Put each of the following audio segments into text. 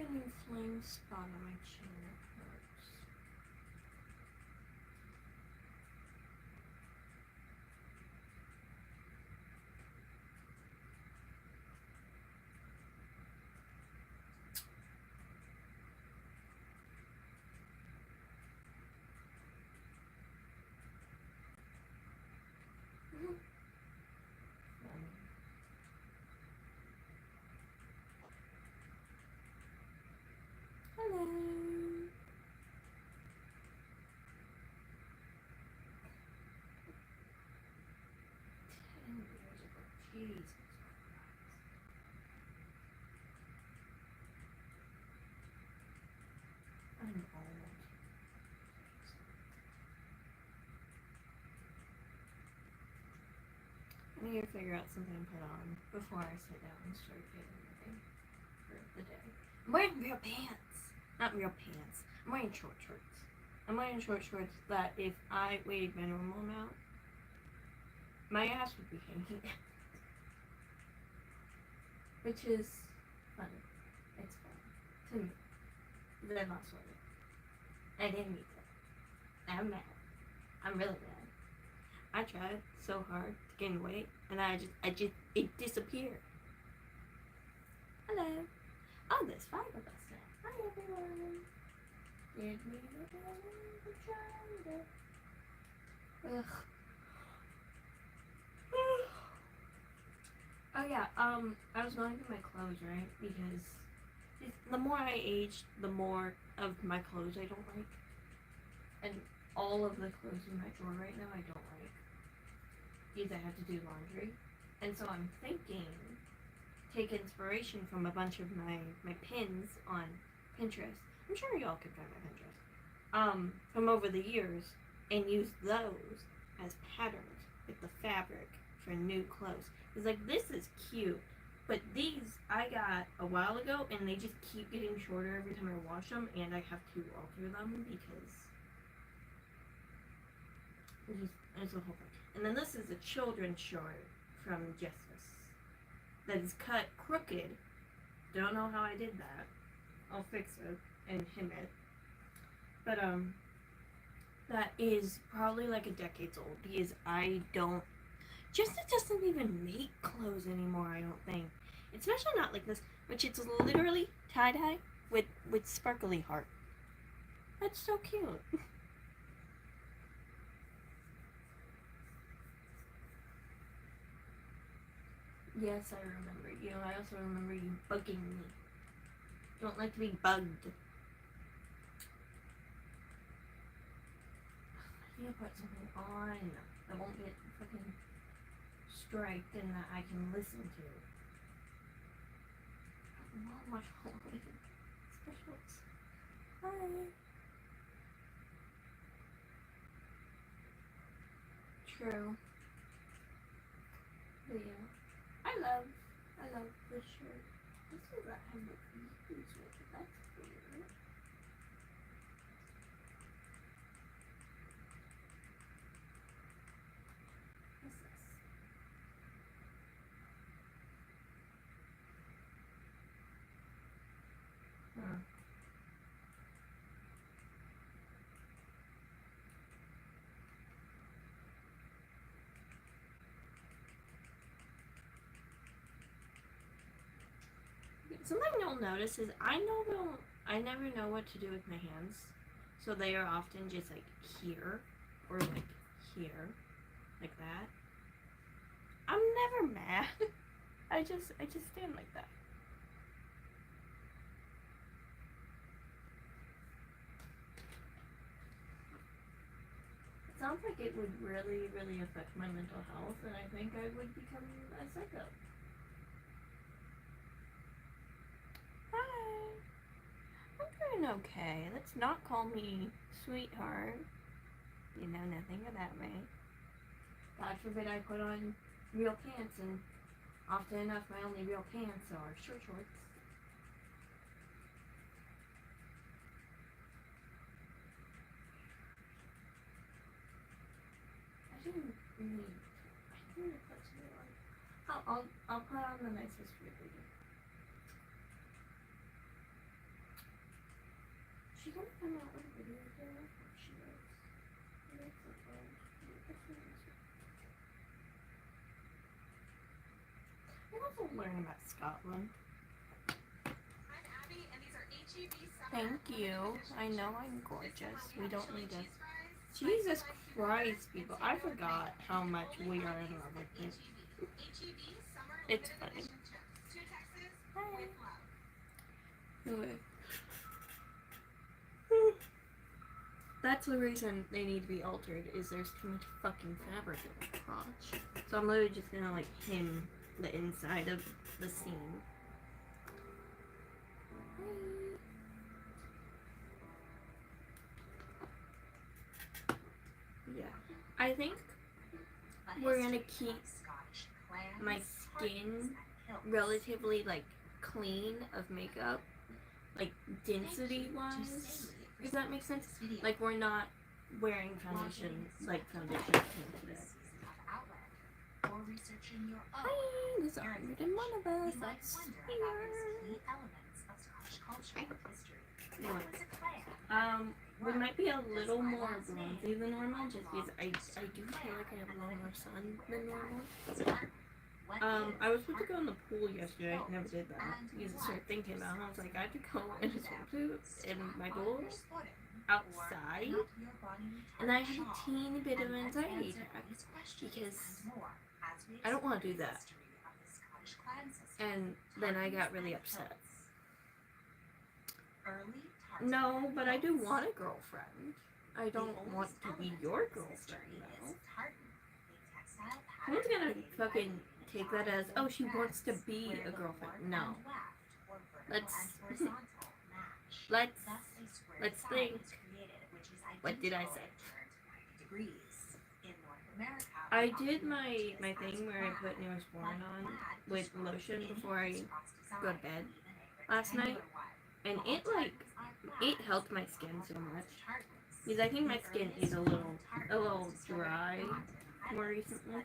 an inflamed spot on my chin that hurts. Hello. 10 years ago. Jesus Christ. I'm old. I need to figure out something to put on before I sit down and start getting ready for the day. I'm wearing real pants. Not real pants. I'm wearing short shorts. I'm wearing short shorts that if I weighed my normal amount, my ass would be hanging. Which is fun. It's fun. To me. Because I lost weight. I didn't eat it. I'm mad. I'm really mad. I tried so hard to gain weight, and it disappeared. Hello. Oh, there's 5 of us now. Hi, everyone. Give me the vagina. Ugh. Oh yeah, I was going through my clothes, right? Because the more I age, the more of my clothes I don't like. And all of the clothes in my drawer right now I don't like. Because I have to do laundry. And so I'm thinking, take inspiration from a bunch of my pins on Pinterest. I'm sure y'all can find my Pinterest. From over the years, and use those as patterns with the fabric for new clothes. It's like, this is cute, but these I got a while ago, and they just keep getting shorter every time I wash them, and I have to alter them because it's a whole thing. And then this is a children's short from Justice that is cut crooked. Don't know how I did that. I'll fix it and hem it. But that is probably like a decade old because I don't. Justice doesn't even make clothes anymore, I don't think. Especially not like this, which it's literally tie-dye with sparkly heart. That's so cute. Yes, I remember you. I also remember you bugging me. You don't like to be bugged. I need to put something on that won't get fucking striked and that I can listen to. Not much specials. Hi. True. But yeah. I love this shirt. This is that I have the pieces with it. That's weird. What's this? Something you'll notice is I never know what to do with my hands. So they are often just like here or like here. Like that. I'm never mad. I just stand like that. It sounds like it would really, really affect my mental health, and I think I would become a psycho. Hi. I'm doing okay. Let's not call me sweetheart. You know nothing about me. God forbid I put on real pants, and often enough my only real pants are short shorts. I didn't put something on. I'll put on the nicest wig. she gonna come out with a video today? She is. I'm also learning about Scotland. I'm Abby, and these are HEB summer. Thank you. I know I'm gorgeous. We don't need to. Jesus Christ, people. I forgot how much we are in love with this. It's funny. Hi. That's the reason they need to be altered, is there's too much fucking fabric in the crotch. So I'm literally just gonna like hem the inside of the seam. Yeah. I think we're gonna keep my skin relatively like clean of makeup, like density wise, if that makes sense. Like we're not wearing foundation like foundation today. Hi, there's 101 of us. That's here. Anyway, we might be a little more bronzy than normal, just because I do feel like I have a little more sun than normal. I was supposed to go in the pool yesterday, I never did that, because I started thinking about it, I was like, I have to go in a swimsuit in my pool outside, and I had a teeny bit of anxiety attack, because I don't want to do that, and then I got really upset. No, but I do want a girlfriend. I don't want to be your girlfriend, though. Someone's gonna fucking take that as, oh, she wants to be a girlfriend. No. Let's think. What did I say? I did my thing where I put Neosporin on with lotion before I go to bed last night, and it helped my skin so much, because I think my skin is a little dry more recently.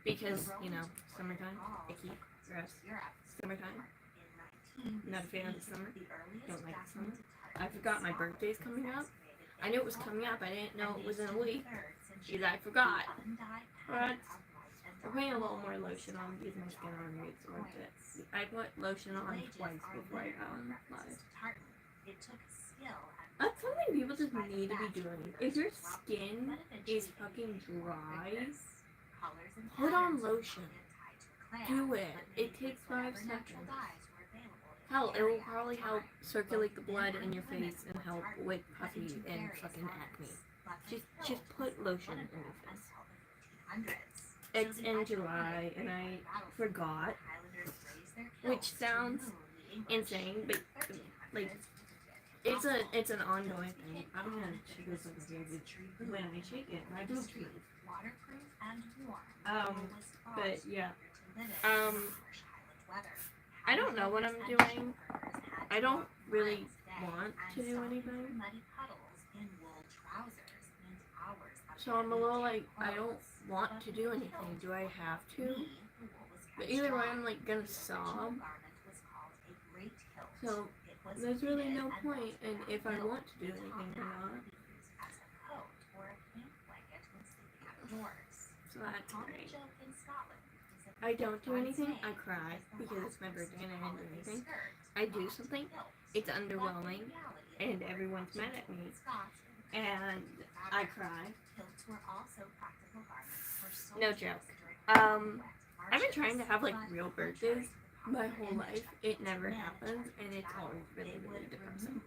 Because, you know, summertime, icky, gross. Summertime. Not a fan of the summer. Don't like the summer. I forgot my birthday's coming up. I knew it was coming up. I didn't know it was in a week, because I forgot. But we're putting a little more lotion on because my skin already absorbed it. I put lotion on twice before I got on live. That's something people just need to be doing. If your skin is fucking dry, put on lotion. Do it. It takes 5 seconds. Hell, it will probably help circulate the blood in your face and help with puffy and fucking acne. Just put lotion in your face. It's in July, and I forgot, which sounds insane, but like it's an ongoing thing. I'm gonna shake this over here when I shake it. I do too. But yeah, I don't know what I'm doing. I don't really want to do anything. So I'm a little like, I don't want to do anything. Do I have to? But either way, I'm like gonna sob. So there's really no point in if I want to do anything or not. So that's great. I don't do anything, I cry because it's my birthday and I didn't do anything. I do something, it's underwhelming, and everyone's mad at me, and I cry. No joke. I've been trying to have like real birthdays my whole life. It never happens, and it's always really, really depressing.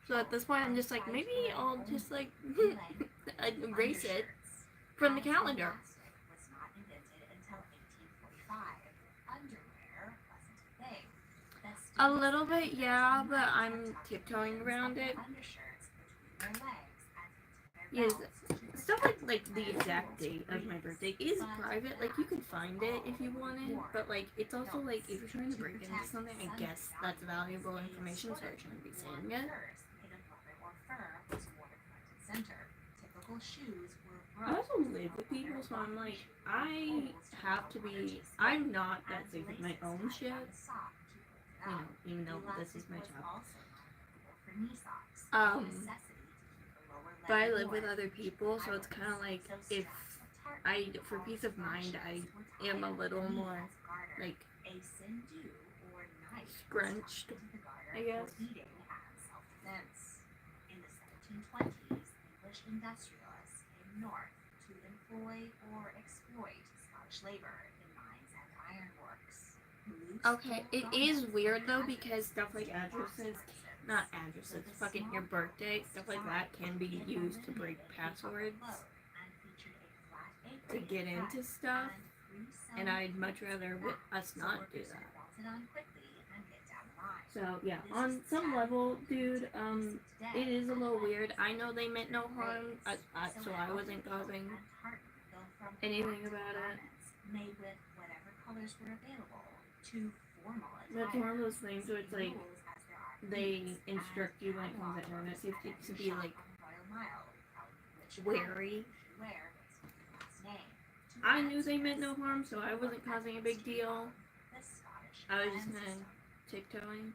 So at this point, I'm just like, maybe I'll just like erase it from the calendar. A little bit, yeah, but I'm tiptoeing around it. Yes, stuff like the exact date of my birthday is private. Like, you can find it if you want it, but like, it's also like, if you're trying to break into something, I guess that's valuable information, so I shouldn't be saying it. I also live with people, so I'm like, I have to be, I'm not that safe with my own shit. you know, even though this is my job. But I live with other people, so it's kind of like if for peace of mind, I am a little more like scrunched, I guess. In the 1720s, English industrialists came north to employ or exploit Scottish labor in mines and ironworks. Okay, it is weird though because stuff like fucking your birthday, stuff like that can be used to break passwords to get into stuff, and I'd much rather us not do that. So yeah, on some level, dude, it is a little weird. I know they meant no harm, so I wasn't causing anything about it. Made with whatever colors were available to formal That's one of those things where it's like they instruct you when it comes to internet safety to be like wary. I knew they meant no harm, so I wasn't causing a big deal. I was just kind of tiptoeing.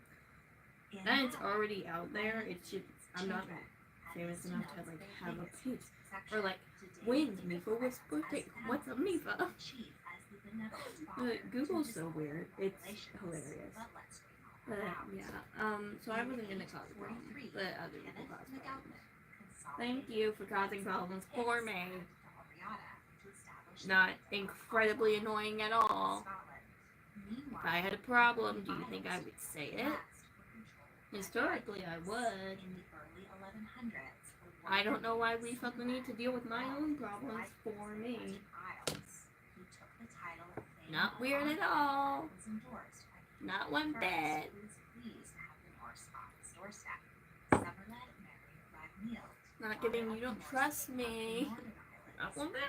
And it's already out there. It's just I'm not famous enough to like have a page or like when's Mifa was birthday? What's a Mifa? Google's so weird. It's hilarious. But yeah, so I wasn't gonna cause problems, but other people caused problems. Thank you for causing problems for me. Not incredibly annoying at all. If I had a problem, do you think I would say it? Historically, I would. I don't know why we felt the need to deal with my own problems for me. Not weird at all. Not one bit. Not kidding, you don't trust me. Not one bit.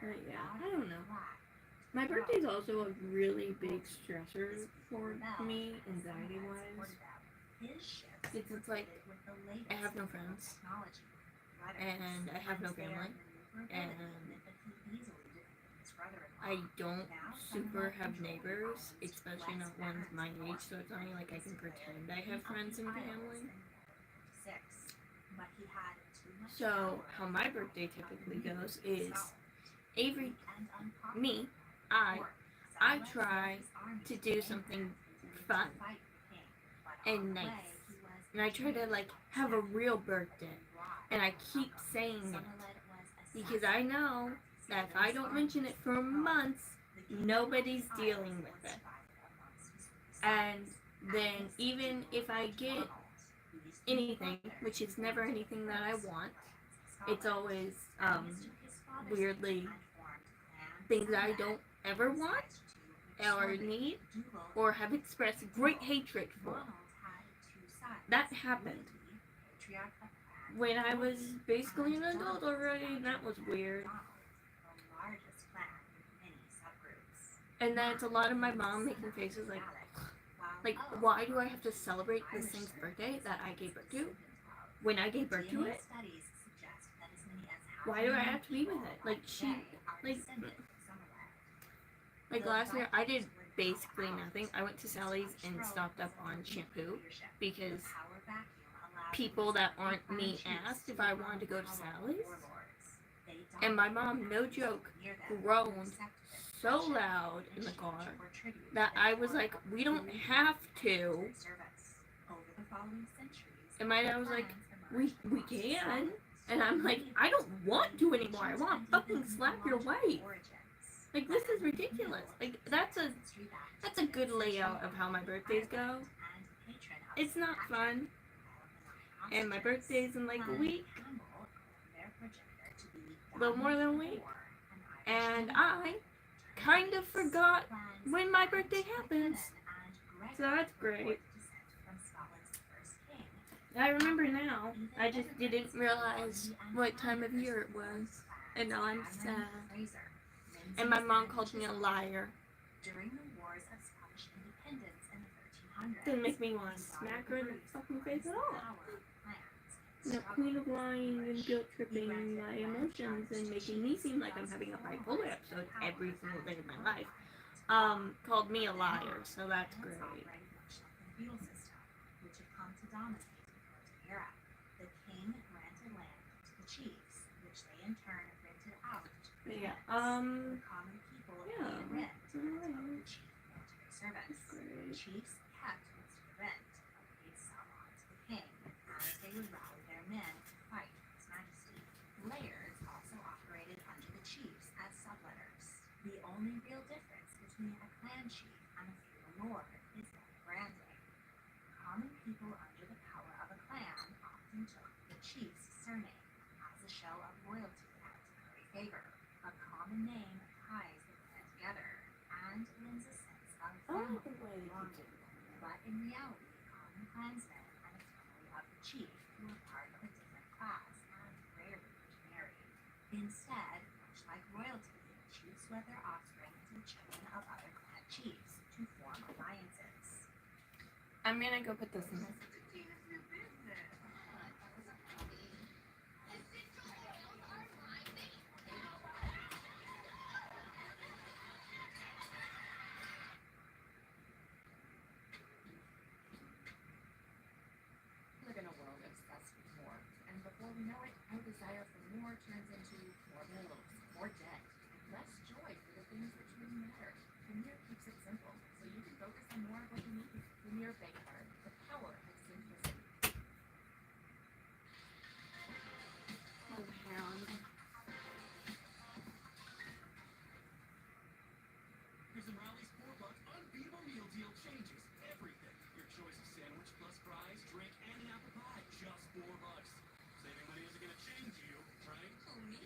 But yeah, I don't know. My birthday's also a really big stressor for me, anxiety-wise. It's like, I have no friends, and I have no family, and I don't super have neighbors, especially not ones my age, so it's only like I can pretend I have friends and family. So, how my birthday typically goes is, I try to do something fun and nice. And I try to like have a real birthday. And I keep saying it. Because I know that if I don't mention it for months, nobody's dealing with it. And then even if I get anything, which is never anything that I want, it's always weirdly things I don't ever want or need or have expressed great hatred for. That happened when I was basically an adult already, and that was weird. And then it's a lot of my mom making faces like why do I have to celebrate this thing's birthday that I gave birth to when I gave birth to it? Why do I have to be with it? Like last year, I did basically nothing. I went to Sally's and stocked up on shampoo because people that aren't me asked if I wanted to go to Sally's. And my mom, no joke, groaned so loud in the car that I was like, we don't have to. And my dad was like, we can. And I'm like, I don't want to anymore. I want to fucking slap your wife. Like, this is ridiculous. Like, that's a good layout of how my birthdays go. It's not fun. And my birthday's in like a week. A little more than a week. And I kind of forgot when my birthday happens. So that's great. I remember now. I just didn't realize what time of year it was. And now I'm sad. And my mom called me a liar. Didn't make me want to smack her in the fucking face at all. The queen of lying and guilt tripping my emotions and making me seem like I'm having a bipolar episode every single day of my life. called me a liar, so that's Clans great. operated much like the feudal system, which had come to dominate in Celtic Europe. The king granted land to the chiefs, which they in turn rented out to the Yeah. tenants. The common people yeah. paid rent and Alright. owed the chief military service. That's great. The chiefs kept most of the rent, but paid some on to the king, as they would rally their men to fight for his majesty. Layers also operated under the chiefs as subletters. The only real difference between a clan chief and a feudal lord is their branding. Common people under the power of a clan often took the chief's surname as a show of loyalty and to curry favor. A common name ties the clan together and lends a sense of I like family the way they belonging. keep it. But in reality, common clansmen and the family of the chief were part of a different class and rarely intermarried. Instead, much like royalty, chiefs wed their offspring to the children of other clan chiefs to form alliances. I'm gonna go put this in there. We live in a world obsessed with more, and before we know it, our desire for more turns into more bills, more debt, and less joy for the things that truly matter. Premier keeps it simple, so you can focus on more of what you need. Premier Decor, the power of simplicity. Oh, Harold. Here's some Rally's $4 unbeatable meal deal changes everything. Your choice of sandwich plus fries, drink, and an apple pie. Just $4. Saving money isn't gonna change you, right? Only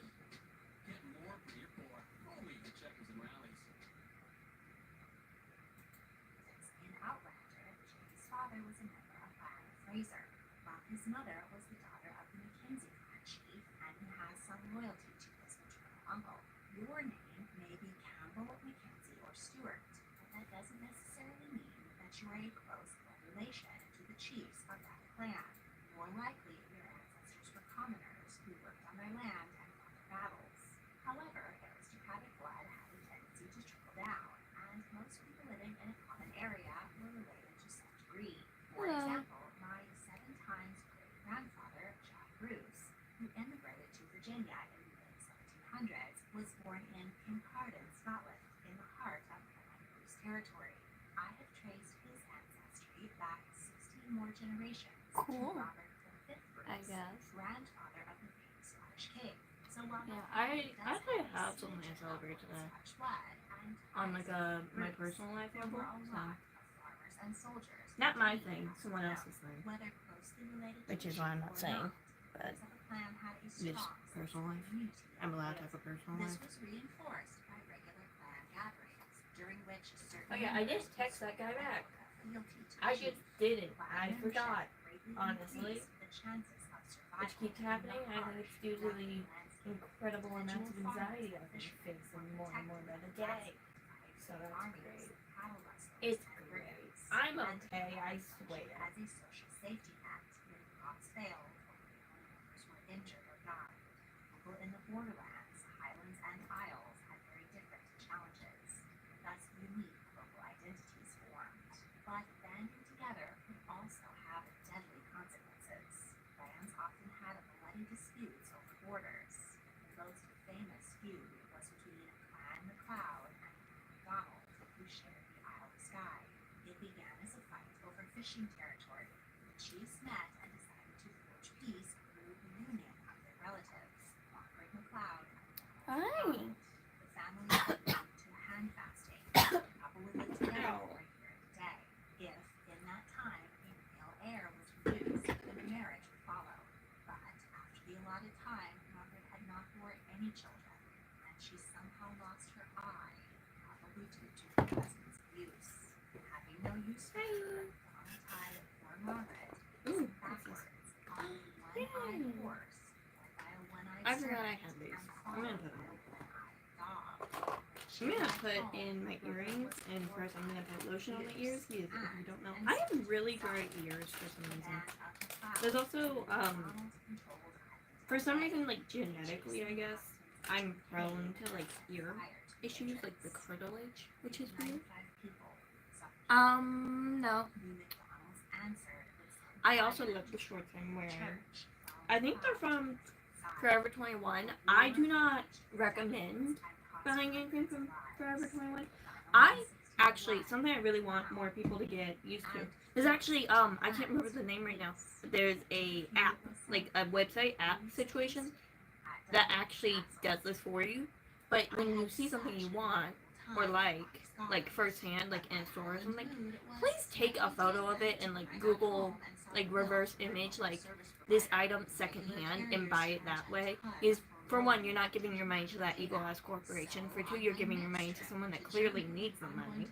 Get more for your poor. Only at Checkers and Rally's. in Outlander, Jake's father was a member of Clan Fraser, while his mother was the daughter of the Mackenzie clan chief, and he has some loyalty to his maternal uncle. Your name may be Campbell, Mackenzie, or Stewart, but that doesn't necessarily mean that you are a close blood relation to the chiefs of that clan. More likely, your ancestors were commoners who worked on their land and fought their battles. However, aristocratic blood had a tendency to trickle down, and most people living in a common area were related to some degree. For Hello. example, my 7 times great-grandfather, Jack Bruce, who immigrated to Virginia in the mid-1700s, was born in Kincardine, Scotland, in the heart of Clan Bruce territory. I have traced his ancestry back 16 more generations Cool. to Robert V Bruce, I guess. grandfather of the famous Scottish king. So while Yeah, my family I does actually a have something smidgen to celebrate of today. Scottish blood and On like ties my Bruce, personal life there level. were a So lot of farmers and soldiers. not my who thing, came someone out. else's thing. Whether closely related to Which the is why I'm chief not or saying, not, but members of the clan had a just strong sense personal of life. community I'm and allowed to loyalty. have a personal This life. was reinforced by regular clan gatherings, during which certain Oh yeah, I members just text would that guy swear back. fealty to the I chief. just didn't. Clan I membership forgot. greatly honestly. increased the chances of survival Which keeps in the happening. I think harsh, it's due to the rocky landscape. incredible amounts of anxiety I've been facing more and more by the day. So that's great. It's great. I'm okay, I swear. As a social safety net, when crops failed or family members were injured or died, people in the borderlands, highlands, and isles had very different challenges. Thus, unique local identities formed. But banding together could also have deadly consequences. Clans often had bloody disputes over borders. The most famous feud was between Clan MacLeod and Clan MacDonald, who shared the Isle of Skye. It began as a fight over fishing territory. The chiefs met and decided to forge peace through the union of their relatives, Margaret MacLeod and Donald Hi. MacDonald. The family moved to hand fasting. The couple would live together for a year and a day. If, in that time, a male heir was produced, then a marriage would follow. But after the allotted time, Margaret had not borne any children, and she somehow lost her eye, probably due to her husband's abuse. Having no use for her, Donald tied poor Margaret Ooh, backwards on a Yay. one-eyed horse, led by a one-eyed I forgot I servant, had these. and I'm gonna followed put by them. a one-eyed dog. I'm gonna put in my earrings, and first I'm gonna put lotion on my ears. Because if you don't know, I have really dry ears for some reason. There's also for some reason, like genetically, I guess, I'm prone to like ear issues, like the cartilage, which is weird. 95 people suffered. No. New McDonald's answered with I also love the shorts I'm wearing. church. I think they're from Forever 21. I do not recommend buying anything from Forever 21. I actually, something I really want more people to get used to. There's actually, I can't remember the name right now, but there's a app, like a website app situation that actually does this for you. But when you see something you want or like firsthand, like in a store or something, please take a photo of it and like Google, like reverse image, like this item secondhand and buy it that way. Is for one, you're not giving your money to that evil ass corporation. For two, you're giving your money to someone that clearly needs the money.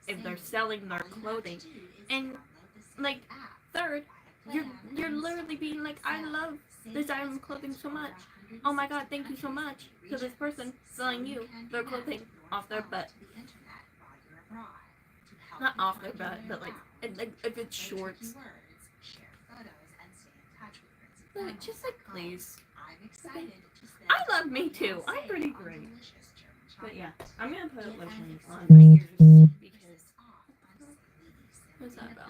If they're selling their clothing, and like third, you're literally being like, I love this item of clothing so much. Oh my god, thank you so much to this person selling you their clothing off their butt. Not off their butt, but like if it's shorts. Like, just like please. Okay. I love me too. I'm pretty great. But yeah, I'm gonna put lotion on my ears because what's that about?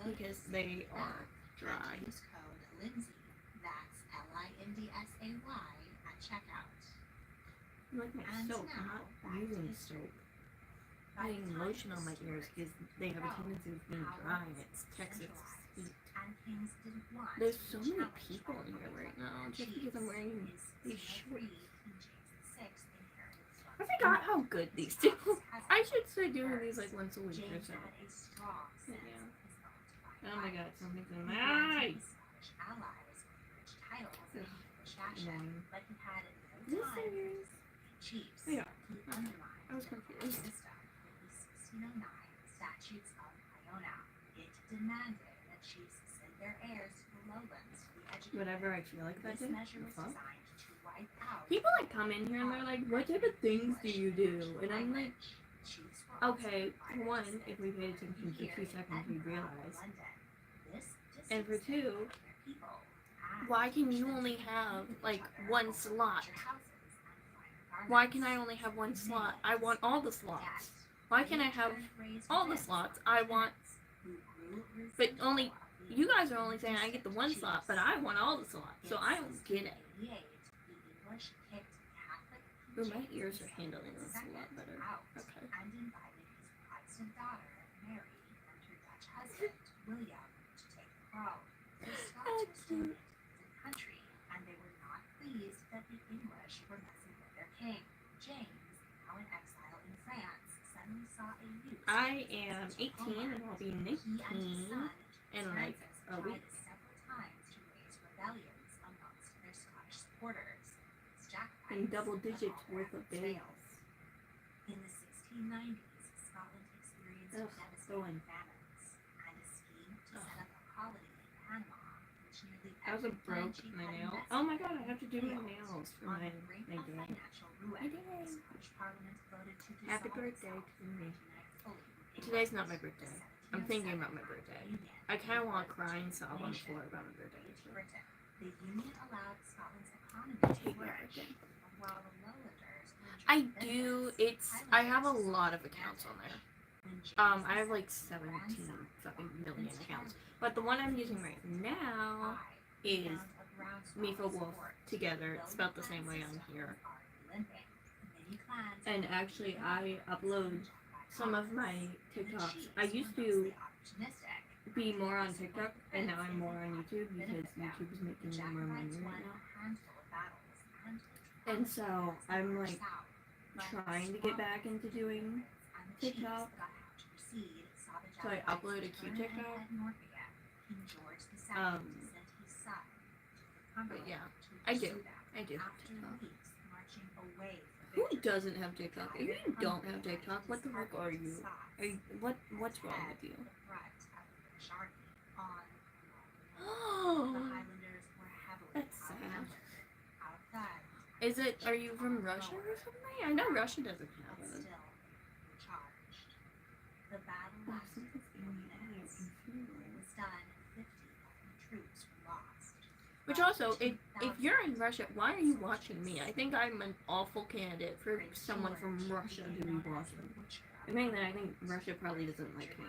Because they are dry. Use code Lindsay. That's LINDSAY at checkout. I like my soap. I'm not using soap. Putting lotion on my ears because they have a tendency of being dry and it's Texas heat. There's so many people in here right now just because I'm wearing these shorts. I forgot how good these do. I should start doing these like once a week or so. But yeah. Oh my god, something's in my eye! Annoying. Listeners! Yeah. I was confused. Statutes of Iona. It demanded that chiefs send their heirs to the lowlands to be educated. Whatever I feel like that This day. measure was designed to wipe out People like come in here and they're like, what type of things do you do? And I'm like, okay, for one, if we paid attention for 2 seconds, we'd realize. And for two, why can you only have like one slot? Why can I only have one slot? I want all the slots. Why can't I have all the slots? I want, but only, you guys are only saying I get the one slot, but I want all the slots, so I don't get it. Ooh, my ears are handling this a lot better. Okay. And invited his Protestant daughter, Mary, and her Dutch husband, William, to take the throne. The Scots were still the country, and they were not pleased that the English were messing with their king. James, now in exile in France, suddenly saw a youth. I am 18 and I'll be 19 in like a week. Several times to raise rebellions amongst their Scottish supporters. In double digits worth of days. In the 1690s, Scotland experienced devastating famines, and a scheme to set up a colony in Panama, which nearly I also broke my nail. Oh my god, I have to do my nails for my day. I did. Happy birthday to me. Today's not my birthday. I'm thinking about my birthday. I kind of want to cry and sob on the floor about my birthday. The Union allowed Scotland's economy I to hate my flourish, birthday. while the Lowlanders I do. I have a lot of accounts on there. I have like 17 fucking million accounts. But the one I'm using right now is mifa wolf together, spelled the same way on here. And actually, I upload some of my TikToks. I used to be more on TikTok, and now I'm more on YouTube because YouTube is making more money right now. And so I'm like trying to get back into doing TikTok. So I upload a cute TikTok. But yeah, I do have TikTok. Who doesn't have TikTok? If you don't have TikTok, what the fuck are you? What's wrong with you? Oh, that's sad. Is it? Are you from Russia or something? I know Russia doesn't have it. The battle lasted for 4 minutes. It was done, 50 troops were lost. Which also, if you're in Russia, why are you watching me? I think I'm an awful candidate for someone from Russia to be watching. I mean, I think Russia probably doesn't like me.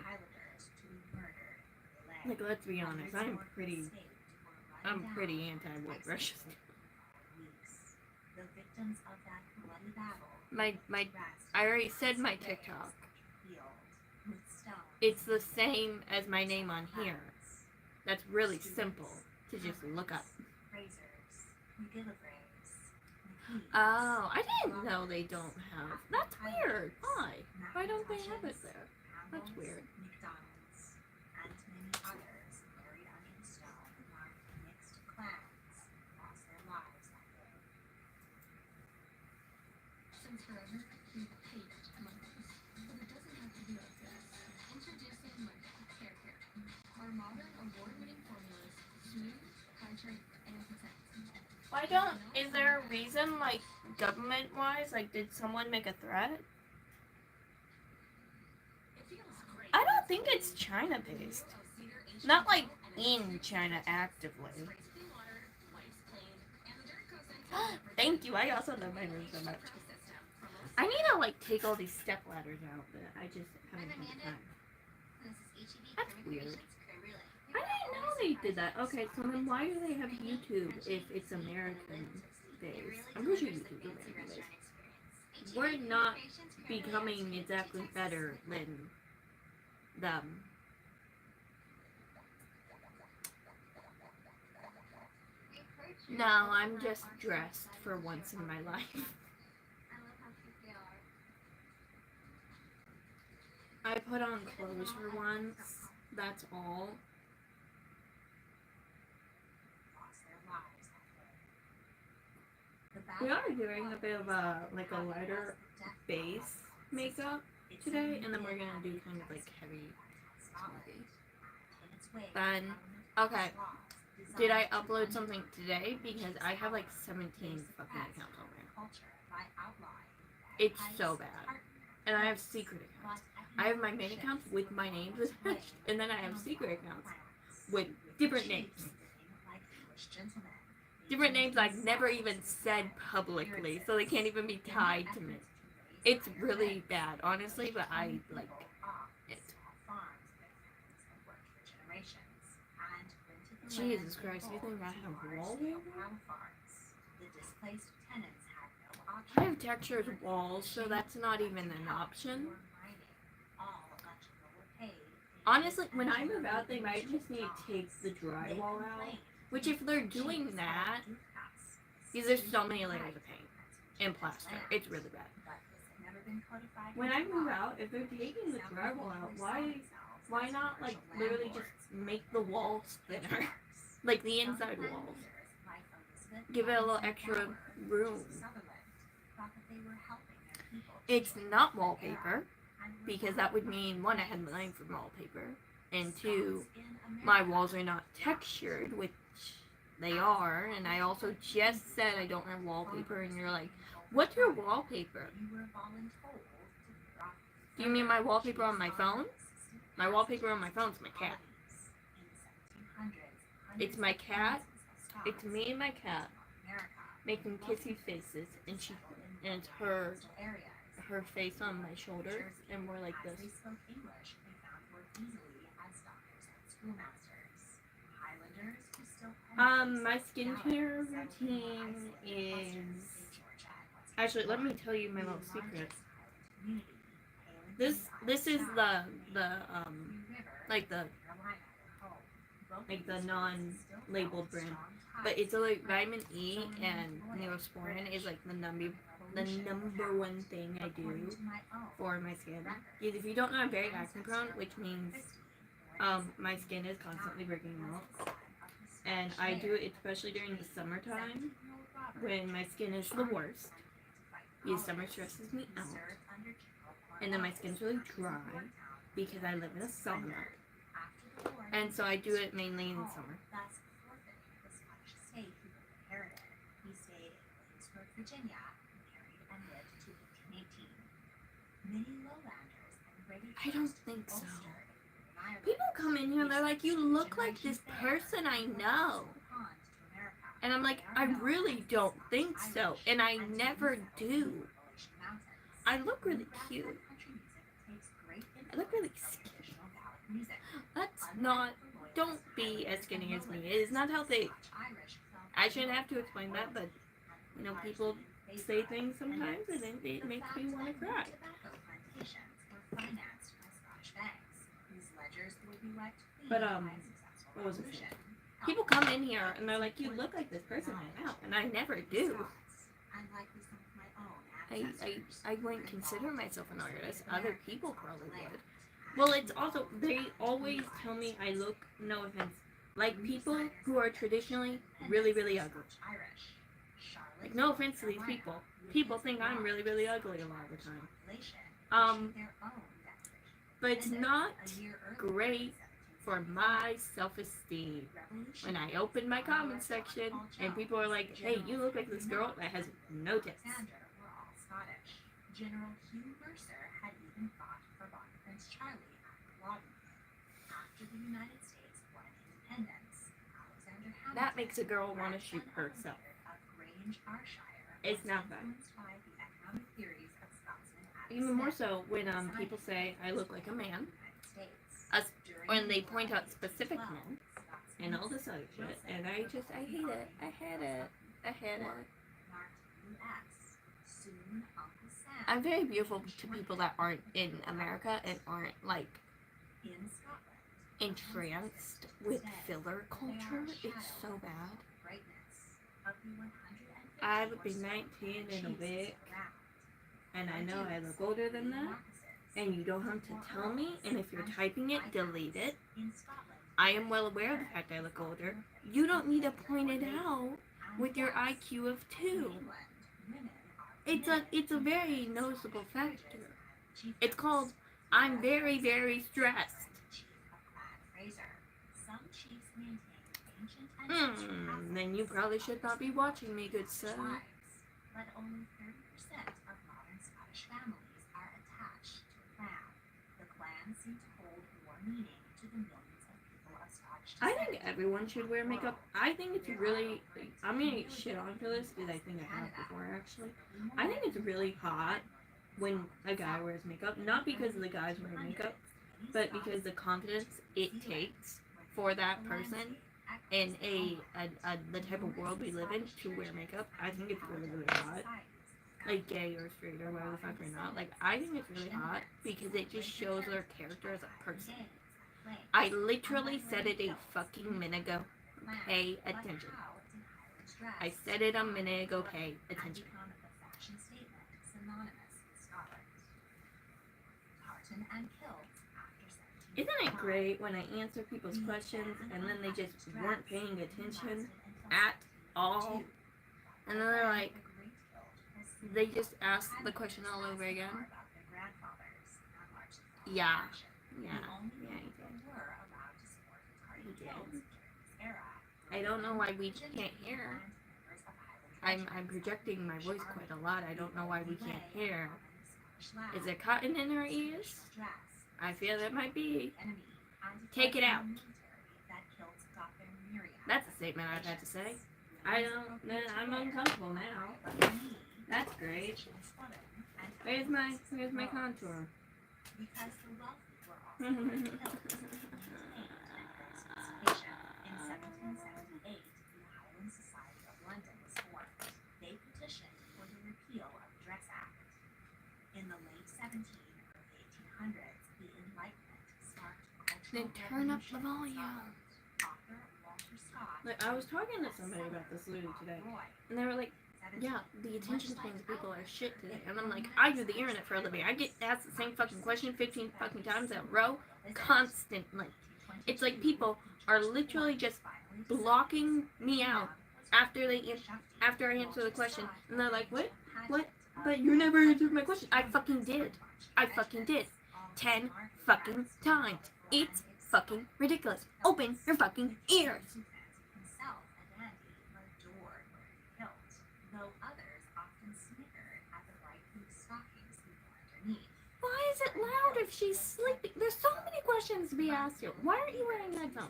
Like, let's be honest, I'm pretty anti what Russia's doing. I already said my TikTok. It's the same as my name on here. That's really simple to just look up. Oh, I didn't know they don't have. That's weird. Why? Why don't they have it there? That's weird. Since forever, we hate monkey. But it doesn't have to be like this. Introducing Monkey Hair Care. Our modern award-winning formulas, smooth, hydrate, and protect. Why don't? Is there a reason, like, government-wise? Like, did someone make a threat? It feels great. I don't think it's China-based. Not, like, in China actively. Thank you. I also love my room so much. I need to, like, take all these step ladders out, but I just haven't had the time. That's weird. I didn't know they did that. Okay, so then why do they have YouTube if it's American based? I'm pretty sure YouTube's American based. We're not becoming exactly better than them. No, I'm just dressed for once in my life. I put on clothes for once. That's all. We are doing a bit of a lighter base makeup today, and then we're gonna do kind of like heavy smokey. Then, okay. Did I upload something today? Because I have like 17 fucking accounts on there. It's so bad. And I have secret accounts. I have my main accounts with my names attached, and then I have secret accounts with different names. Different names I've never even said publicly, so they can't even be tied to me. It's really bad, honestly, but I like it. Jesus Christ, you think I have wallpaper? I have textured walls, so that's not even an option. Honestly, when I move out, they might just need to take the drywall out. Which, if they're doing that, because there's so many layers of paint and plaster, it's really bad. When I move out, if they're taking the drywall out, why not, like, literally just make the walls thinner? Like, the inside walls. Give it a little extra room. It's not wallpaper, because that would mean, one, I had mine for wallpaper, and two, my walls are not textured, which they are, and I also just said I don't have wallpaper, and you're like, what's your wallpaper? Do you mean my wallpaper on my phone? My wallpaper on my phone is my cat. It's my cat. It's me and my cat making kissy faces, and it's her face on my shoulders, and we're like this. My skincare routine is actually, let me tell you my little secret. This is the non-labeled brand, but it's like vitamin E and Neosporin is like the number one thing I do for my skin. Because if you don't know, I'm very acne prone, which means my skin is constantly breaking out. And I do it especially during the summertime when my skin is the worst. Because summer stresses me out. And then my skin's really dry because I live in a sauna. And so I do it mainly in the summer. I don't think so. People come in here and they're like, you look like this person I know. And I'm like, I really don't think so. And I never do. I look really cute. I look really skinny. Let's not, don't be as skinny as me. It is not healthy. I shouldn't have to explain that, but, you know, people say things sometimes and it makes me want to cry. But, what was it saying? People come in here and they're like, you look like this person I know, and I never do. I wouldn't consider myself an artist. Other people probably would. Well, it's also, they always tell me I look, no offense, like people who are traditionally really, really ugly. Like, no offense to these people. People think I'm really, really ugly a lot of the time. But it's not great for my self-esteem. When I open my comment section and people are like, hey, you look like this girl that has no tits. General Hugh Mercer had even fought for Prince Charlie at Culloden. After the United States won independence, Alexander Hamilton That makes a girl want to shoot herself. It's not bad. Even more so when people say I look like a man, when they point out specific men, and all this other shit, and I hate it. I hate it. I'm very beautiful to people that aren't in America and aren't, like, entranced with filler culture. It's so bad. I would be 19 in a week, and I know I look older than that, and you don't have to tell me, and if you're typing it, delete it. I am well aware of the fact I look older. You don't need to point it out with your IQ of 2. It's a very noticeable factor. It's called, I'm very, very stressed. Then you probably should not be watching me, good sir. But only 30% of modern Scottish families are attached to a clan. The clan seems to hold more meaning to the millions of people of Scottish descent. I think everyone should wear makeup. I think it's really, I'm gonna get shit on for this because I think I have before actually. I think it's really hot when a guy wears makeup. Not because the guys wear makeup, but because the confidence it takes for that person in the type of world we live in to wear makeup. I think it's really, really hot. Like gay or straight or whatever the fuck or not. Like, I think it's really hot because it just shows their character as a person. I literally said it a fucking minute ago. Pay attention. I said it a minute ago. Pay attention. Isn't it great when I answer people's questions and then they just weren't paying attention at all? And then they're like, they just ask the question all over again? Yeah. Yeah, he did. I don't know why we can't hear. I'm projecting my voice quite a lot. I don't know why we can't hear. Is there cotton in our ears? I feel it might be. Take it out. That's a statement I've had to say. I'm uncomfortable now. That's great. Where's my contour? Then turn up the volume. Like, I was talking to somebody about this literally today, and they were like, yeah, the attention spans of people are shit today. And I'm like, I do the internet for a living. I get asked the same fucking question 15 fucking times in a row, constantly. It's like people are literally just blocking me out after I answer the question, and they're like, what? But you never answered my question. I fucking did. 10 fucking times. It's fucking ridiculous. Open your fucking ears. Why is it loud if she's sleeping? There's so many questions to be asked here. Why aren't you wearing headphones?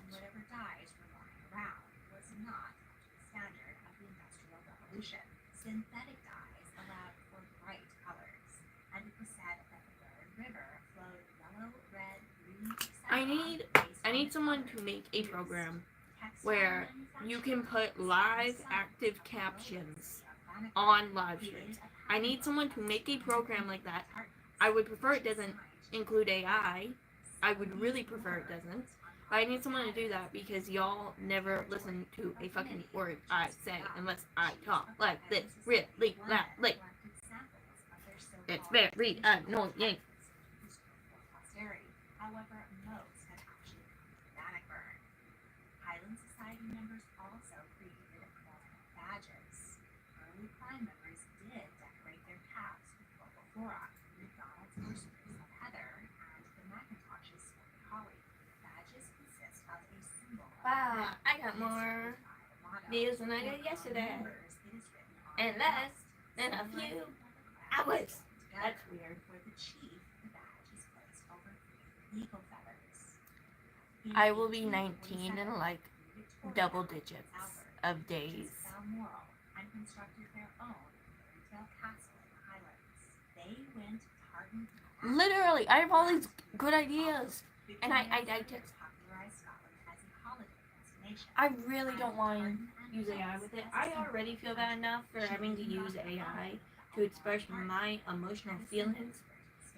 pollution. Synthetic dyes allowed for bright colors, and it was said that the Burn River flowed yellow, red, green, I etc. need based I on need the someone colors to make a used. program Textile where you can manufacturers put live and active some captions of the on live created streams. a I need pattern someone to book make a that's program like that. cartons, I would prefer it which is doesn't designed to include AI. I would sell really these prefer it words doesn't. on But I need popular someone to do that ads. because y'all never listen to a fucking word I say unless I Chief talk of like this. Iron's Really London loudly. collected samples of their It's so-called very annoying. used for posterity. However, most had actually become Bannockburn. Highland Society members also created formal badges. Early Prime members did decorate their caps with local flora, McDonald's or strips of heather, and the Macintoshes sported holly. Badges consist of a symbol of Wow, I got and more surrounded by the motto. views than I For did yesterday. members, it is written on And the less bust, than a symbolizing few how the clans hours. joined That's together. weird. For the chief, the badge is placed over 3 eagle feathers. In I will be 19 in 1847, like Queen Victoria double and digits Prince Albert of purchased days. Balmoral and constructed their own fairy tale castle in the Highlands. They went Tartan. Literally, I have all these good ideas. And I just, popularized Scotland as a holiday destination. I really don't want to use AI with it. I already feel bad enough for having to use AI to express my emotional feelings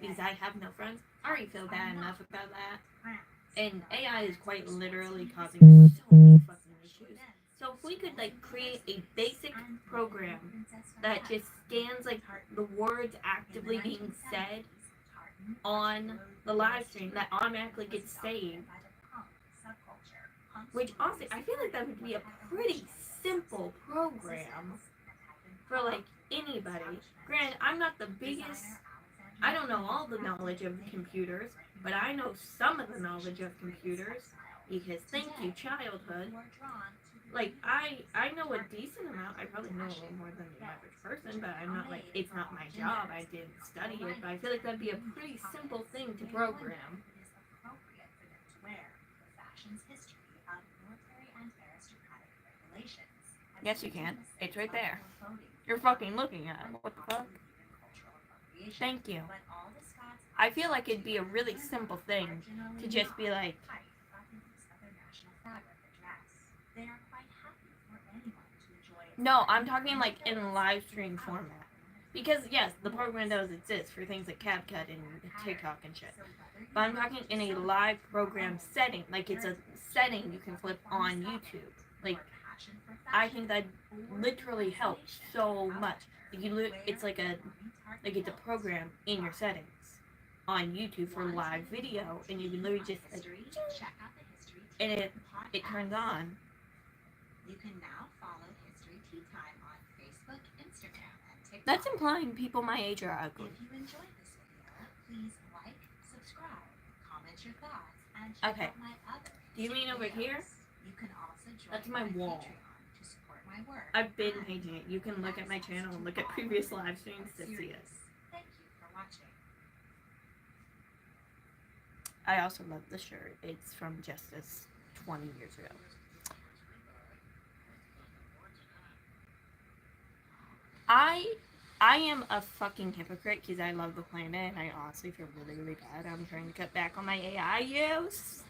because I have no friends. I already feel bad enough about that. And AI is quite literally causing so many fucking issues. So if we could like create a basic program that just scans like the words actively being said on the live stream that automatically gets saved, which honestly I feel like that would be a pretty simple program for like anybody. Granted, I'm not the biggest, I don't know all the knowledge of computers, but I know some of the knowledge of computers because thank you childhood. Like I know a decent amount. I probably know a little more than the average person, but I'm not like, it's not my job. I didn't study it, but I feel like that'd be a pretty simple thing to program. Yes, you can. It's right there. You're fucking looking at it. What the fuck? Thank you. I feel like it'd be a really simple thing to just be like, no, I'm talking like in live stream format. Because yes, the program does exist for things like CapCut and TikTok and shit. But I'm talking in a live program setting, like it's a setting you can flip on YouTube. Like, I think that literally helps so much. It's like it's a program in your settings on YouTube for live video, and you can literally just like, and it turns on. You can now follow History Tea Time on Facebook, Instagram, and TikTok. That's implying people my age are ugly. If you enjoyed this video, please like, subscribe, comment your thoughts, and check out my other Do you mean over videos. here? You can also join That's my wall. Patreon to support my work. I've been painting it. You can look at my channel and look at previous live streams to see it. Thank you for watching. I also love the shirt. It's from Justice 20 years ago. I am a fucking hypocrite because I love the planet and I honestly feel really, really bad. I'm trying to cut back on my AI use.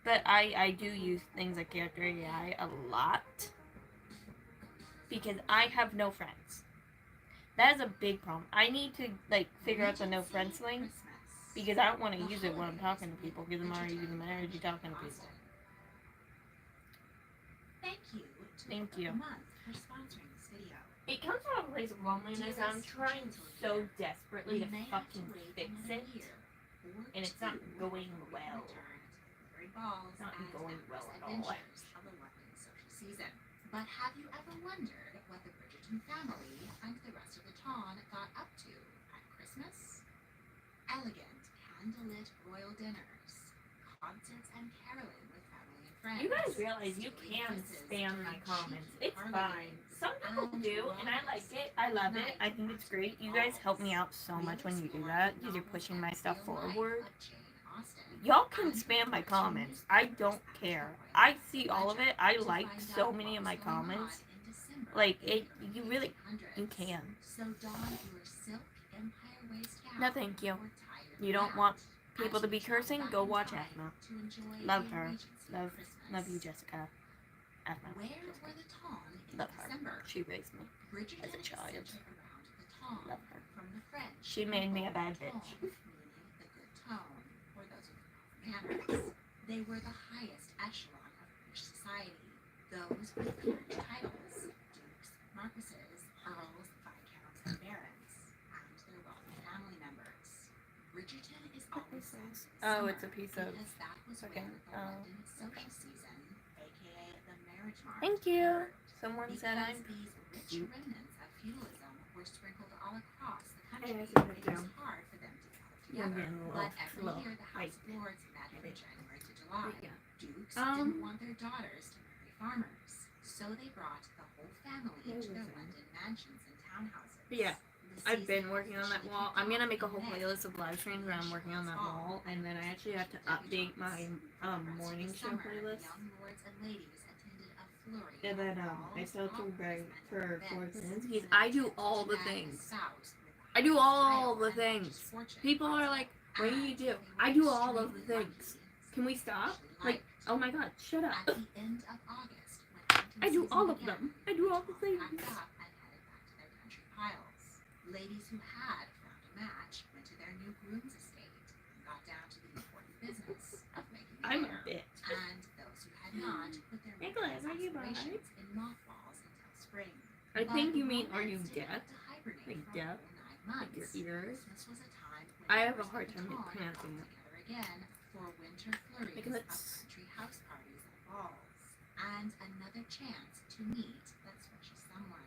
But I do use things like character AI a lot because I have no friends. That is a big problem. I need to like figure out the no friends thing because I don't want to use it when I'm talking to people because I'm already using my energy talking to people. Thank you. Thank you. For sponsoring this video. It comes from a place of loneliness. I'm trying so desperately to fucking fix it, and it's not going well. It's not going well at all. But have you ever wondered what the Bridgerton family and the rest of the town got up to at Christmas? Elegant, candlelit royal dinners, concerts and caroling with family and friends. You guys realize you can spam my comments. It's fine. Some people do, and I like it. I love it. I think it's great. You guys help me out so much when you do that because you're pushing my stuff forward. Y'all can spam my comments. I don't care. I see all of it. I like so many of my comments. Like, you really, you 1800s. can. So Dawn wore silk empire waist gown No, thank you. or tied You don't want people As to be we travel cursing, back go in watch time Asma. to enjoy Love the her. Regency Love Christmas. you, Jessica. Asma. Where Jessica. were the Tong in Love her. December? She raised me. Bridgerton as a child. is centered around the Tong, Love her. from the French. She made me a bad Tong, bitch. meaning the good tone, or those with manners. They were the highest echelon of British society. Those with peerage titles, dukes, marquises, earls, viscounts, and barons, and their wealthy family members. Bridgerton is always set in Oh, summer it's a piece of because that was fucking- when the London social season, aka the marriage market, Thank you. occurred. Someone said Because I'm these rich cute. remnants of feudalism were sprinkled all across the country, I know, it was hard for them to gather You're together. getting a But little every slow. year the House of Lords met from January to July. Yeah. Dukes Um, didn't want their daughters to marry farmers, so they brought the whole family into their London mansions and townhouses. Yeah. The I've been season working on that officially wall. kicked I'm gonna off make a in whole May. playlist of live streams where I'm working on that wall, and then I actually have to update my morning show playlist. Young lords and ladies attended a flurry And then of I balls, still have to operas, write and for events Zelensky's. in I an do attempt all to the drag the things. South with I do high all style the and things. luscious fortune. People are like, what do you And do? they were I do all of extremely the things. lucky and Can we stop? especially Like, liked. oh my god, shut up. At the end of August, when hunting I do season all of began, them. I do all the Tom things. packed up and headed back to their country piles. Ladies who had found a match went to their new groom's estate and got down to the important business of making I'm a hair. bitch. And those who had not put their Nicholas, are you aspirations alive? in mothballs until spring. I But think you mean, are you romance didn't deaf? have to hibernate Like for a deaf? whole 9 Like your months. ears? Christmas was a time when I have a lovers hard of time the Tong pronouncing got it. together again for winter flurries Because of it's- country house parties and balls, and another chance to meet that special someone.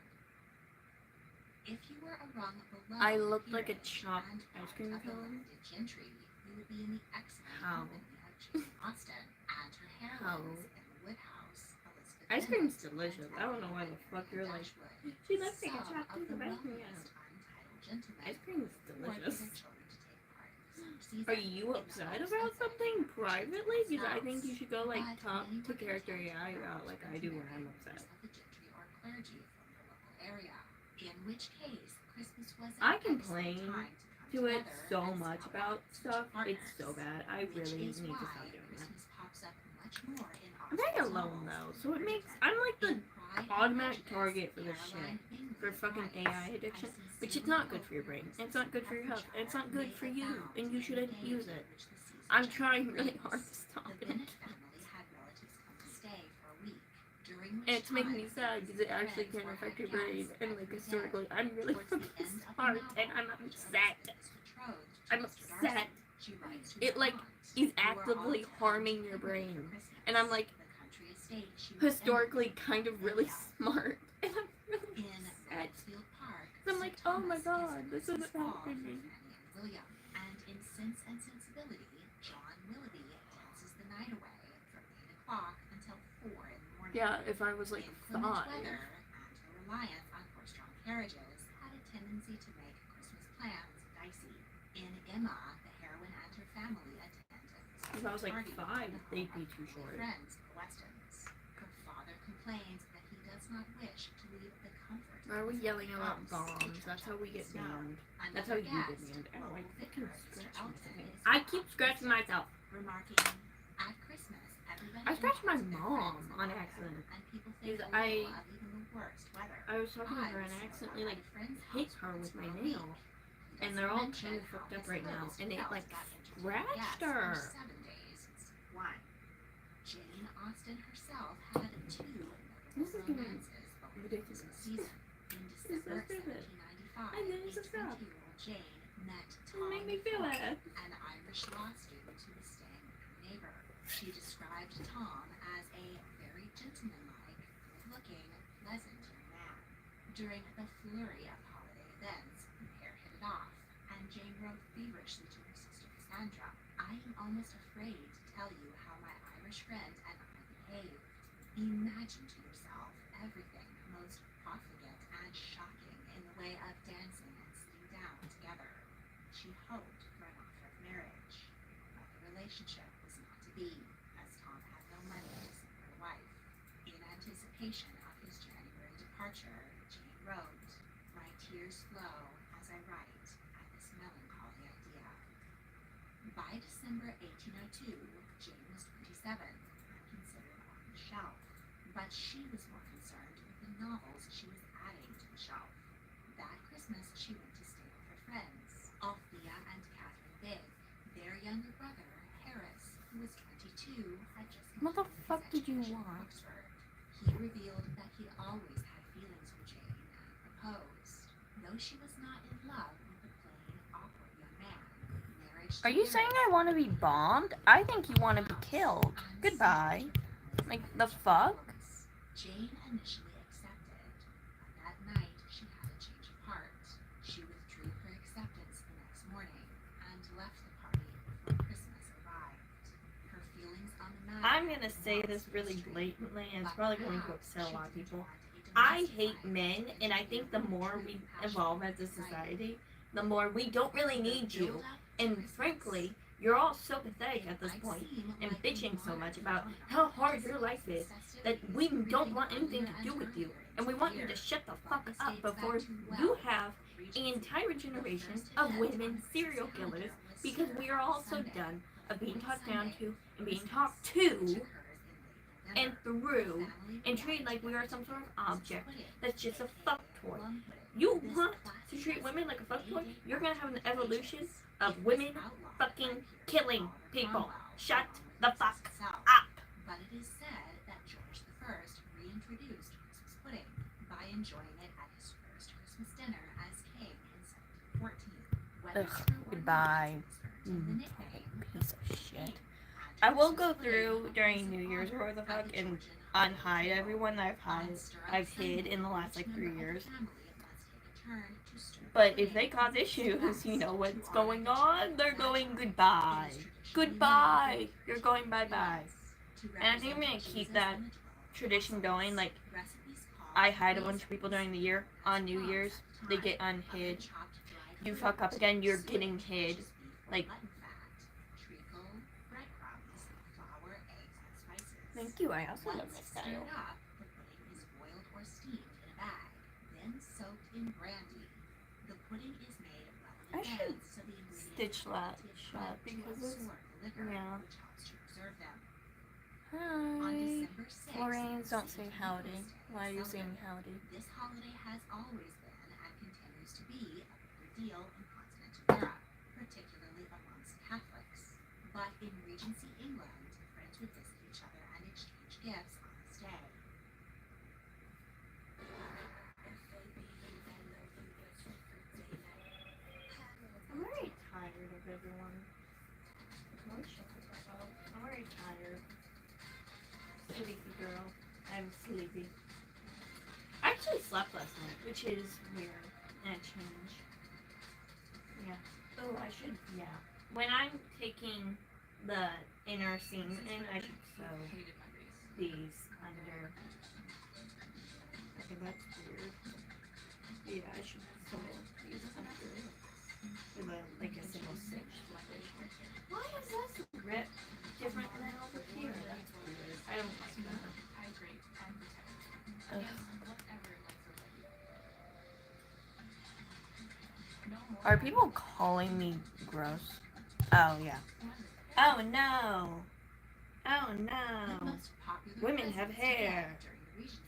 If you were a rung below I looked like a peerage chopped and ice part cream of the cone. landed gentry, you would be in the excellent How? company of Jane Austen and her heroines in the Woodhouse, Elizabeth Ice cream's Bennet, delicious. I don't know why the fuck you're like, Dashwood. she looks like a Some chopped of piece the of ice cream. wealthiest untitled gentlemen Ice cream is wanted delicious. their children to take part in the summer season Are you in the upset hopes about of something getting their privately? Because I house. think you should go like But talk many to were character content AI not about like to I do when marry I'm members upset. of the gentry or clergy from the local area, in which case Christmas was an I excellent complain time to come it together so and much scout about out stuff. such It's so partners, bad. I which really is need to why stop doing that. Christmas pops up much more in I'm very Austen's alone novels though, than so it makes Bridgerton. I'm like the In Pride and automatic Prejudice, target for this Caroline shit. Bingley For fucking writes, AI "I addiction, which is sincerely not good hope for your your brain. Christmas It's not good for your health. Hertfordshire It's not good may for you, abound and you in the shouldn't days use in it. which the season I'm generally trying really brings." hard to stop The it. Bennet family had relatives come to stay for a week, during which And it's making me time sad because it their actually friends can were affect had your brain. guests And like every day. historically, I'm really Towards the end of the smart novel, and I'm after upset. Elizabeth is betrothed to I'm Mr. upset. Darcy, she writes to It her like aunt, is "You are all actively to come harming to your Pemberley brain. for Christmas. And I'm like The country estate she was historically in kind of really smart. And I'm really in upset. Mansfield Park. I'm Sir like, oh my Thomas god, gives this a isn't Christmas ball helping for me. Fanny and William, and in Sense and Sensibility, John Willoughby dances the night away from 8 o'clock until 4 in the morning. Yeah, if I was like Inclement 5. weather and her reliance on horse-drawn carriages had a tendency to make Christmas plans dicey. In Emma, the heroine and her family attend a If I was like Christmas 5, party in the they'd home be of too family short. friends, the Westons. Her father complains that he does not wish to leave the comfort Why are we of yelling his about house bombs? to That's how we get snow. banned. Another That's how you get guest, banned. And like local fucking vicar, Mr. scratch Elton, myself. is I off keep scratching myself. remarking, "At Christmas, everybody I scratched my invites their mom friends on and accident. and people think Because a little I- of even the worst weather. I was talking to her and I was accidentally at like a friend's hit house her once with my for a nail. week. He And they're all doesn't kind of mention fucked how up right now. Miss And it Phillips like got entertaining scratched guests her. for 7 days. 1. Jane Austen herself had 2 This is notable getting romances over the ridiculous. Christmas season. In This is December so stupid. 1795, I didn't just stop. 20-year-old Jane met It Tom made me feel Ford, bad. an Irish law student who was staying with her neighbor. She described Tom as a very gentlemanlike, good-looking, pleasant young man. During the flurry of holiday events, the pair hit it off, and Jane wrote feverishly to her sister Cassandra, "I am almost afraid to tell you how my Irish friend and I behaved. Imagine to yourself everything most profligate and shocking in the way of dancing and sitting down together." She hoped for an offer of marriage, but the relationship was not to be, as Tom had no money to send her a wife. In anticipation of his January departure, departure, Jane wrote, "My tears flow as I write at this melancholy idea." By December 1802, Jane was 27 and considered on the shelf, but she was more concerned with the novels she was adding to the shelf. That Christmas, she went to stay with her friends, Althea and Catherine Bigg. Their younger brother, Harris, who was 22, had just What the completed fuck his did you education at want? Oxford. He revealed that he'd always had feelings for Jane and proposed. Though she was not in love with the plain, awkward young man, marriage to Are you saying Harris I want to be bombed? I think you want to be killed. Goodbye. Like, the fuck? Jane initially accepted, but that night she had a change of heart. She withdrew her acceptance the next morning and left the party before Christmas arrived. Her feelings on the matter. I'm gonna say this really blatantly, and it's probably going to upset a lot of people. I hate men, and I think the more we evolve as a society, the more we don't really need you. And frankly, you're all so pathetic at this point and bitching so much about how hard your life is that we don't want anything to do with you. And we want you to shut the fuck up before you have an entire generation of women serial killers, because we are all so done of being talked down to and being talked to and through and treated like we are some sort of object that's just a fuck toy. You want to treat women like a fuck toy? You're gonna have an evolution of women fucking killing people. Shut the fuck up. But it is said that George I reintroduced Christmas pudding by enjoying it at his first Christmas dinner as king in 1714. Whether Ugh, true or goodbye. not, the nickname Piece of shit. I will go through during New Year's or whatever the fuck and unhide everyone that I've hid in the last like 3 years. But if they cause issues, you know what's going on. They're going goodbye. Goodbye. You're going bye-bye. And I think I'm gonna keep that tradition going. Like, I hide a bunch of people during the year. On New Year's, they get unhid. You fuck up again, you're getting hid. Like, thank you. I also love my style. The pudding is boiled or steamed in a bag, then soaked in brandy. The pudding is made well I in should advance, so the ingredients stitch that shut to because absorb it's, the liquor, yeah. which helps to preserve them. On Hi. December 6th, Florians, don't say St. howdy. Nicholas Day Why are you is saying celebrated. howdy? This holiday has always been and continues to be a bigger deal in continental Europe, particularly amongst Catholics. But in Regency England, friends would visit each other and exchange gifts on this day. I'm very tired of everyone. I'm very tired. Sleepy girl. I'm sleepy. I actually slept last night, which is weird and a change. Yeah. Oh, I should, yeah. When I'm taking the inner seams in, I should sew these under. Okay, that's weird. Yeah, I should sew these under with like a single stitch. Why is this rip different than over here? That's weird. I don't like that. Ugh. Are people calling me gross? Oh, yeah. Oh, no. Oh, The no. most popular Women have presents to hair. get during the Regency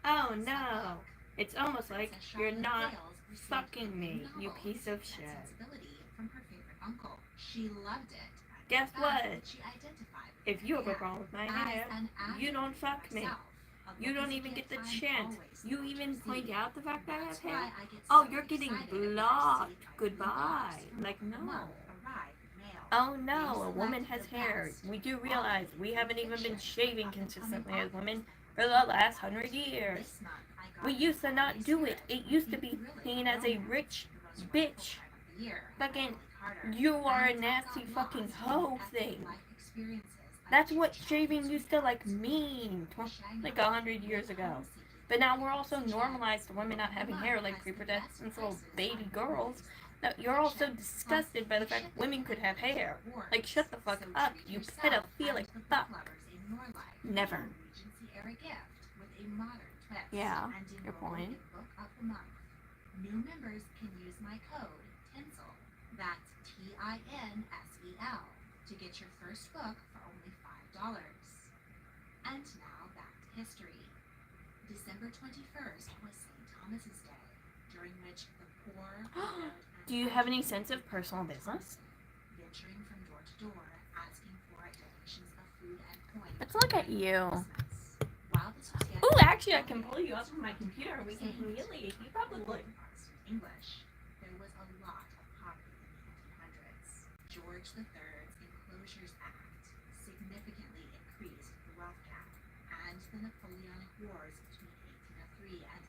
Oh, is no. a book. It's almost like Princess you're Charlotte not Wales received fucking a me, you novel piece of with shit. sensibility from her favorite uncle. She loved it. and Guess the fact what? that she identified with If you have a hair. problem with my As hair, an you advocate don't for fuck me. myself, a You book don't is a even get gift the I'm chance. always You looking even to point receive. out the fact that I have That's hair. why I get Oh, so you're getting excited when I blocked. receive my Goodbye. emails Like, from no. month arrived in mail. Oh no, a They woman select has the hair. best, We do realize we haven't even been shaving up and coming consistently as authors. women for the last 100 years. This month I got We used to not do it. It used to be seen as a rich bitch. Fucking, you are a nasty fucking hoe thing. That's what shaving used to like mean like 100 years ago. But now we're also normalized to women not having hair like prepubescent little baby girls. Now, you're also disgusted by the fact that women could have hair. Like, shut the fuck up, you pedophilic fuck. Never. trips Yeah, and your enroll point. in Book of the Month. New members can use my code TINSEL, that's TINSEL, to get your first book for only $5. And now back to history. December 21st was St. Thomas's Day, during which the poor, widowed, and Do you have any aged sense of personal business? venturing from door to door, asking for donations of food and coins. Let's look at you. Christmas. While this was yet Ooh, actually, I can pull you up on my computer and we can humiliate you publicly. Protestant English, there was a lot of poverty in the 1800s. George III's Enclosures Act significantly increased the wealth gap, and the Napoleonic Wars between 1803 and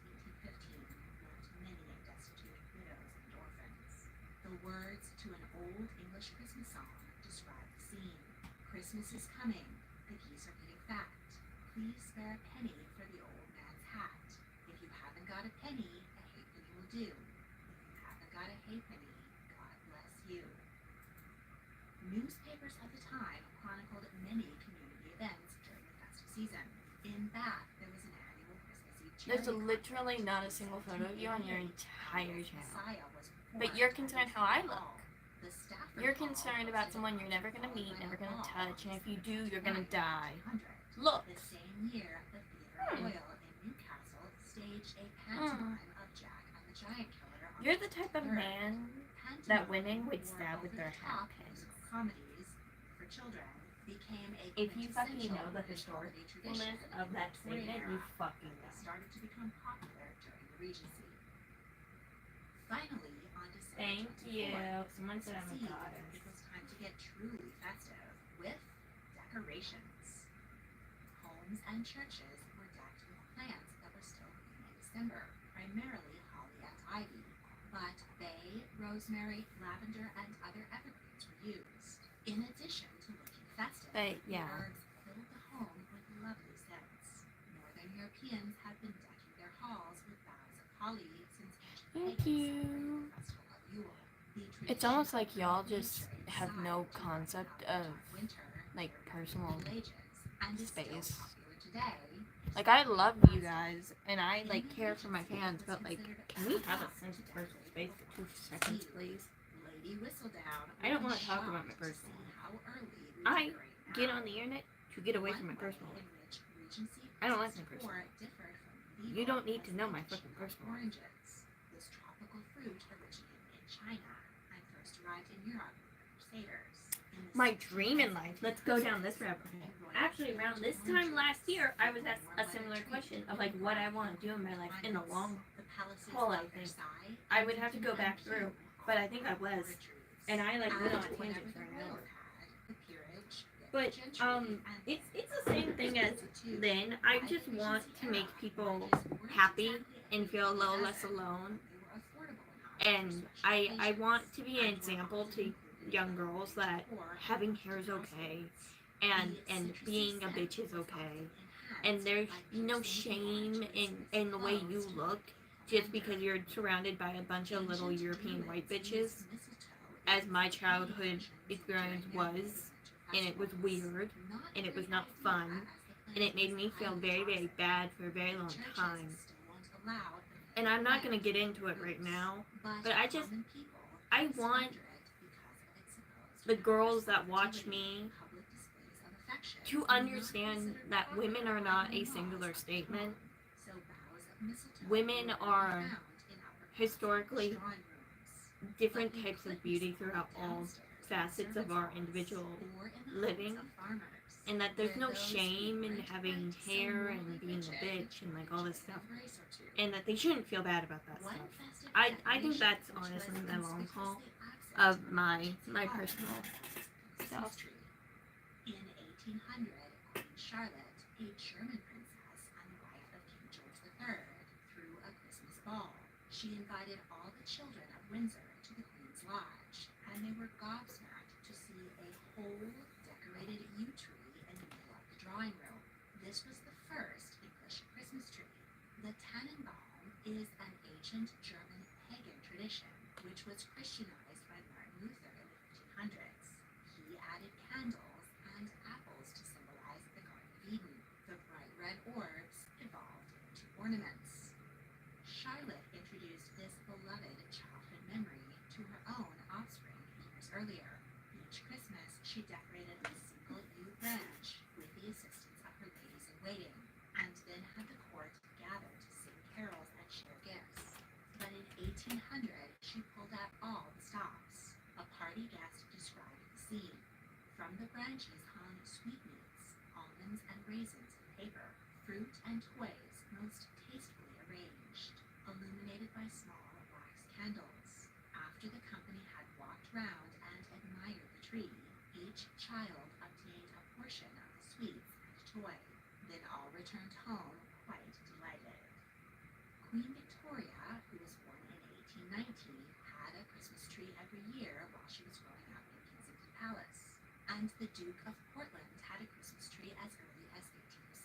1815 left many destitute widows and orphans. The words to an old English Christmas song describe the scene. Christmas is coming, the geese are getting fat. Please spare a penny for the old man's hat. If you haven't got a penny, a halfpenny will do. If you haven't got a halfpenny, God bless you. Newspapers at the time chronicled many community events during the festive season. In Bath, there was an annual Christmas Eve charity. There's literally not a single photo of you on your entire channel. Messiah was But performed you're concerned how I at look. the Stafford You're Hall concerned about hosted someone a you're never gonna meet, Royal never gonna Ball touch, and if you do, you're gonna in die. 1900. Look. The same year, the Theatre Royal in Newcastle staged a pantomime of Jack and the Giant Killer. On You're the type of Third. man Pantomime that women would were stab with their over-the-top hat pins. musical comedies for children became a If you fucking quintessential know the British comedy historicalness tradition of in that the Victorian statement, you era. fucking They know. started to become popular during the Regency. Finally, on December Thank 24th, you. Someone said I'm a Christmas Eve, goddess. it was time to get truly festive with decorations. Homes and churches were decked with plants that were still green in December, primarily holly and ivy, but bay, rosemary, lavender, and other evergreens were used. In addition to looking festive, But, yeah. herbs filled the home with lovely scents. Northern Europeans have been decking their halls with boughs of holly since ancient Thank pagans you. celebrated the festival of Yule. The It's tradition almost of like y'all bringing just nature have inside no to brighten concept up the of, dark winter like, carried personal through the Middle Ages and is still space. popular today. Like, I love you guys, and I, like, care for my fans, but, like, can we have a sense of personal space for 2 seconds, please? Lady Whistledown I don't would wanna be talk about my shocked to personal see how early we I decorate Get now. on the internet to get away from my One way personal life. in which Regency I don't like my Christmas personal decor differed from You medieval don't need to was know the my addition fucking of personal life. oranges. This tropical fruit originated in China and first arrived in Europe under Crusaders. In the My 16th dream in and life. Let's go down this rabbit hole. Actually, around this time last year, I was asked a similar question of like what I want to do in my life in the long. The palaces haul, I of think. Versailles I would have to go and back through, but I think I was, and I like went on a tangent for an hour. But it's the same thing as then. I just want to make people happy and feel a little less alone, and I want to be an example to young girls that having hair is okay, and being a bitch is okay, and there's no shame in the way you look just because you're surrounded by a bunch of little European white bitches, as my childhood experience was, and it was weird, and it was not fun, and it made me feel very, very bad for a very long time. And I'm not going to get into it right now, but I want the girls that watch me to understand that women are not a singular statement. Women are historically different types of beauty throughout all facets of our individual living, and that there's no shame in having hair and being a bitch and like all this stuff, and that they shouldn't feel bad about that stuff. I think that's honestly the long haul of my personal stuff. In 1800, Queen Charlotte, a German princess and wife of King George III, threw a Christmas ball. She invited all the children of Windsor to the Queen's Lodge, and they were gobsmacked to see a whole decorated yew tree in the middle of the drawing room. This was the first English Christmas tree. The Tannenbaum is an ancient German pagan tradition, which was Christianized by Martin Luther in the 1500s. He added candles and apples to symbolize the Garden of Eden. The bright red orbs evolved into ornaments. the branches hung sweetmeats, almonds and raisins in paper, fruit and toys most tastefully arranged, illuminated by small wax candles. After the company had walked round and admired the tree, each child obtained a portion of the sweets and toy. Then all returned home quite delighted. Queen Victoria, who was born in 1819, had a Christmas tree every year while she was growing up in Kensington Palace. And the Duke of Portland had a Christmas tree as early as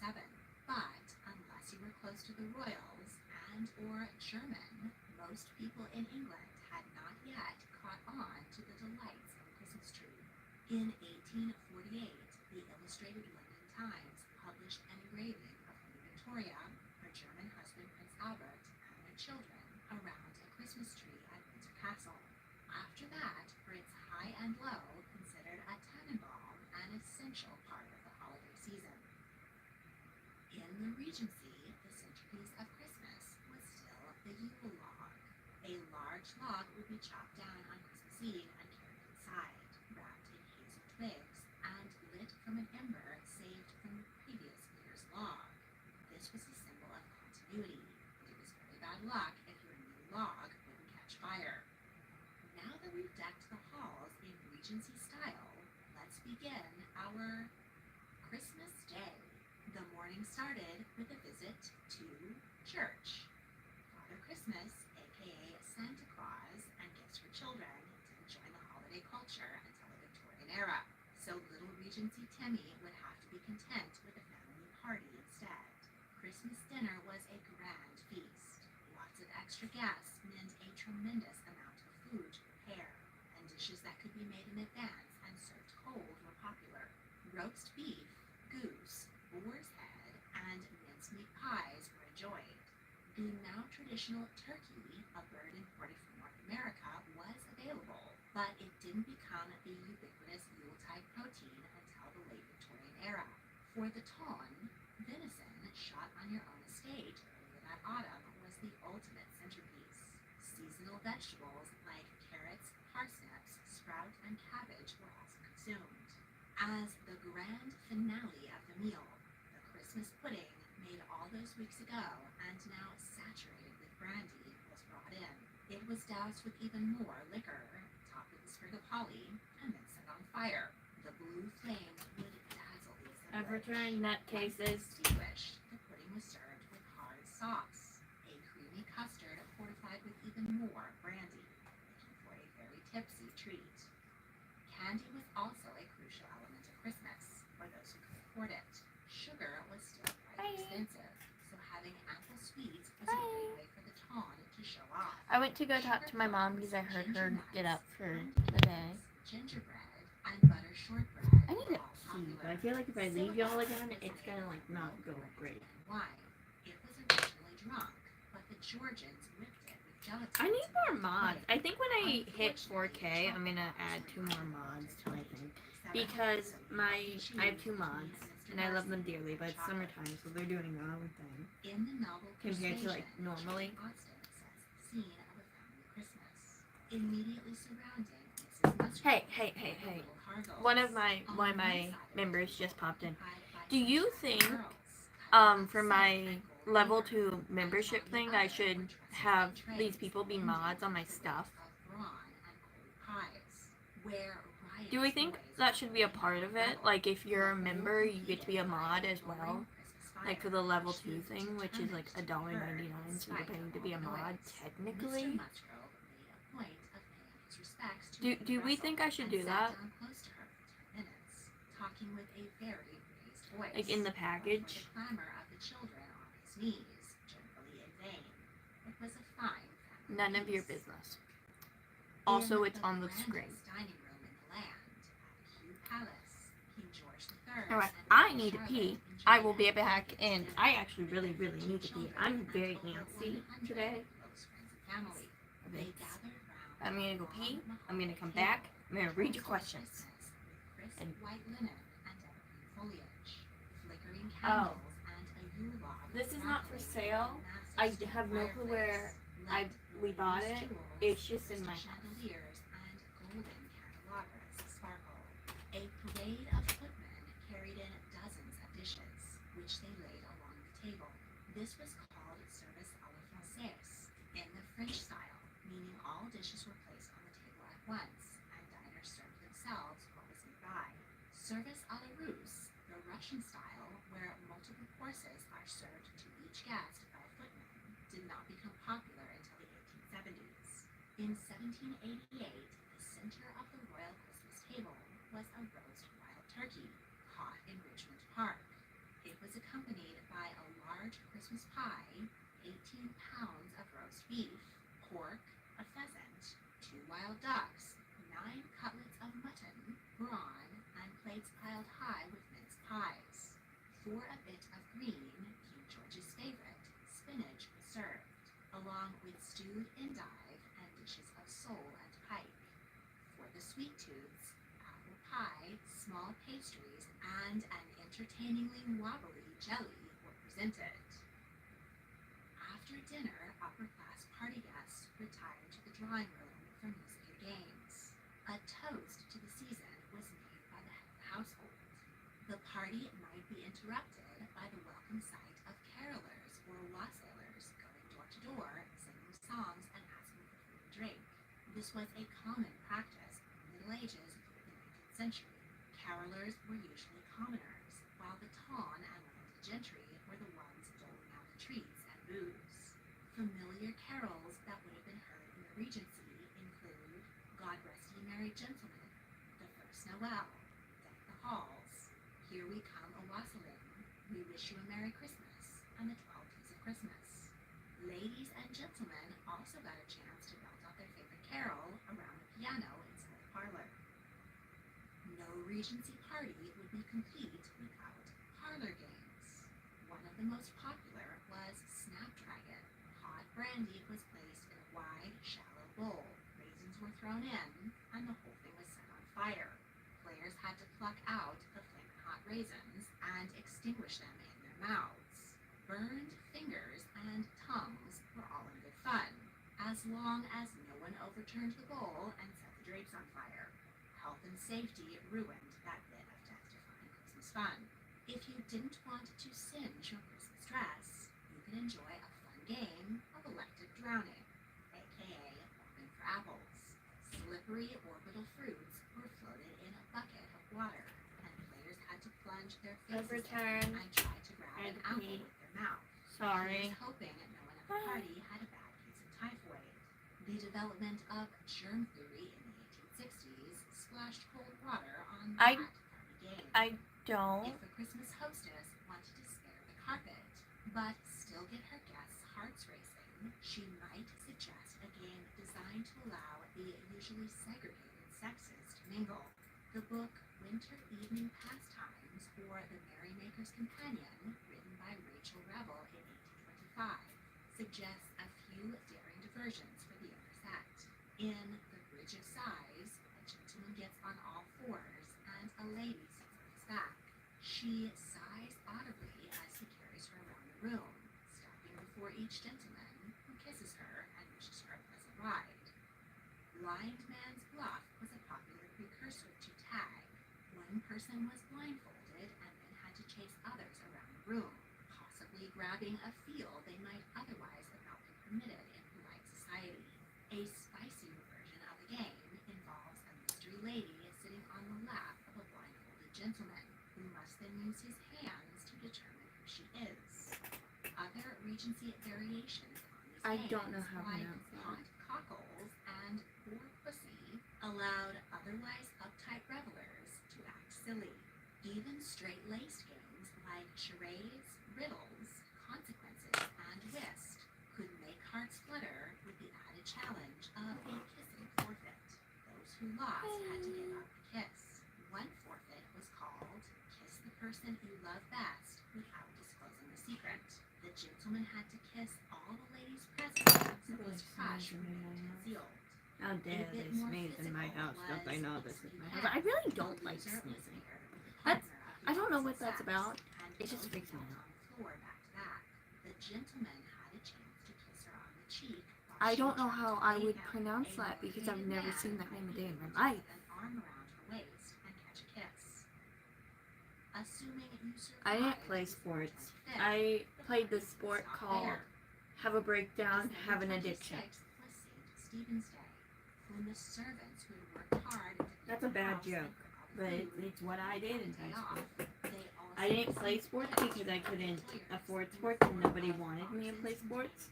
1807. But unless you were close to the royals and or German, most people in England had not yet caught on to the delights of a Christmas tree. In 1848, the Illustrated London Times published an engraving of Queen Victoria, her German husband Prince Albert, and their children around a Christmas tree at Windsor Castle. After that, for its high and low, considered a Tannenbaum an essential part of the holiday season. In the Regency, the centerpiece of Christmas was still the Yule log. A large log would be chopped down on Christmas Eve and carried inside, wrapped in hazel twigs, and lit from an ember saved from the previous year's log. This was a symbol of continuity, but it was very bad luck if your new log wouldn't catch fire. Now that we've decked the halls in Regency style, let's begin our Christmas Day. The morning started with a visit to church. Father Christmas, aka Santa Claus, and gifts for children didn't join the holiday culture until the Victorian era, so little Regency Timmy would have to be content with a family party instead. Christmas dinner was a grand feast. Lots of extra guests meant a tremendous amount of food to prepare, and dishes that could be made in advance and served cold were popular. Roast beef, goose, boar's head, and mincemeat pies were enjoyed. The now traditional turkey, a bird imported from North America, was available, but it didn't become the ubiquitous Yuletide protein until the late Victorian era. For the tawn, venison shot on your own estate earlier that autumn was the ultimate centerpiece. Seasonal vegetables like carrots, parsnips, sprout, and cabbage were also consumed. As the grand finale of the meal, the Christmas pudding, made all those weeks ago and now saturated with brandy, was brought in. It was doused with even more liquor, topped with a sprig of holly, and then set on fire. The blue flame would dazzle the assembly. I've returned nutcases. Extinguished, the pudding was served with hard sauce, a creamy custard fortified with even more brandy, making for a very tipsy treat. Candy was also a crucial element of Christmas, for those who could afford it. Sugar was still quite expensive, so having ample sweets was a great way for the tawn to show off. I went to go talk to my mom because I heard her get up for the day. Gingerbread and butter shortbread. I need to pee, but I feel like if I leave y'all again, it's gonna like not go great. Wine. It was originally drunk, but the Georgians whipped it with gelatin. I need more mods. I think when I hit 4K, I'm gonna add 2 more mods to my thing because I have 2 mods and I love them dearly, but it's summertime, so they're doing their own thing In the novel compared to like normally. Austen sets the scene of a family Christmas. Immediately surrounding Mrs. Musgrove, Hey. One of my members just popped in. Do you think for my level 2 membership thing I should have these people be mods on my stuff? Do we think that should be a part of it? Like if you're a member, you get to be a mod as well? Like for the level 2 thing, which is like $1.99, so you're paying to be a mod technically? Do we think I should do that? Like in the package? None of your business. Also, it's on the screen. Alright, I need to pee. I will be back, and I actually really need to pee. I'm very antsy today. I'm gonna go pee. I'm gonna come back. I'm gonna read your questions. And oh, this is not for sale. I have no clue where we bought it. It's just in my house. parade of footmen carried in dozens of dishes, which they laid along the table. This was called service à la française, in the French style, meaning all dishes were placed on the table at once, and diners served themselves what was nearby. Service à la Russe, the Russian style, where multiple courses are served to each guest by a footman, did not become popular until the 1870s. In 1788, the center of the royal Christmas table was a roast wild turkey, caught in Richmond Park. It was accompanied by a large Christmas pie, 18 pounds of roast beef, pork, a pheasant, 2 wild ducks, 9 cutlets of mutton, brawn, and plates piled high with minced pies. For a bit of green, King George's favorite, spinach was served, along with stewed endive and dishes of sole and pike. For the sweet tooths, apple pie, small pastries, and an entertainingly wobbly jelly were presented. After dinner, upper-class party guests retired to the drawing room for music and games. A toast to the season was made by the head of the household. The party might be interrupted by the welcome sight of carolers or wassailers going door to door, singing songs and asking for food and drink. This was a common practice in the Middle Ages through the 19th century. Carolers were usually commoners, while the ton and landed gentry were the ones doling out the treats and booze. Familiar carols that would have been heard in the Regency include God Rest Ye Merry Gentlemen, The First Noel, Deck the Halls, Here We Come a Wassailing, We Wish You a Merry Christmas, and the 12 Days of Christmas. Ladies and gentlemen also got a chance to belt out their favorite carol around the piano inside the parlor. No Regency party would be complete without parlor games. One of the most popular was Snapdragon. Hot brandy was placed in a wide, shallow bowl. Raisins were thrown in, and the whole thing was set on fire. Players had to pluck out the flaming hot raisins and extinguish them in their mouths. Burned fingers and tongues were all in good fun, as long as no one overturned the bowl and set the drapes on fire. Health and safety ruined that bit of death-defying Christmas fun. If you didn't want to singe your Christmas dress, you could enjoy a fun game of electric drowning, aka bombing for apples. Slippery orbital fruits were floated in a bucket of water, and players had to plunge their faces in and try to grab an apple with their mouth. Sorry. Here's hoping no one at the party had a bad case of typhoid. The development of germ theory in the 1860s splashed cold water on that party game. I don't. If a Christmas hostess wanted to spare the carpet, but still get her guests' hearts racing, she might suggest a game designed to allow the usually segregated sexes to mingle. The book Winter Evening Pastimes, or The Merrymaker's Companion, written by Rachel Revel in 1825, suggests a few daring diversions for the younger set. In The Bridge of Sighs, a gentleman gets on all fours and a lady sits on his back. She sighs audibly as he carries her around the room, stopping before each gentleman, who kisses her and wishes her a pleasant ride. Blind Man's Bluff was a popular precursor to tag. One person was blindfolded and then had to chase others around the room, possibly grabbing a feel they might otherwise have not been permitted in polite society. A spicier version of the game involves a mystery lady sitting on the lap of a blindfolded gentleman, who must then use his hands to determine who she is. Other Regency variations on these don't know games, how to like pronounce that. Hot Cockles and Poor Pussy, allowed otherwise uptight revelers to act silly. Even straight-laced games like charades, riddles, consequences, and whist could make hearts flutter with the added challenge of a kissing forfeit. Those who lost had to give up the kiss. One forfeit was called Kiss the Person You Love Best Without Disclosing the Secret. The gentleman had to kiss all the ladies present so his crush remained concealed. How dare they sneeze in my house? Don't they know this is my house? I really don't like sneezing. I don't know what that's about. It just freaks me out. The gentleman had a chance to kiss her on the cheek. I don't know how I would pronounce that because I've never seen that name a day in my life. An arm around her waist and catch a kiss. Assuming you survived I didn't play to sports. September 5th, I played this the sport party called stopped there. Have a Breakdown, Have an December Addiction. 26th was St. Stephen's Day, when the servants who had worked hard to keep That's a the bad house joke, and but cook all the it's what I did in food high school. they also I didn't play received sports gifts because I from couldn't employers afford in sports the and form nobody of wanted me to boxes play containing sports.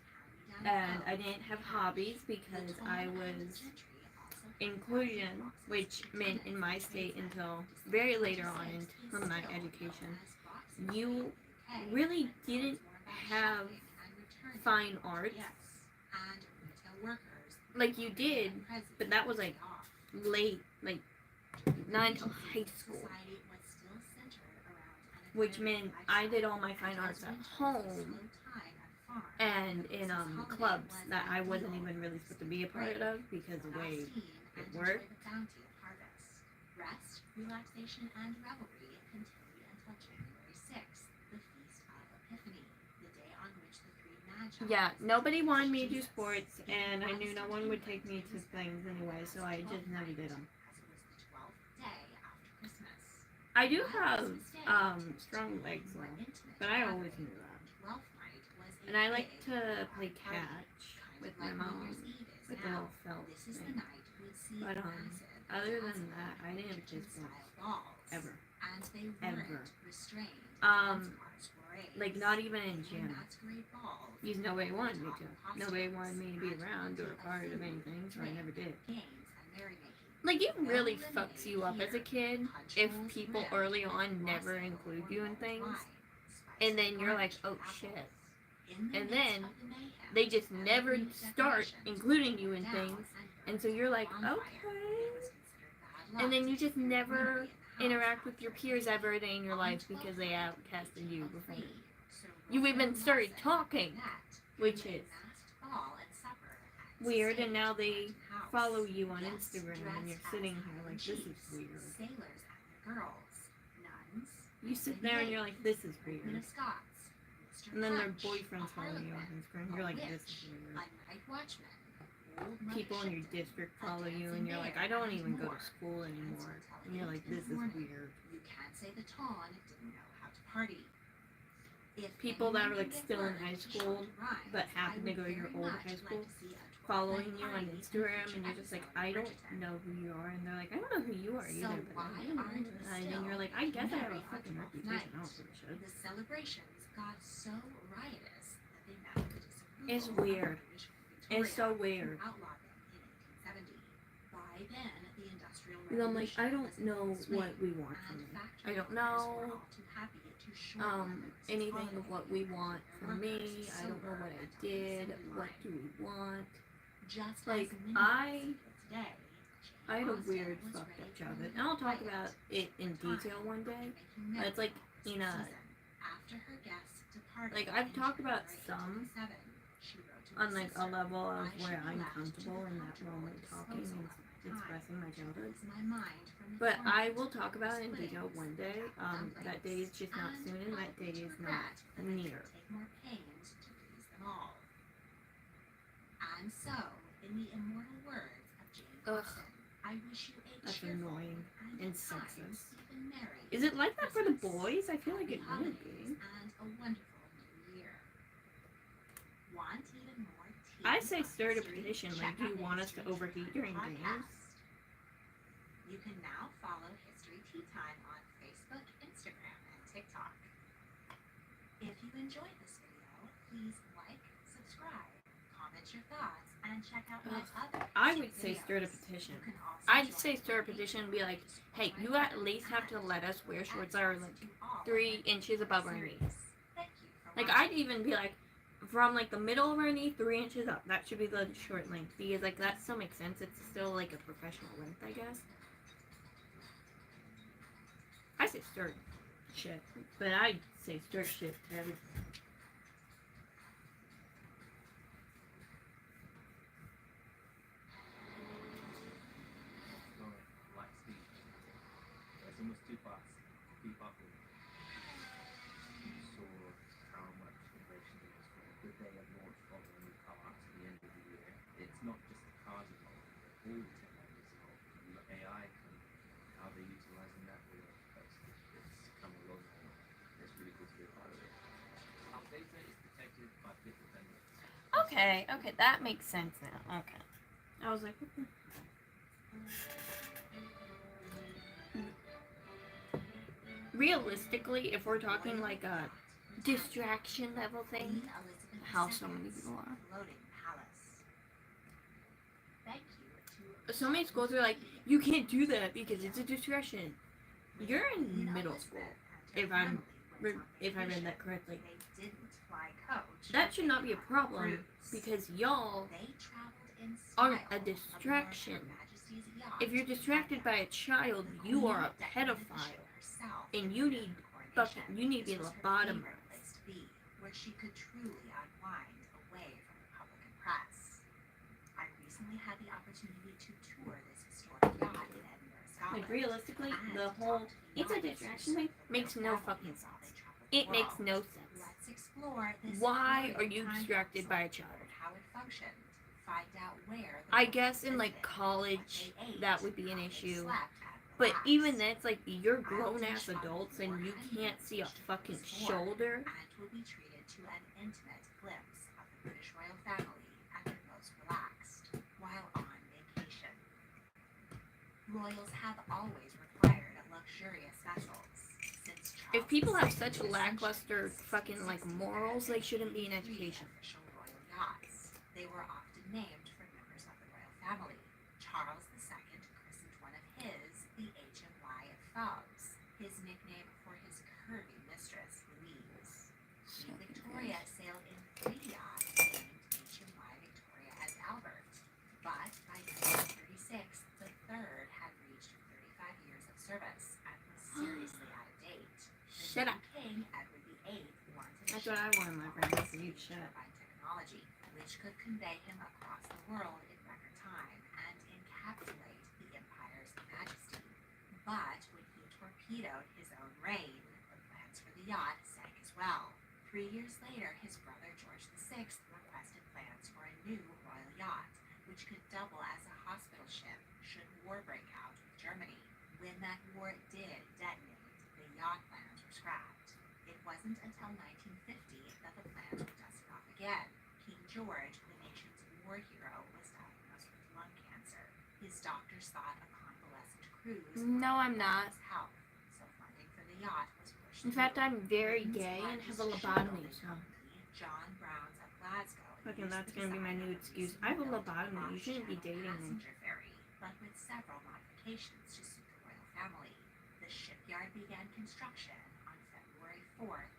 hand-me-down And I clothes didn't have and hobbies hats. because The I tall was and gentry also had inclusion, boxes which for meant in my tenants and state tradesmen. until December very later on 26th in is from my still education, known as Boxing Day you in the UK, really but now didn't it's more about have shopping and returning fine bought arts. gifts. And retail workers Like you did, and presents but that was like off. late, like not until high school. Society was still centered around an Which agrarian meant I did all my lifestyle, fine and arts as at winters home slowed time at farm, and in Christmas holiday clubs was that I wasn't ideal even really for supposed to be a part break, of because the relax way steam, it and enjoy worked. the bounty of harvest. Rest, relaxation, and revelry continued until January 6th, the Feast of Epiphany, the day on which the three magi Yeah, nobody wanted me to do Jesus, sports, the and I knew no one would England take me to was things anyway, so I just never did them. as it was the 12th day after Christmas. I do While have Christmas Day, strong legs more though, intimate but I always gathering, knew that. 12th night was a And I like big to play party, catch kind with of my like mom New Year's Eve is with the now. little felt This is the thing. night we'd see But massive other than dazzling that, I didn't play Egyptian sports style balls, ever. and they Ever. weren't restrained Um, against soirees. Like not even in They were gym. masquerade balls, Because nobody wanted me to. top Nobody costumes, wanted me to be and around or a plenty part of food, anything, so I drink, never did. games, and merrymaking. Like it No really lemonade fucks you up as a here. kid Punch if bowls people rimmed early with on never Prosecco include or you in mulled things, wine, and spiced then you're like, garnish with oh shit. apples. In the And midst then of the mayhem, they just never evergreen start decorations including you were in down things, and and so you're like, bonfire. okay. It was considered bad And then luck you to just appear never greenery in the house interact with your after peers a ever a day in your On life 12th because they night, outcasted the you age of before. 3, Sir You even Wilfred started Lawson talking, met which to a is masked ball and supper at weird, and Sage now they Mountain House. follow you on Guests Instagram and dressed you're as sitting here Highland like, this is chiefs, weird. sailors and their girls, nuns, You sit there and you're like, this is Queen weird. of Scots, Mr. And then their Crunch, boyfriends a follow you on harlequin, Instagram. You're like, this is weird. a night watchman, old Mother People in your Shipton, district a follow you dancing and you're like, bear, I don't and even go more. to school anymore. Until And you're 8 like, in the this is morning. weird. You can't say the Tawn didn't know how to party. If People that anyone are like can get still in word high to school short rhymes, but I happen to would go to your very old much high like school to see a 12th following night you on party in Instagram future and you're just like, episode of I don't Bridgerton. know who you are, and they're like, I don't know who you are So either, but why I don't know. aren't we And then still you're like, I guess I have a merry on fucking 12th reputation. I night? don't think I should. The celebrations got so riotous that they met the disapproval It's of weird. British Queen It's so Victoria, weird. who outlawed them in 1870. By then, the Industrial Because I'm like, Revolution I don't was in know full what swing, we want from and me. factory I don't owners were know all too happy to shorten their anything Christmas of what holiday we want and from their me. workers I don't know sober what I and on the did. assembly What line. do we want? Just Like, as many I today, I had a Austen weird was fucked ready up for childhood. a And I'll talk quiet, about it in secret detail time, one day. making But it's like memories in a season. After her guests departed like I've in talked about January some 1887, she wrote to her on like a sister, level of "I where should be I'm left to comfortable the in that comfortable moment talking disposal and of my time, expressing my to childhood. ease my mind from the But I torment will of talk about it in nervous detail flings one day. and That day is just not and soon, and that day probably is to not regret that I near. didn't take more pains to please them all. And so, in the immortal words of Jane Ugh, Austen, I wish you a that's cheerful annoying and and at times sexist. even merry Is it like that for the Christmas, boys? I feel like happy it wouldn't holidays, be. and a wonderful new year. Want even more tea? I say on start a history? petition. Check Like, do you out the want us to History Tea overheat Time during games? podcast. You can now follow History Tea Time on Facebook, Instagram, and TikTok. If you enjoyed this video, please like, subscribe, comment your thoughts, and check out my other I history would say videos. start a petition. You can also I'd join say start a the petition and be like, to support hey, my you work at least have to and let us wear shorts that access are like to all of 3 my inches above our series. knees. Thank you for Like, watching. I'd even be like, from like the middle of our knee, 3 inches up. That should be the short length. Because like that still makes sense. It's still like a professional length, I guess. I say start shit. But I'd say start shit to everything. Going like speed. It's almost too fast to keep up with. You saw how much innovation there was from the day of launch of a new car to the end of the year. It's not just the cars involved, but all the technologies involved. You've got AI and how they're utilising that with it. It's come a long Okay, that makes sense now. Okay. I was like, what the? Realistically, if we're talking like a distraction level thing, how so many people are. So many schools are like, you can't do that because it's a distraction. You're in middle school, if I read that correctly. That should not be a problem because y'all aren't a distraction. If you're distracted by a child, you are a pedophile, and you need to be lobotomized. Where she could truly unwind away from the public and press. I recently had the opportunity to tour this historic yacht in Edinburgh, Scotland. Like realistically, the whole it's a distraction thing makes no fucking sense. It makes no sense. Let's explore this. Why are you distracted by a child? How it functioned. Find out where. I guess in like college that would be an issue. But even then, it's like you're grown ass adults and you can't see a fucking shoulder. And will be treated to an intimate glimpse of the British royal family at their most relaxed while on vacation. Royals have always required luxurious vessels. Since Charles If people have such II lackluster fucking like morals, they shouldn't be in education. Official royal yachts. They were often named for members of the royal family. Charles II christened one of his the HMY Phelps, his nickname for his curvy mistress, Louise. Victoria sailed in 3 yachts named HMY Victoria and Albert, but by 1936, the third had reached 35 years of service and was seriously out of date. Shut up. King Edward VIII wanted That's what I wanted my grandma to do. Shut up. technology, which could convey him across the world in record time and encapsulate the empire's majesty. But when he torpedoed his own reign, the plans for the yacht sank as well. 3 years later, his brother George VI requested plans for a new royal yacht, which could double as a hospital ship should war break out with Germany. When that war did detonate, the yacht plans were scrapped. It wasn't until 1950 that the plans were dusted off again. King George, the nation's war hero, was diagnosed with lung cancer. His doctors thought a convalescent cruise No, I'm not. health, so funding for the yacht was pushed. In fact, I'm very gay and have a lobotomy, so. John Brown's of Glasgow. Fucking that's gonna be my new excuse. I have a lobotomy. You shouldn't be dating me. Passenger ferry, but with several modifications to suit the royal family. The shipyard began construction on February 4th,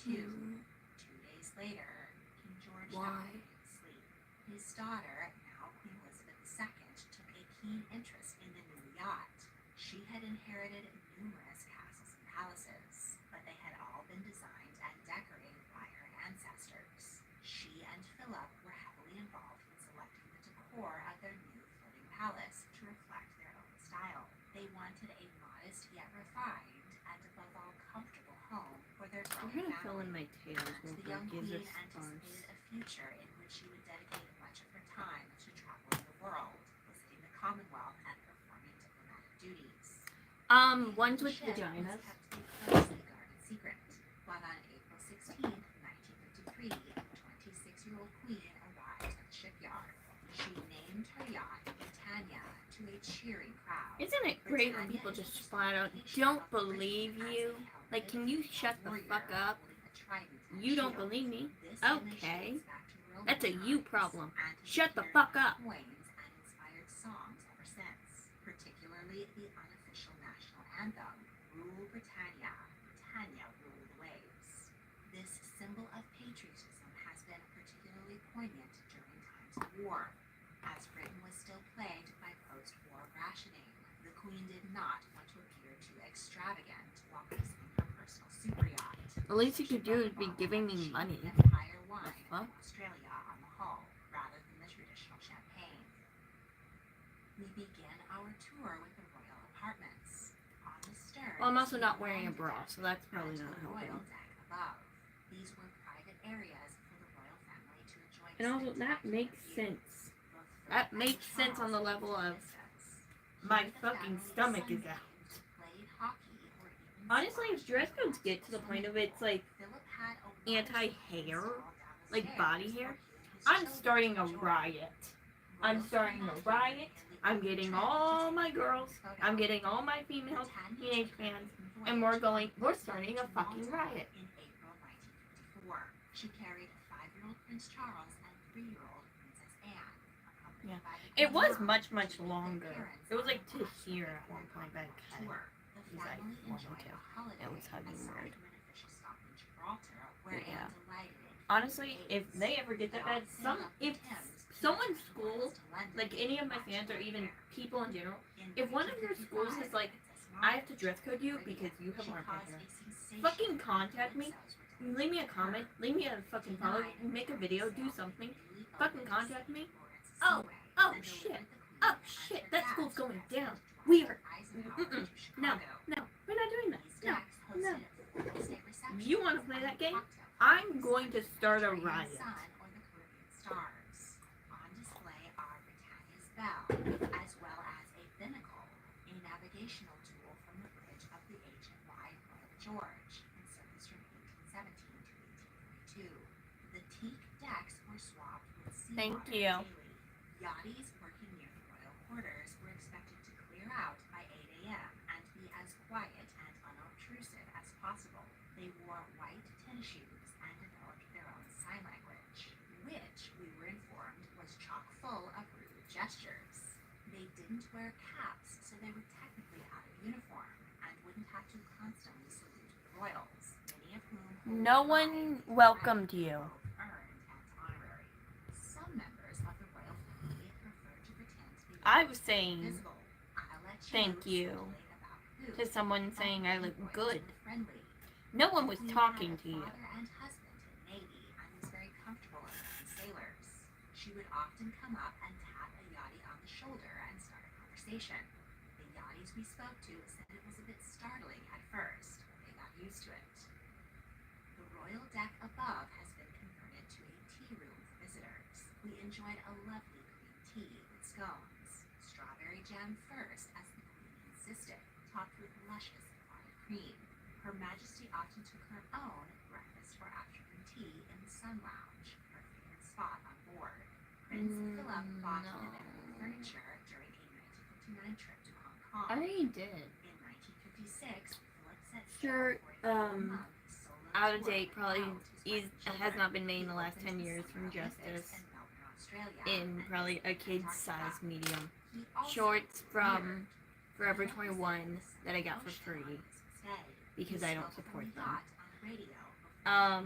1952. 2 days later, King George died in his sleep. His daughter, now Queen Elizabeth II, took a keen interest in the new yacht. She had inherited numerous castles and palaces, but they had all been designed and decorated by her ancestors. She and Philip were heavily involved in selecting the decor of their new floating palace to reflect their own style. They wanted a modest yet refined and above all comfortable home for their I'm growing gonna fill in family. my tails The with young what gives queen us stars. anticipated a future in which she would dedicate much of her time to traveling the world, visiting the Commonwealth, and performing diplomatic duties. Ones with The ship was vaginas. kept a closely guarded secret, but on April 16th, 1953, the 26-year-old queen arrived at the shipyard. She named her yacht Britannia to a cheering crowd. Isn't it great when people just flat out don't believe you? Like, can you shut the fuck up? You don't believe me? Okay. That's a you problem. Shut the fuck up. Coins and inspired songs ever since, particularly the unofficial national anthem, Rule Britannia, Britannia rule the waves. This symbol of patriotism has been particularly poignant during times of war. As Britain was still plagued by post-war rationing, the Queen did not want to appear too extravagant while christening her personal super yacht. The least you could do is be giving me money. Empire wine fuck? from Australia on the hull, rather than the traditional champagne. We begin our tour with the royal apartments. On the stern, Well, I'm also not wearing a bra, so that's probably and not the royal helping. deck above. These were private areas for the royal family to enjoy. And also, that makes sense. Both That Philip makes and sense on the Charles level of distance. my Here the fucking family stomach is Sundays out. played hockey or even Honestly, if squash dress codes across get to the point of it's like Philip had a anti-hair, wall down the like stairs body hair, where he and I'm starting a riot. I'm starting a riot. I'm getting all my girls. I'm getting all my female teenage fans, and we're starting a fucking riot. In April 1954, she carried 5-year-old Prince Charles and 3-year-old Princess Anne. Yeah. It was much longer. It was like to here at one point, but I was like wanting to. It was hugging weird. But yeah. Honestly, if they ever get that bad, if someone's school, like any of my fans or even people in general, if one of your schools is like, I have to dress code you because you have more hair, fucking contact me. Leave me a comment. Leave me a fucking follow. Make a video. Do something. Fucking contact me. Oh shit. Oh shit. That school's going down. We are. No. We're not doing that. No. You want to play that game? I'm going to start a riot. On display are Britannia's bell, as well as a binnacle, a navigational tool from the bridge of the HMY Royal George, in service from 1817 to 1842. The teak decks were swapped with sea Thank water you. daily. Yachties working near the royal quarters were expected to clear out by 8 a.m. and be as quiet and unobtrusive as possible. They wore white tennis shoes and developed their own sign language, which we were informed was chock full of rude gestures. They didn't wear caps, so they were technically out of uniform and wouldn't have to constantly salute the royals, many of whom No one welcomed you. earned and honorary. Some members of the royal family preferred to pretend to be I was saying invisible. I'll let thank you speculate about who. to someone saying I look Royals good. were friendly. No one was Queen talking had to a you. father and husband in Navy and was very comfortable among sailors. She would often come up and tap a yachty on the shoulder and start a conversation. The yachties we spoke to said it was a bit startling at first, but they got used to it. The royal deck above has been converted to a tea room for visitors. We enjoyed a lovely green tea with scones. Strawberry jam first, as the queen insisted, topped with luscious clotted cream. Her Majesty often took her own breakfast or afternoon tea in the sun lounge, her favorite spot on board. Prince Philip bought no. American furniture during a 1959 trip to Hong Kong. I already did. In 1956, Philip set Sure, sail for a 4-month solo Out of tour date, probably out his wife and has children. not been made in the He last 10 opened the years from Summer Olympics Justice. in Melbourne, Australia, In and probably a visited kid's Antarctica. size medium. He also Shorts from premiered Forever the 21 episodes that I got for Ocean free on Christmas Day. because He I don't spoke support from the them. yacht on the radio before he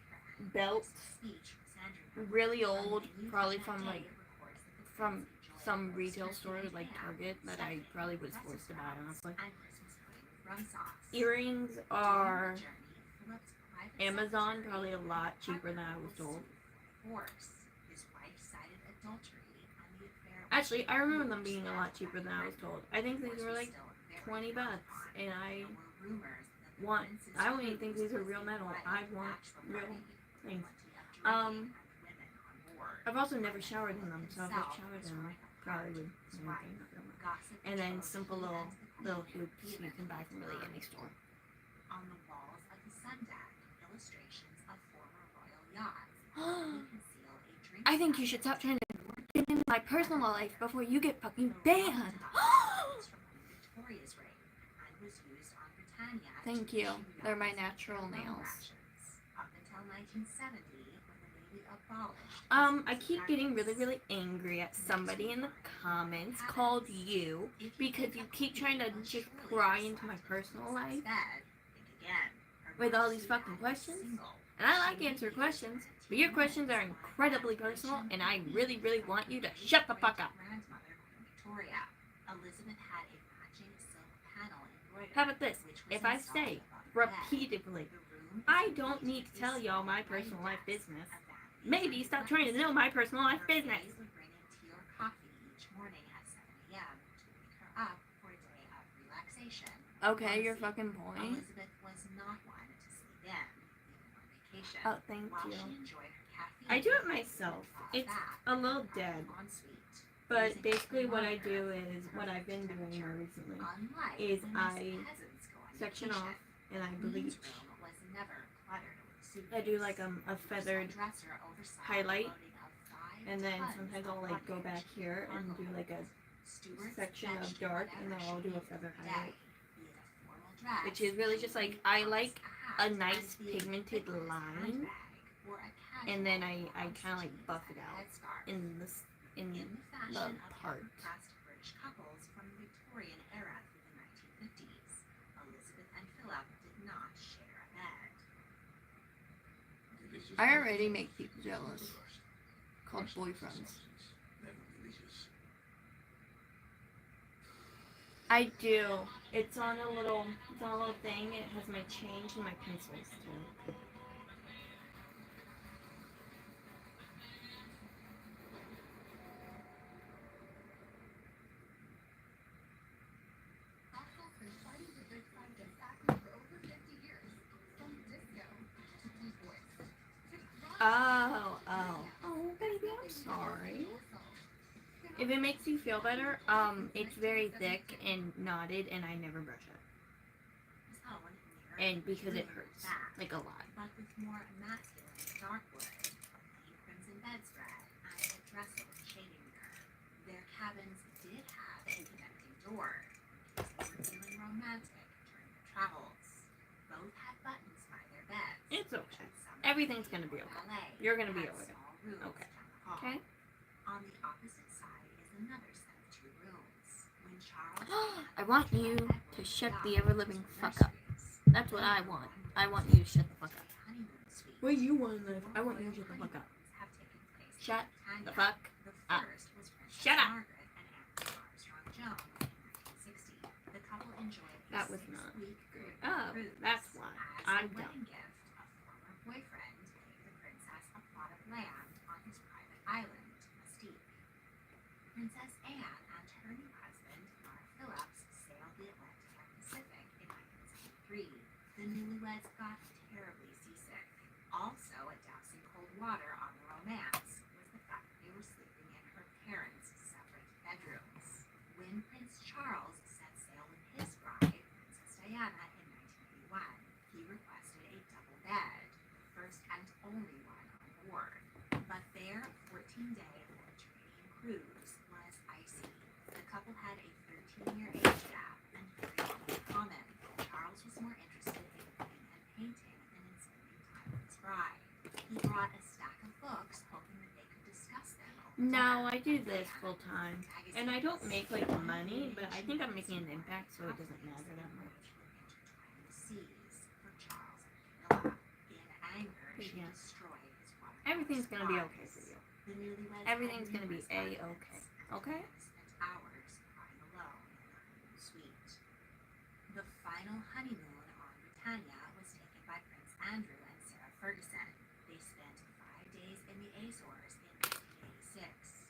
made her Belt, speech with Sandra. really On the old, menu probably that from day like records that the from prince enjoyed some roast retail turkey store and like ham, Target that I stuffing, probably was Brussels forced to buy, sprouts, honestly. and Christmas pudding with rum sauce. Earrings During are the journey, Philip's private Amazon, secretary probably a lot cheaper than I was was told. sued by force. His wife cited adultery, and the affair was Actually, I remember them huge being a lot cheaper than I was told. I think these were like 20 bucks, and I don't even think these are real metal. I want real things. I've also never showered in them, so if I showered in them, probably would anything. And then simple little hoops you can buy from really any store. On the walls of the sun deck, illustrations of former royal yachts conceal a drink. I think you should stop trying to get into my personal life before you get fucking banned. Victoria's reign and was used on Britannia. Thank you. They're my natural nails. Up until 1970, when the Navy abolished. I keep getting really angry at somebody in the comments called you because you keep trying to just pry into my personal life with all these fucking questions. And I like answering questions, but your questions are incredibly personal, and I really want you to shut the fuck up. How about this? If I say repeatedly, I don't need to tell y'all my personal life business, maybe stop trying to know my personal life business. Okay, your fucking point. Elizabeth was not one to sleep in, even on vacation. Oh, thank While you. she enjoyed her caffeine, I do it myself. It's a little dead, but basically what I do is, what I've been doing more recently, is I section off and I bleach. I do like a feathered highlight And then sometimes I'll like go back here and do like a section of dark, and then I'll do a feather highlight, which is really just like, I like a nice pigmented line, and then I kind of like buff it out in the part. British couples from the Victorian era through the 1950s. Elizabeth and Philip did not share a bed. I already make people jealous. Called boyfriends. I do. It's on a little thing. It has my change and my pencils too. Hostels been fighting for good side against acne for over 50 years. From disco to deep voice. Oh, baby, I'm sorry. If it makes you feel better, it's very thick and knotted, and I never brush it. And because it hurts, like a lot. But with more masculine dark wood, a plain crimson bedspread, and a dresser with shading mirror. Their cabins did have a connecting door, in case they were feeling romantic during their travels. Both had buttons by their beds. It's okay. Everything's gonna be okay. You're gonna be okay. Okay. Okay? On the opposite side is another set of two rooms. When Charles I want you to shut the ever-living fuck up. That's what I want. I want you to shut the fuck up. What do you want, Liv? I want you to shut the fuck up. Shut the fuck up. Shut up! That was not great. Oh, that's why. I'm done. Boyfriend gave the princess a plot of land on his private island, Mystique. Princess Anne and her new husband, Mark Phillips, sailed the Atlantic and Pacific in 1973. The newlyweds got terribly seasick. Also, a dousing cold water on the romance was the fact that they were sleeping in her parents' separate bedrooms. When Prince Charles set sail with his bride, Princess Diana, in 1981, he requested a double bed, the first and only one on board. But their 14-day Mediterranean cruise was icy. The couple had a 13-year age gap and very little in common. Charles was more interested in cooking and painting than in spending time with his bride. He brought a stack of books, hoping that they could discuss them over No, dinner. I do this full time. And I don't make like money, but I think I'm making an impact, so it doesn't matter that much. Intertwining the seas for Charles and Camilla. In anger, she Yeah. destroyed his watercolor Everything's gonna be okay supplies. for you. The newlyweds Everything's had gonna be numerous A-okay. arguments, Okay? and spent hours crying alone in the honeymoon suite. The final honeymoon on Britannia was taken by Prince Andrew and Sarah Ferguson. They spent 5 days in the Azores in 1986.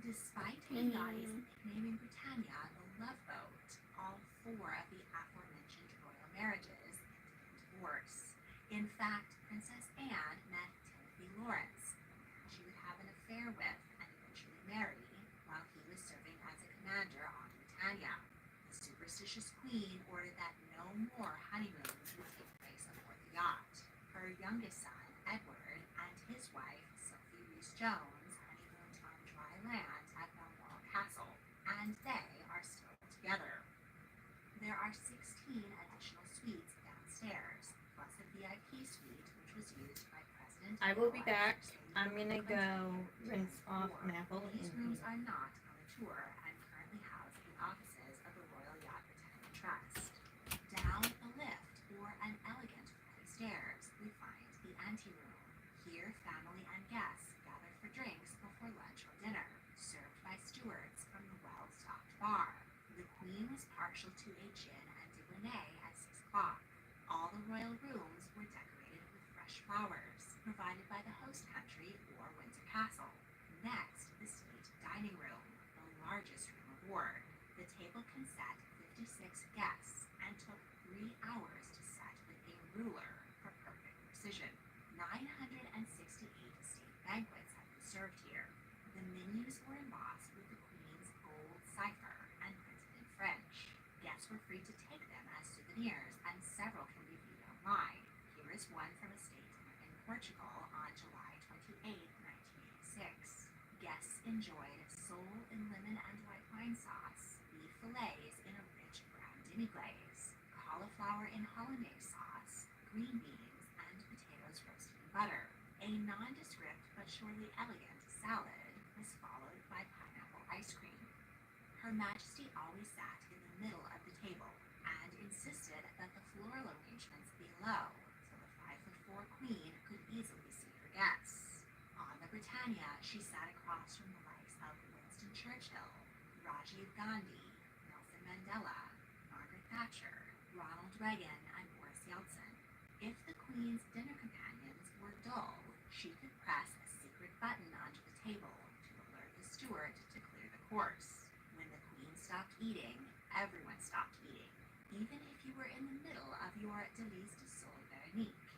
Despite Haydottie's nicknaming Britannia the Love Boat, all 4 of the aforementioned royal marriages ended in divorce. In fact, Princess Anne met Timothy Lawrence, a man she would have an affair with and eventually marry, while he was serving as a commander on Britannia. The superstitious queen ordered that no more honeymoons would take place aboard the yacht. Her youngest son, Edward, and his wife, Sophie Rhys-Jones, honeymooned on dry land at Balmoral Castle, and they are still together. There are 16 additional suites downstairs, plus a VIP suite which was used by President I will be Noah back. State I'm gonna Country. go rinse off Four. Maple These in rooms here. are not on the tour and currently house the offices of the Royal Yacht Britannia Trust. Down the lift, or an elegant flight of stairs, we find the anteroom. Here, family and guests gather for drinks before lunch or dinner, served by stewards from the well-stocked bar. The Queen was partial to a gin and debonnair at 6 o'clock. All the royal rooms were decorated with fresh flowers, provided by the host country or Windsor Castle. Next, the state dining room, the largest room aboard. The table can set 56 guests and took 3 hours to set with a ruler for perfect precision. 968 state banquets have been served here. The menus were embossed with the Queen's gold cipher and printed in French. Guests were free to take them as souvenirs, and several can be viewed online. Here is one from a state dinner in Portugal on July 28, 1986. Guests enjoyed sole in lemon and white wine sauce, beef fillets in a rich brown demi-glaze, cauliflower in hollandaise sauce, green beans, and potatoes roasted in butter. A nondescript but surely elegant salad was followed by pineapple ice cream. Her Majesty always sat in the middle of the table and insisted that the floral arrangements be low so the 5'4" queen could easily see her guests. On the Britannia, she sat across from the likes of Winston Churchill, Rajiv Gandhi, Nelson Mandela, Margaret Thatcher, Ronald Reagan, and Boris Yeltsin. If the queen's dinner companions were dull, she could press a secret button under the table to alert the steward to clear the course. When the queen stopped eating, everyone stopped eating, even if you were in the middle of your délice de sol vernique.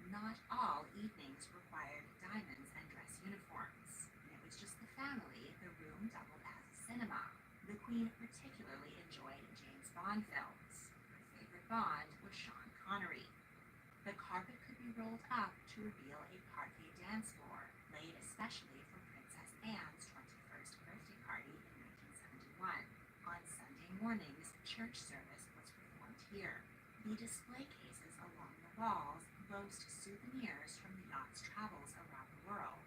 Not all evenings required diamonds and dress uniforms. When it was just the family, the room doubled as a cinema. The queen particularly enjoyed James Bond films. Her favorite Bond was Sean Connery. The carpet could be rolled up to reveal a parquet dance floor, laid especially for Princess Anne's 21st birthday party in 1971. On Sunday mornings, church service was performed here. The display cases along the walls boast souvenirs from the yacht's travels around the world.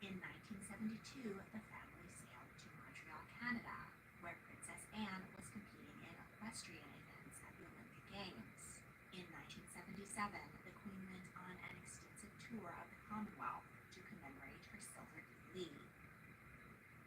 In 1972, the family sailed to Montreal, Canada, where Princess Anne was competing in equestrian events at the Olympic Games. In 1977, the Queen went on an extensive tour of the Commonwealth to commemorate her silver jubilee.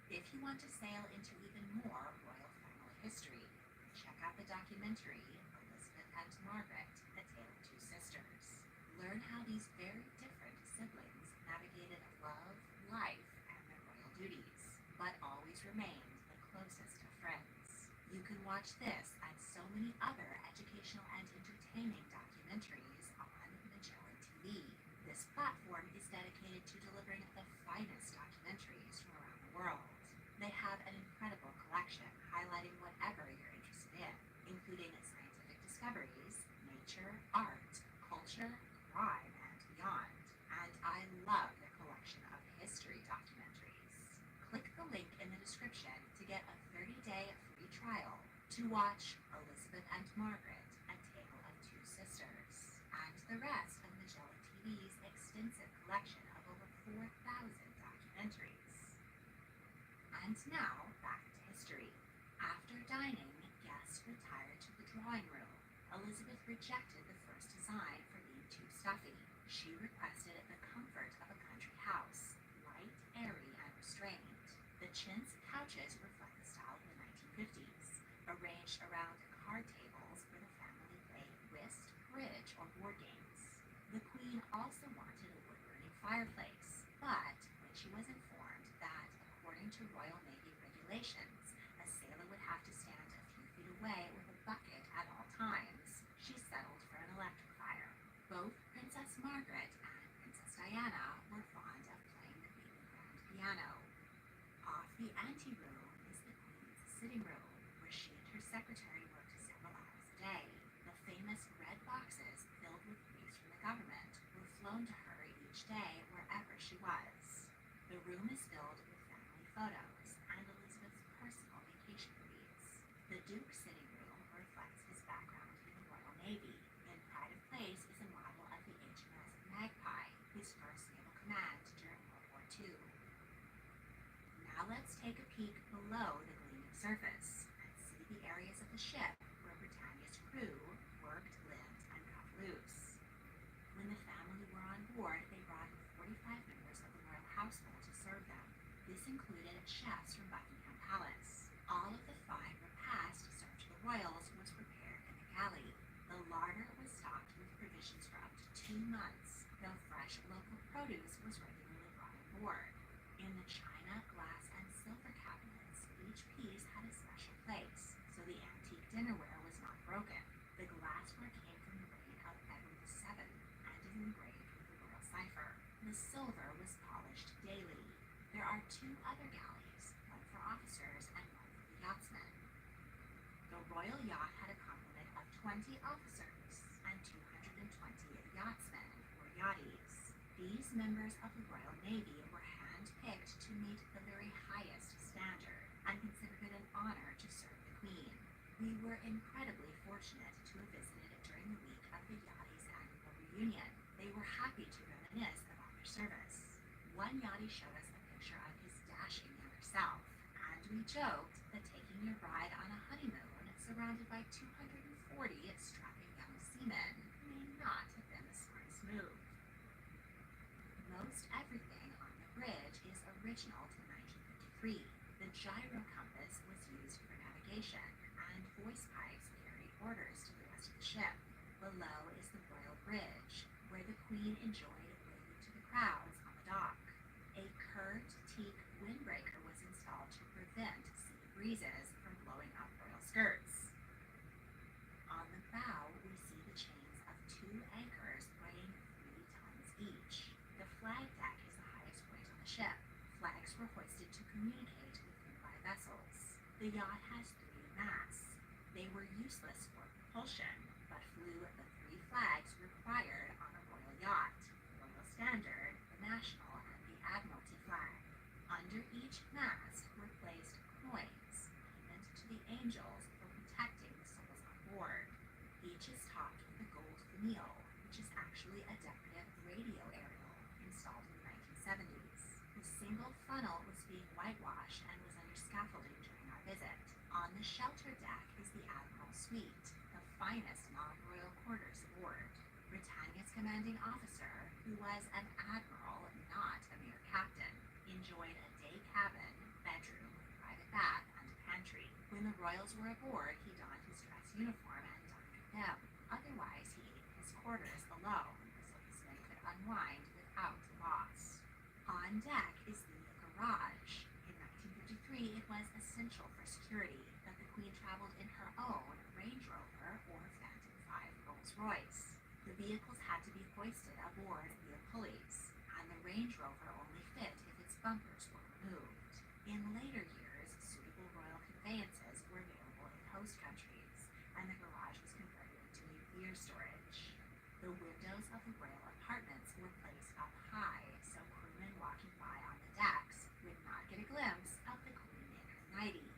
If you want to sail into even more royal family history, check out the documentary Elizabeth and Margaret, A Tale of Two Sisters. Learn how these very different siblings navigated love, life, and their royal duties, but always remained the closest of friends. You can watch this and so many other educational and entertaining documentaries on Magellan TV. This platform is dedicated to delivering the finest documentaries from around the world. They have an incredible collection highlighting whatever you're interested in, including scientific discoveries, nature, art, culture, crime, and beyond. And I love their collection of history documentaries. Click the link in the description to get a 30-day free trial to watch Elizabeth and Margaret, A Tale of Two Sisters, and the rest of Magellan TV's extensive collection of over 4,000 documentaries. And now, back to history. After dining, guests retired to the drawing room. Elizabeth rejected the first design for being too stuffy. She requested the comfort of a country house, light, airy, and restrained. The chintz couches reflect the style of the 1950s, arranged around card tables where the family played whist, bridge, or board games. The Queen also wanted a wood-burning fireplace, but when she was informed that, according to Royal Navy regulations, a sailor would have to stand a few feet away with a bucket at all times, she settled for an electric fire. Both Princess Margaret and Princess Diana were fond of playing the baby grand piano. Off the anteroom is the Queen's sitting room, where she and her secretary worked several hours a day. The famous red boxes filled with briefs from the government were flown to her each day wherever she was. The room is filled with family photos and Elizabeth's personal vacation reads. The Duke's sitting room reflects his background in the Royal Navy. In pride of place is a model of the HMS Magpie, his first naval command during World War II. Now let's take a peek below the gleaming surface and see the areas of the ship where Britannia's crew worked, lived, and got loose. When the family were on board, they brought 45 members of the royal household to serve them. This included chefs from Buckingham Palace. All of the fine repast served to the royals was prepared in the galley. The larder was stocked with provisions for up to 2 months, though fresh local produce was regularly brought on board. In the china, glass, and silver cabinets, each piece had a special place, so the antique dinnerware was not broken. The glassware came from the reign of Edward VII and is engraved with the royal cipher. The silver was polished daily. There are 2 other galleys, one for officers and one for the yachtsmen. The royal yacht had a complement of 20 officers and 220 yachtsmen, or yachties. These members of the Royal Navy were picked to meet the very highest standard and considered it an honor to serve the Queen. We were incredibly fortunate to have visited during the week of the Yachty's annual reunion. They were happy to reminisce about their service. One Yachty showed us a picture of his dashing younger self, and we joked that taking your bride on a honeymoon surrounded by 240 strapping young seamen may not have been the smartest move. Most everything on the bridge is original to 1953. The gyro compass was used for navigation, and voice pipes carried orders to the rest of the ship. Below is the Royal Bridge, where the Queen enjoyed waving to the crowds on the dock. A curved teak windbreaker was installed to prevent sea breezes from blowing up royal skirts. On the bow, we see the chains of 2 anchors weighing 3 tons each. The flag deck is the highest point on the ship. Flags were hoisted to communicate with nearby vessels. The yacht has 3 masts. They were useless for propulsion, but flew the 3 flags required on a royal yacht: Royal Standard, the National, and the Admiralty flag. Under each mast were placed coins, payment to the angels for protecting the souls on board. Each is topped with a gold finial, which is actually a decorative radio aerial installed in the 1970s. The single funnel was being whitewashed and was under scaffolding during our visit. On the shelter deck is the Admiral Suite, the finest non-royal quarters aboard. Britannia's commanding officer, who was an admiral, not a mere captain, enjoyed a day cabin, bedroom, private bath, and pantry. When the royals were aboard, he donned his dress uniform and dined with them. Otherwise, he ate in his quarters alone, so his men could unwind without loss. On deck is the garage. In 1953, it was essential for security that the Queen traveled in her own Range Rover or Phantom 5 Rolls-Royce. The vehicles had to be hoisted aboard via pulleys, and the Range Rover only fit if its bumpers were removed. In later years, suitable royal conveyances were available in host countries, and the garage was converted into new beer storage. The windows of the royal apartments were placed up high, so crewmen walking by on the decks would not get a glimpse of the Queen in her nightie.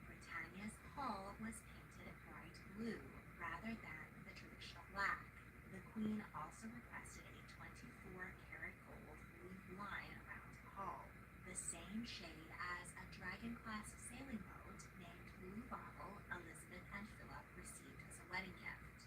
Britannia's hull was painted bright blue rather than the traditional black. The Queen also requested a 24-karat gold leaf line around the hull, the same shade as a Dragon-class sailing boat named Blue Bottle Elizabeth and Philip received as a wedding gift.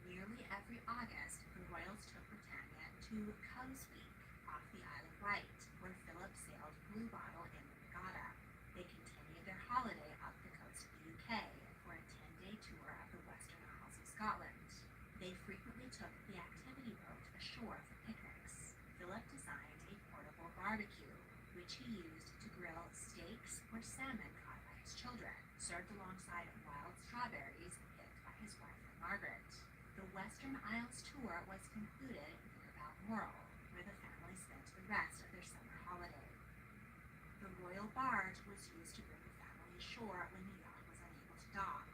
Nearly every August, the royals took Britannia to Cowes Week off the Isle of Wight, where Philip sailed Blue Bottle in the regatta. They continued their holiday up the coast of the UK for a 10-day tour of the Western Isles of Scotland. They frequently took the activity boat ashore for picnics. Philip designed a portable barbecue, which he used to grill steaks or salmon caught by his children, served alongside wild strawberries picked by his wife and Margaret. The Western Isles tour was concluded near Balmoral, where the family spent the rest of their summer holiday. The royal barge was used to bring the family ashore when the yacht was unable to dock.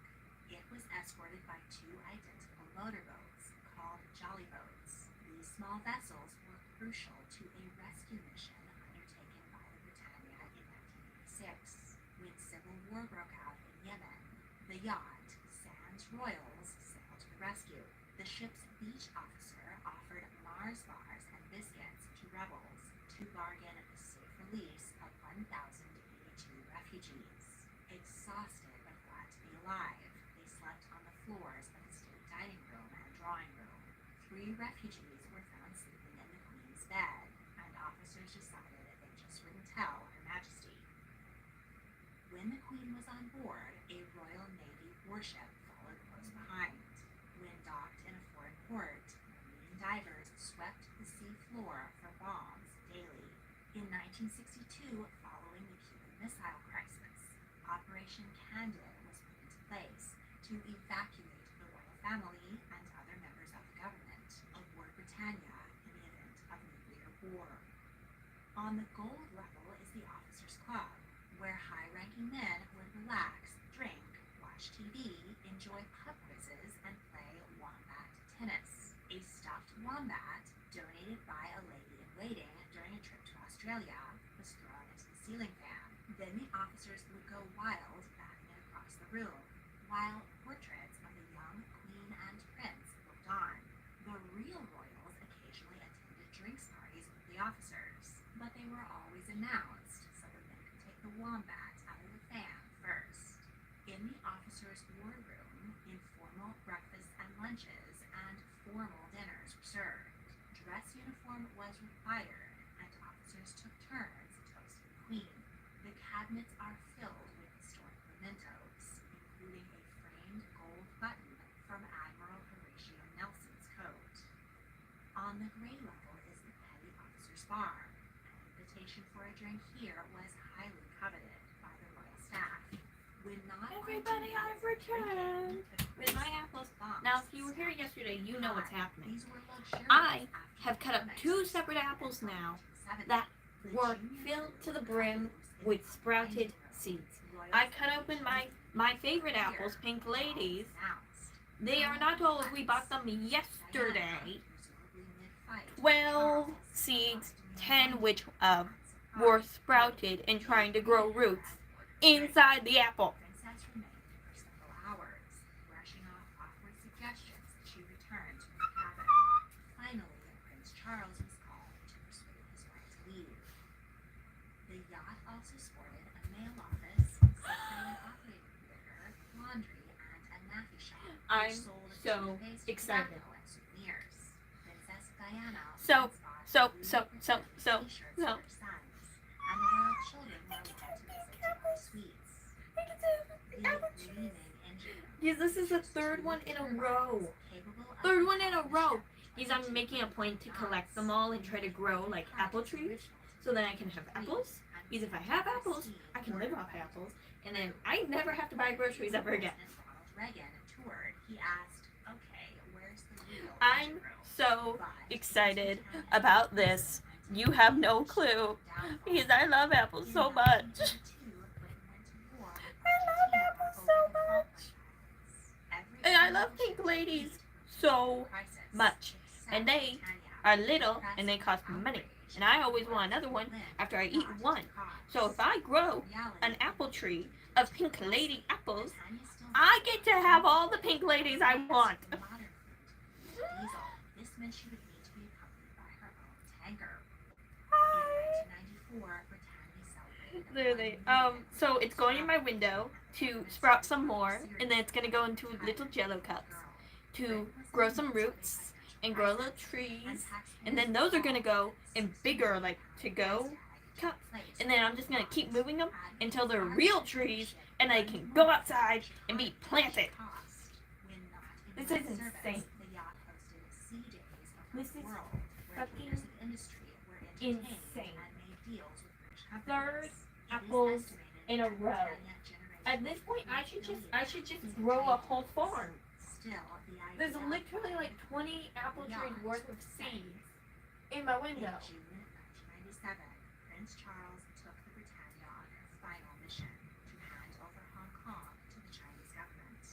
It was escorted by 2 identical motorboats called jolly boats. These small vessels were crucial to a rescue mission undertaken by the Britannia in 1986 when civil war broke out in Yemen. The yacht, Sans Royals, sailed to the rescue. The ship's beach officer offered Mars bars and biscuits to rebels to bargain the safe release of 1,082 refugees. Exhausted but glad to be alive, they slept on the floors of the state dining room and drawing room. 3 refugees were found sleeping in the Queen's bed, and officers decided they just wouldn't tell Her Majesty. When the Queen was on board, a Royal Navy warship followed close behind. When docked in a foreign port, marine divers swept the sea floor for bombs daily. In 1962, following the Cuban Missile Crisis, Operation Candid was put into place to evacuate the royal family and other members of the government aboard Britannia in the event of nuclear war. On the gold level is the Officers' Club, where high-ranking men would relax, drink, watch TV, enjoy pub quizzes, and play wombat tennis. A stuffed wombat, donated by a lady-in-waiting during a trip to Australia, Australia was thrown into the ceiling fan. Then the officers would go wild, batting it across the room, while portraits of the young queen and prince looked on. The real royals occasionally attended drinks parties with the officers, but they were always announced so the men could take the wombat out of the fan first. In the officers' war room, informal breakfasts and lunches and formal dinners were served. Dress uniform was required, and officers took turns toasting the queen. The cabinets are filled with historic mementos, including a framed gold button from Admiral Horatio Nelson's coat. On the gray level is the petty officers' bar. An invitation for a drink here was highly coveted by the royal staff. When not Everybody, I've returned with my apples. Now, if you were here yesterday, you know what's happening. These were luxurious I after have cut up the 2 separate apples now 1970s. that were filled to the brim with sprouted seeds. I cut open my favorite apples, Pink Ladies. They are not old. We bought them yesterday. 12 seeds, 10 which were sprouted and trying to grow roots inside the apple. Princess remained for several hours, brushing off awkward suggestions as she returned to her cabin. Finally, Prince Charles was called to persuade his wife to leave. The yacht also sported a mail office, an operating theater, laundry, and a naffy shop, which I'm sold so tobacco excited. and souvenirs. Princess Diana So, once bought so, blue so, so, Christmas so, t-shirts so. for her sons, and the royal children were allowed to visit Decor suites. The gleaming engine Yes, this is the 3rd one in a row. capable of 3rd one in a row. I'm making a point to collect them all and try to grow like apple trees, so then I can have apples. Because if I have apples, I can live off apples, and then I never have to buy groceries ever again. Ronald Reagan toured. He asked, "Okay, where's the real I'm engine room?" so But excited about this. You have no clue, because I love apples so much. I love apples so much. And I love Pink Ladies so much. And they are little and they cost money. And I always want another one after I eat one. So if I grow an apple tree of Pink Lady apples, I get to have all the Pink Ladies I want. This meant she would need to be accompanied by her own tanker. Hi. In 1994, Britannia celebrated There they. So it's going in my window to sprout some more, and then it's gonna go into little Jello cups to grow some roots and grow little trees, and then those are gonna go in bigger like to-go cups, and then I'm just gonna keep moving them until they're real trees and they can go outside and be planted. This is insane. This is fucking insane. 3rd apples in a row. At this point, I should just grow a whole farm. There's literally like 20 apple trees worth of seeds in my window. In June 1997, Prince Charles took the Britannia on her final mission to hand over Hong Kong to the Chinese government.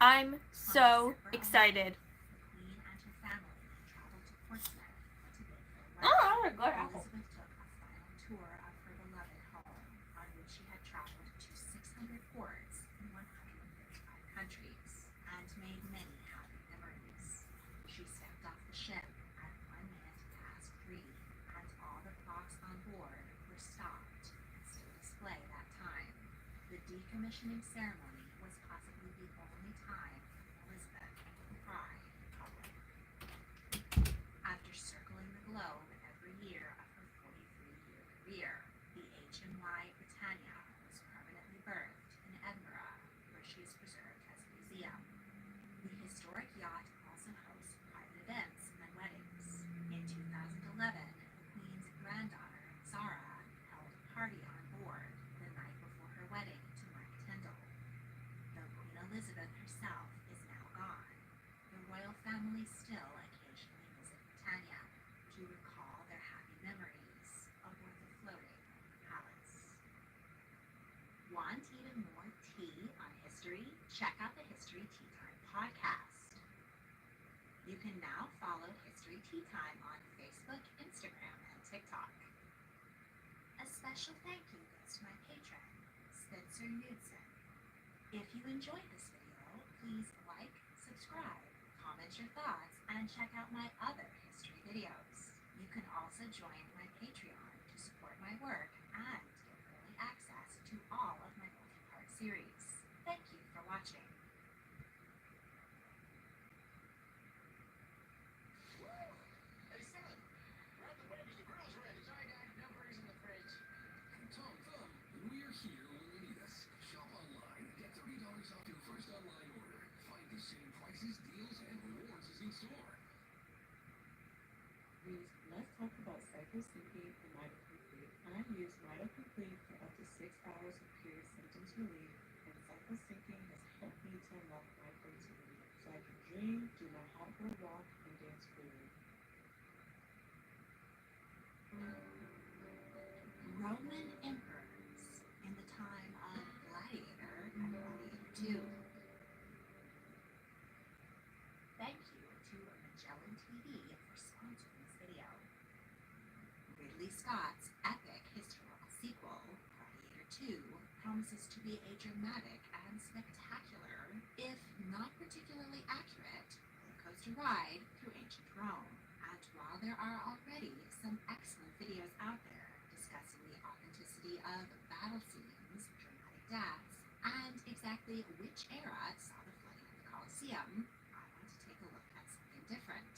I'm so excited. The Queen and her family traveled to Portsmouth to bid Oh, farewell. I got apple. Elizabeth took a final tour of her beloved home, on which she had traveled to 600 ports in 135 countries, and made many happy memories. She stepped off the ship at 1 minute past 3, and all the clocks on board were stopped and still display that time. The decommissioning ceremony was possibly the only time Elizabeth could cry in public. After circling the globe every year of her 43-year career, the HMY Britannia was permanently berthed in Edinburgh, where she is preserved as a museum. The historic yacht also hosts private events and weddings. In 2011, the Queen's granddaughter, Zara, held a party on board the night before her wedding to Mike Tyndall. Though Queen Elizabeth herself is now gone, the royal family still occasionally visit Britannia to recall their happy memories aboard the floating palace. Want even more tea on history? Check out the History Tea Time podcast. You can now follow History Tea Time on Facebook, Instagram, and TikTok. special thank you goes to my patron, Spencer Knudsen. If you enjoyed this video, please like, subscribe, comment your thoughts, and check out my other history videos. You can also join my Patreon to support my work and get early access to all of my multi-part series. Thank you for watching. Hey son, we're at the Wendy's. The grill's ready. Sorry, Dad, no burgers in the fridge. Tom Thumb, we're here when you need us. Shop online. Get $30 off your first online order. Find the same prices, deals, and rewards as in store. Let's talk about cycle syncing and Mito Complete. I use Mito Complete for up to 6 hours of period symptoms relief, and cycle syncing has helped me to unlock my creativity so I can dream, do my hot girl walk, and dance freely. Roman emperors in the time of Gladiator and Gladiator II. Thank you to Magellan TV for sponsoring this video. Ridley Scott's epic historical sequel, Gladiator II, promises to be a dramatic and spectacular, if not particularly accurate, roller coaster ride through ancient Rome. And while there are already some excellent videos out there discussing the authenticity of battle scenes, dramatic deaths, and exactly which era saw the flooding of the Colosseum, I want to take a look at something different.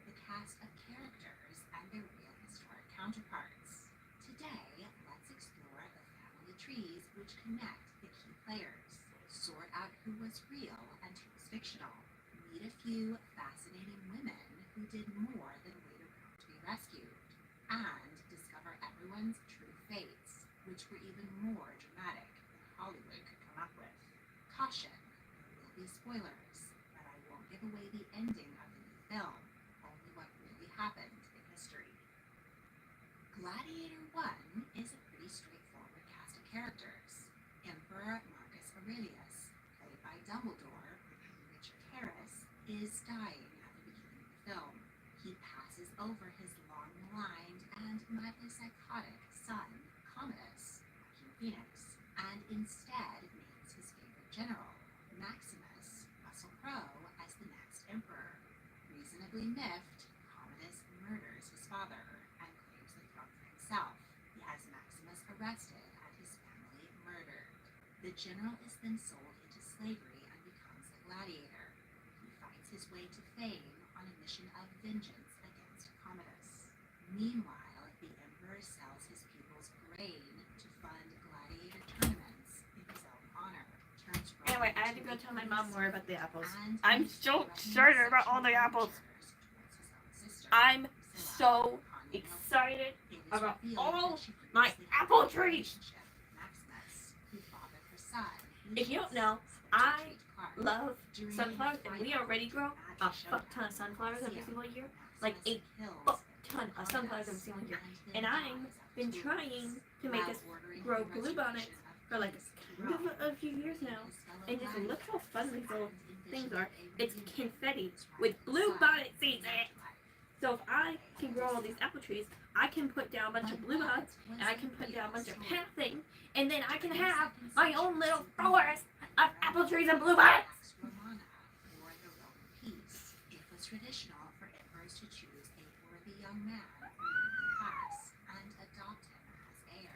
The cast of characters and their real historic counterparts. Today, let's explore the family trees which connect the key players, sort out who was real and who was fictional, meet a few fascinating women who did more than wait around to be rescued, and discover everyone's true fates, which were even more dramatic than Hollywood could come up with. Caution, there will be spoilers, but I won't give away the ending of the new film, only what really happened in history. Gladiator 1 is a pretty straightforward cast of characters. Emperor Marcus Aurelius, played by Dumbledore, Richard Harris, is dying at the beginning of the film. He passes over his long-maligned and mildly psychotic son, Commodus, Joaquin Phoenix, and instead names his favorite general, Maximus Russell Crowe, as the next emperor. Reasonably miffed, Commodus murders his father and claims the throne for himself. He has Maximus arrested and his family murdered. The general is then sold into slavery and becomes a gladiator. He fights his way to fame on a mission of vengeance against Commodus. Meanwhile, the emperor sells his people's grain to fund gladiator tournaments in his own honor. Turns Anyway, Rome I had to go into tell my a mom more beast about the apples. and I'm so excited about all the apples. I'm so excited about all my apple trees. If you don't know, I love sunflowers, and we already grow a fuck ton of sunflowers every single year. Like a fuck ton of sunflowers every single year. And I've been trying to make us grow bluebonnets for like kind of a few years now. And just look how fun these little things are. It's confetti with bluebonnet seeds in it. So if I can grow all these apple trees, I can put down a bunch of bluebonets, and I can put down a bunch of pathing, and then I can have my own little forest of apple trees and bluebonnets. It was traditional for emperors to choose a worthy young man from the ruling class and adopt him as heir.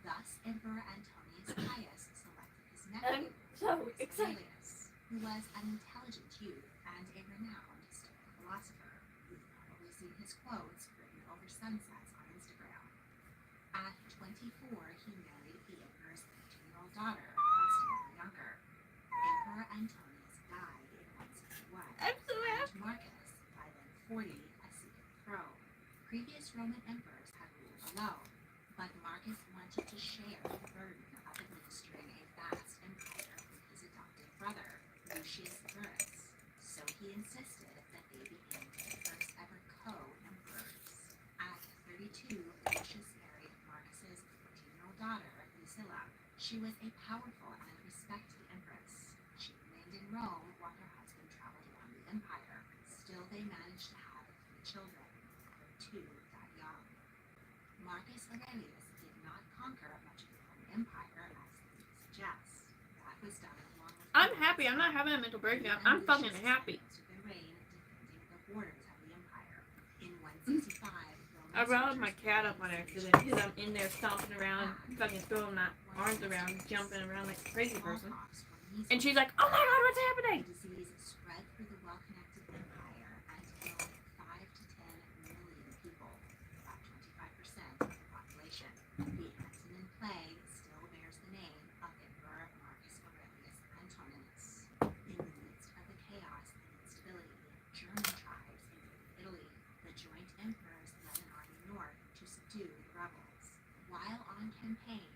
Thus, Emperor Antonius Pius selected his nephew, So excited. Aurelius, who was an intelligent youth and a renowned Stoic philosopher. You've probably seen his quotes written over sunsets on Instagram. At 24, he married the emperor's 13-year-old daughter, Faustina the Younger. Emperor Antonius died in 161. I'm so happy. Marcus, by then 40, acceded the throne. Previous Roman emperors had ruled alone, but Marcus wanted to share the burden of administering a vast empire with his adopted brother, Lucius Verus. So he insisted that they became the first ever co-emperors. At 32, Lucius married Marcus's 14-year-old daughter, Lucilla. She was a powerful and respected empress. She remained in Rome while her husband traveled around the empire. Still, they managed to have 3 children, though 2 died young. Marcus Aurelius did not conquer much of the Roman Empire, as the name suggests. That was done along with I'm happy. I'm not having a mental breakdown. I'm fucking happy. most of their reign defending the borders of the empire. In 165, I riled my cat up on accident because I'm in there stomping around, fucking throwing my arms around, jumping around like a crazy person. And she's like, "Oh my god, what's happening?" The disease spread through the well-connected empire and killed 5 to 10 million people, about 25% of the population. The Antonine Plague still bears the name of Emperor Marcus Aurelius Antoninus. In the midst of the chaos and instability, German tribes invaded Italy. The joint emperors led an army north to subdue the rebels. While on campaign,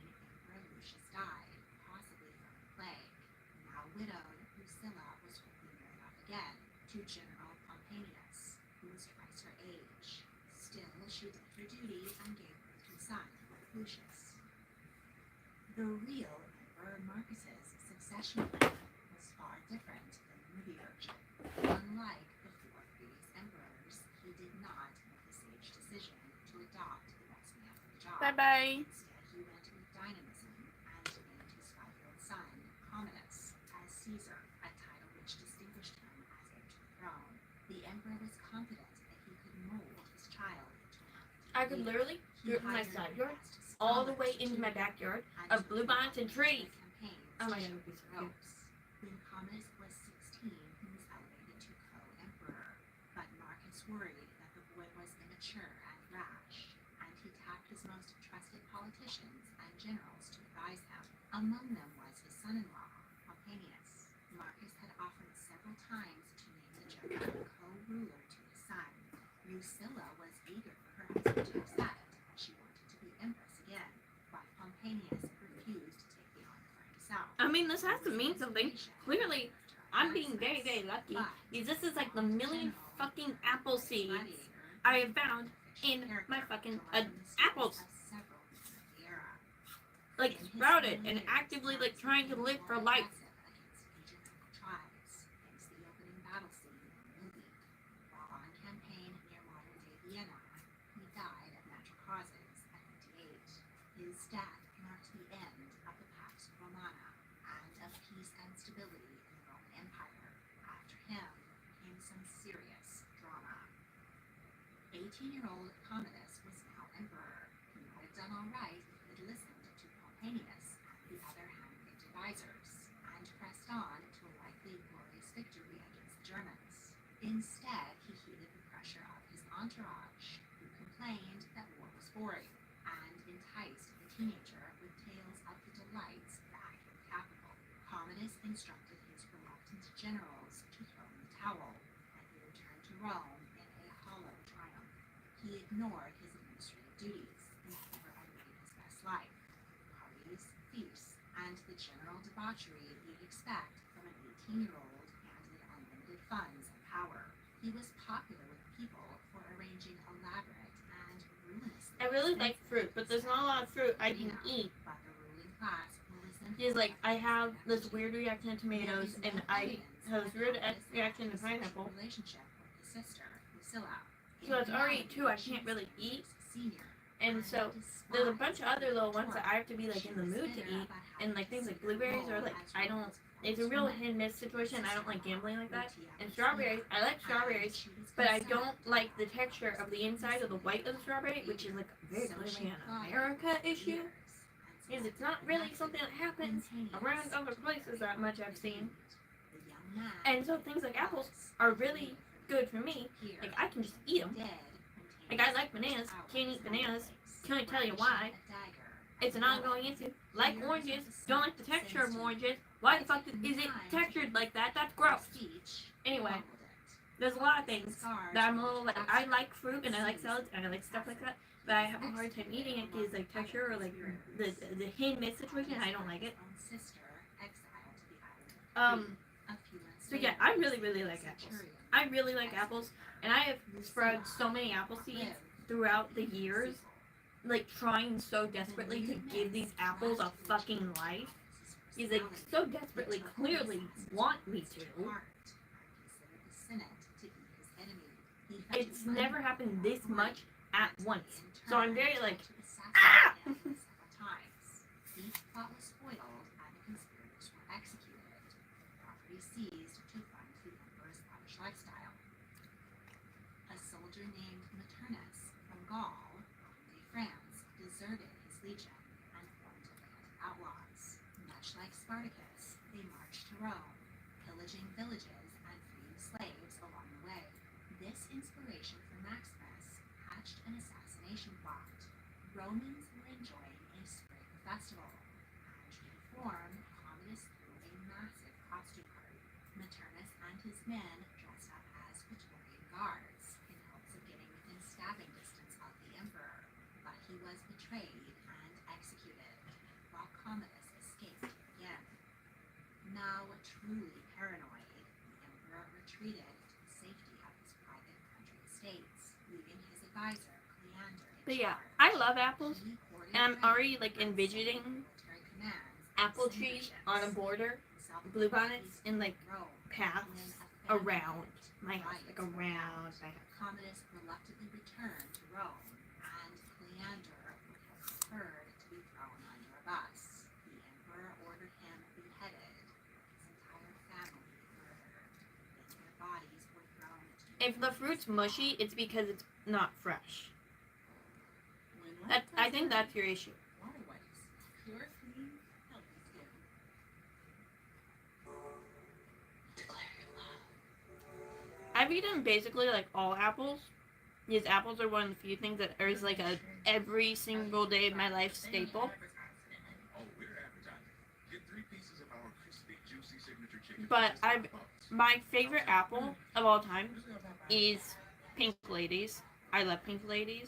Emperor Lucius died, possibly from the plague. Now widowed, Lucilla was quickly married off again to General Pomponius, who was twice her age. Still, she did her duty and gave birth to a son, Lucius. The real Emperor Marcus's succession plan was far different than the movie version. Unlike the 4 previous emperors, he did not make the sage decision to adopt the best man for the job. Bye bye. Instead, he went with dynamism and named his 5-year-old son, Commodus, as Caesar, a title which distinguished him as heir to the throne. The emperor was confident that he could mold his child into a marked I could literally do it in my side yard, all the way into my backyard of bluebonnet and trees. Oh my god, it would be so cute. When Commodus was 16, he was elevated to co-emperor, but Marcus worried that the boy was immature and rash, and he tapped his most trusted politicians and generals to advise him. Among them was his son-in-law, Pomponius. Marcus had offered several times to name the general co-ruler to his son. Lucilla was eager for her husband to accept, as she wanted to be empress again, but Pomponius refused to take the honor for himself. I mean, this has to mean something. Clearly, I'm being very, very lucky because this is like the million fucking apple seeds I have found in my fucking apples. Like sprouted and actively like trying to live for life. While on campaign near modern-day Vienna, he died of natural causes at 58. His death marked the end of the Pax Romana and of peace and stability in the Roman Empire. After him came some serious drama. 18-year-old Commodus was now emperor. He might have done all right if he had listened to Pomponius and the other hand-picked advisors, and pressed on to a likely glorious victory against the Germans. Instead, he heeded the pressure of his entourage, who complained that war was boring, and enticed the teenager with tales of the delights back in the capital. Commodus instructed his reluctant generals to throw in the towel, and he returned to Rome in a hollow triumph. He ignored his administrative duties in favor of living his best life. Parties, feasts, and the general debauchery you'd expect from an 18-year-old handed unlimited funds and power. He was popular with people for arranging elaborate and ruinously I really like fruit, but there's not a lot of fruit I can eat. But the ruling class were resentful Because like of I have his this weird reaction to tomatoes, and I have this weird reaction to pineapple. Relationship with his sister, Lucilla. So it's already two I can't really eat. And so there's a bunch of other little ones that I have to be like in the mood to eat, and like things like blueberries or like I don't. It's a real hit and miss situation. I don't like gambling like that. And strawberries, I like strawberries, but I don't like the texture of the inside of the white of the strawberry, which is like very clearly an America issue. Because it's not really something that happens around other places that much I've seen. And so things like apples are really good for me. Like I can just eat them. Like I like bananas, can't eat bananas, can't tell you why. It's an ongoing issue. Like oranges, don't like the texture of oranges. Why the fuck is it textured like that? That's gross. Anyway, there's a lot of things that I'm a little like, I like fruit and I like salads and I like stuff like that, but I have a hard time eating it because like texture or like the hit and miss situation, I don't like it. So yeah, I really, really like apples. I really like apples, and I have spread so many apple seeds throughout the years, like trying so desperately to give these apples a fucking life. Because they so desperately, clearly want me to. It's never happened this much at once. So I'm very like, ah! The plot was foiled and the conspirators were executed. Property seized to fund the emperor's lavish lifestyle. A soldier named Maternus from Gaul, modern-day France, deserted his legion and formed a band of outlaws. Much like Spartacus, they marched to Rome, pillaging villages and freeing slaves along the way. This inspiration for Maximus hatched an assassination plot. Romans were enjoying a spring festival, and to perform, Commodus threw a massive costume party. Maternus and his men dressed up as Praetorian guards in hopes of getting within stabbing distance of the emperor, but he was betrayed and executed, while Commodus escaped again. Now truly paranoid, the emperor retreated to the safety of his private country estates, leaving his advisor Cleander in But yeah, charge. I love apples, He hoarded and I'm grain already like and envisioning sent military commands and apple sender trees ships. on a border, Himself bluebonnets in like Rome, paths when a famine around hit, my house, riots like broke around out. my house. Commodus reluctantly returned to Rome, and Cleander would have preferred to be thrown under a bus. The emperor ordered him beheaded, his entire family murdered. Then their bodies were thrown to If the fruit's mushy, it's because it's not fresh. When That life I think goes that's your issue. down, water wipes. Pure, clean, healthy skin. declare your love. I've eaten basically like all apples. These apples are one of the few things that is like a every single day of my life staple. Oh, we're advertising. Get 3 pieces of our crispy, juicy signature chicken. But for just $5. my favorite apple of all time is Pink Ladies. I love Pink Ladies.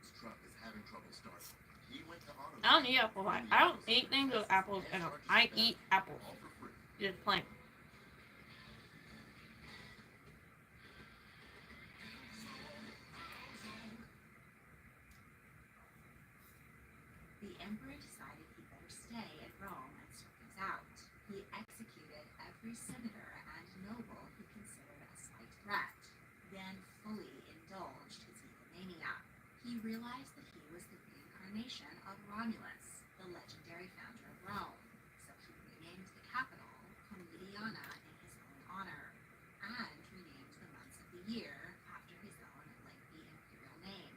This truck is having trouble starting. He went to auto. I don't eat apple pie. I don't eat things with apples in them. I eat apples. All for free. Just plain. The emperor decided he better stay in Rome and sort things out. He executed every senator and noble he considered a slight threat, then fully indulged his egomania. He realized that he was the reincarnation of Romulus, the legendary founder of Rome, so he renamed the capital Comediana in his own honor, and renamed the months of the year after his own lengthy imperial name.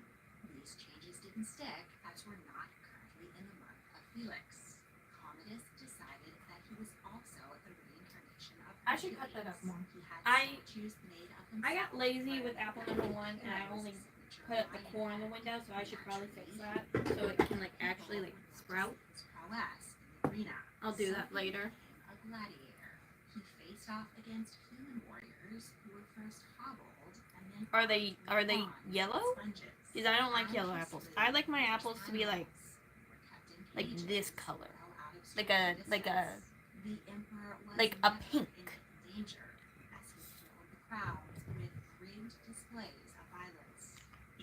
These changes didn't stick, as we're not currently in the month of Felix. Commodus decided that he was also the reincarnation of I should cut that up Hercules. more. He had I- statues made of I got himself lazy with by apple the number 1 and I emperor's only signature put up the lion core in the head. window, so I should probably fix that so it can like actually like sprout. His prowess in the arena. I'll do that So he later. became a gladiator. He faced off against human warriors who were first hobbled and then Are they on yellow? sponges. Because I don't like And yellow he apples. slid I like my first apples to be like animals were kept in like cages this color. well out of Like striking a- like a- distance. The emperor was like a never pink. in danger as he filled the crowds with rigged displays of violence.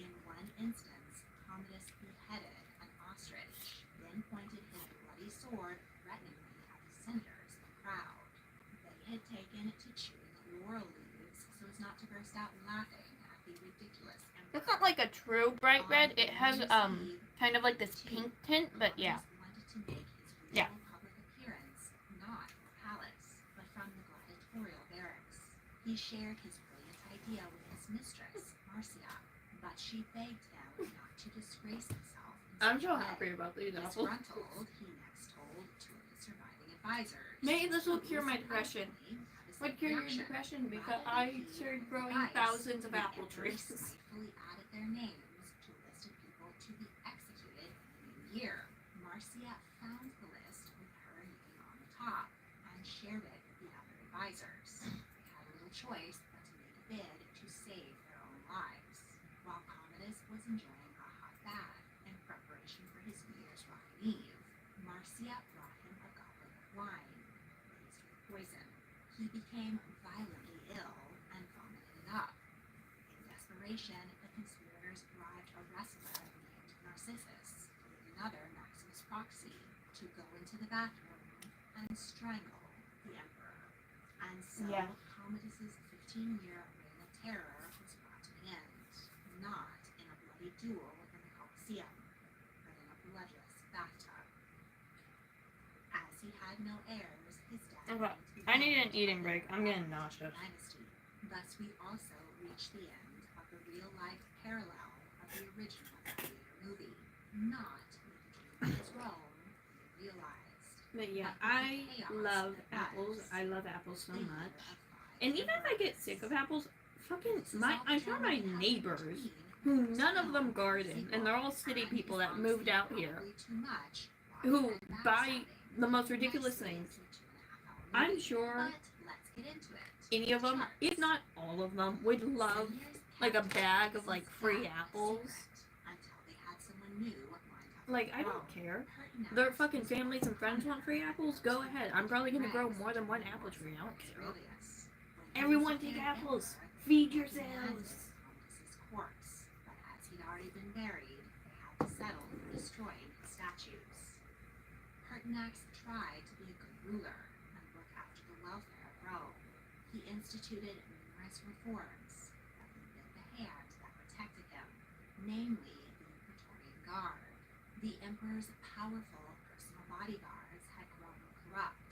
In one instance, Commodus beheaded an ostrich, then pointed his bloody sword threateningly at the senators in the crowd. They had taken to chewing laurel leaves so as not to burst out laughing at the ridiculous emperor. It's not like a true bright red. It has kind of like this pink tint, but yeah. Wanted to make his Yeah. usual public appearance not in the palace, but from the gladiatorial barracks. He shared his brilliant idea with his mistress, Marcia, but she begged him not to disgrace himself in I'm such so a way. happy about these apples. Disgruntled, he next told two of his surviving advisors. Maybe this will who cure my depression. surprisingly had the Would same cure your reaction. depression because Rather than I heed started his growing advice, thousands of the apple emperor trees. spitefully added their names to a list of people to be executed in the new year. Marcia found the list with her name on the top and shared it with the other advisors. They had little choice but to make a bid to save their own lives. While Commodus was enjoying a hot bath in preparation for his New Year's rockin' Eve, Marcia brought him a goblet of wine laced with poison. He became violently ill and vomited it up. In desperation, the conspirators bribed a wrestler named Narcissus, with another Maximus Proxy, to go into the bathroom and strangle the emperor. And so Yeah. Commodus's 15-year reign of terror was brought to an end, not in a bloody duel in the Colosseum, but in a bloodless bathroom. no heirs, his death Okay, came to I need the an end eating of break. the I'm getting Romanov nauseous. dynasty. Thus, we also reach the end of the real-life parallel of the original Gladiator movie. Not with the dream of Rome being realized. But yeah, But with I the chaos love that apples. was I love apples so the year much. of five And even if I get emperors. sick of apples, fucking This is my all the I'm sure drama my that happened neighbors, between who the first none of them film, garden, and sequel, they're all city and people is that moved honestly out here, probably too much, who rather than buy backstabbing, the most ridiculous nicely things. into a 2.5 hour I'm movie. sure But let's get into it. any of them, Charts. if not all of them, would love Senators like a kept bag of Edison's like free death a apples. secret until they had someone new lined up Like, for I the don't throne. care. Pertinax Their fucking was families and friends want free apples. Go ahead. I'm probably gonna grow more than one apple tree. I don't care. Aurelius. When he Everyone was take declared apples. emperor, Feed they yourselves. demanded Commodus's corpse, but as he'd already been buried, they had to settle for destroying his statues. Pertinax tried to be a good ruler and look after the welfare of Rome. He instituted numerous reforms that limited the hand that protected him, namely the Praetorian Guard. The emperor's powerful personal bodyguards had grown corrupt.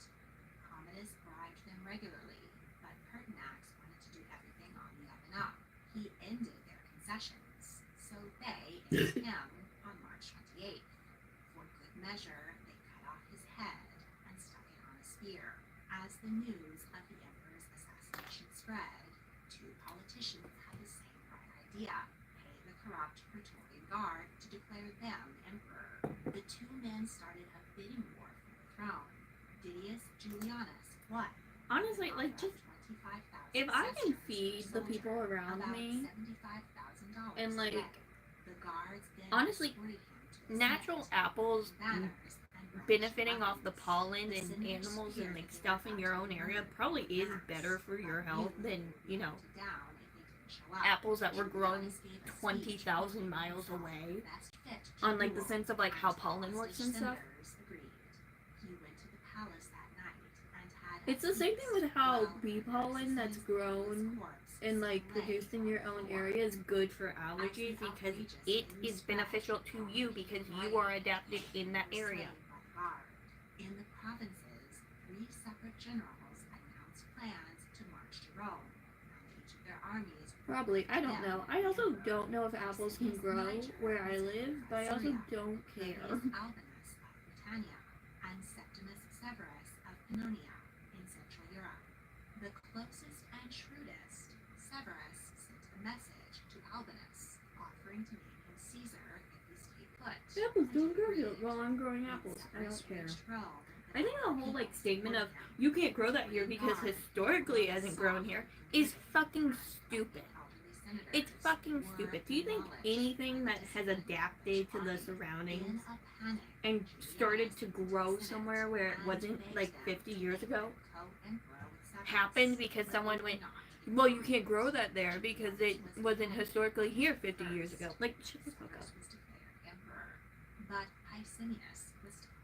Commodus bribed them regularly, but Pertinax wanted to do everything on the up and up. He ended their concessions, so they ended him on March 28th. For good measure, they cut off his head and stuck it on a spear. As the news of the emperor's assassination spread, two politicians had the same bright idea: pay the corrupt Praetorian Guard to declare them emperor. The two men started a bidding war for the throne. Didius Julianus won. Honestly, like, just if I can feed the people around me, and like, honestly, natural apples benefiting off the pollen and animals and like stuff in your own area probably is better for your health than, you know, apples that were grown 20,000 miles away, on like the sense of like how pollen works and stuff. It's the same thing with how bee pollen that's grown and like produced in your own area is good for allergies because it is beneficial to you because you are adapted in that area. In the provinces, 3 separate generals announced plans to march to Rome, and each of their armies. Probably. I don't know. I also don't know if apples can grow where I live, but I also don't care. Albinus of Britannia and Septimus Severus of Pannonia in Central Europe. The closest and shrewdest, Severus sent a message to Albinus, offering to make him Caesar if he stayed put. Apples don't grow here while I'm growing apples. I don't care. I think the whole like statement of you can't grow that here because historically it hasn't grown here is fucking stupid. It's fucking stupid. Do you think anything that has adapted to the surroundings and started to grow somewhere where it wasn't like 50 years ago happened because someone went, well, you can't grow that there because it wasn't historically here 50 years ago? Like, shut the fuck up.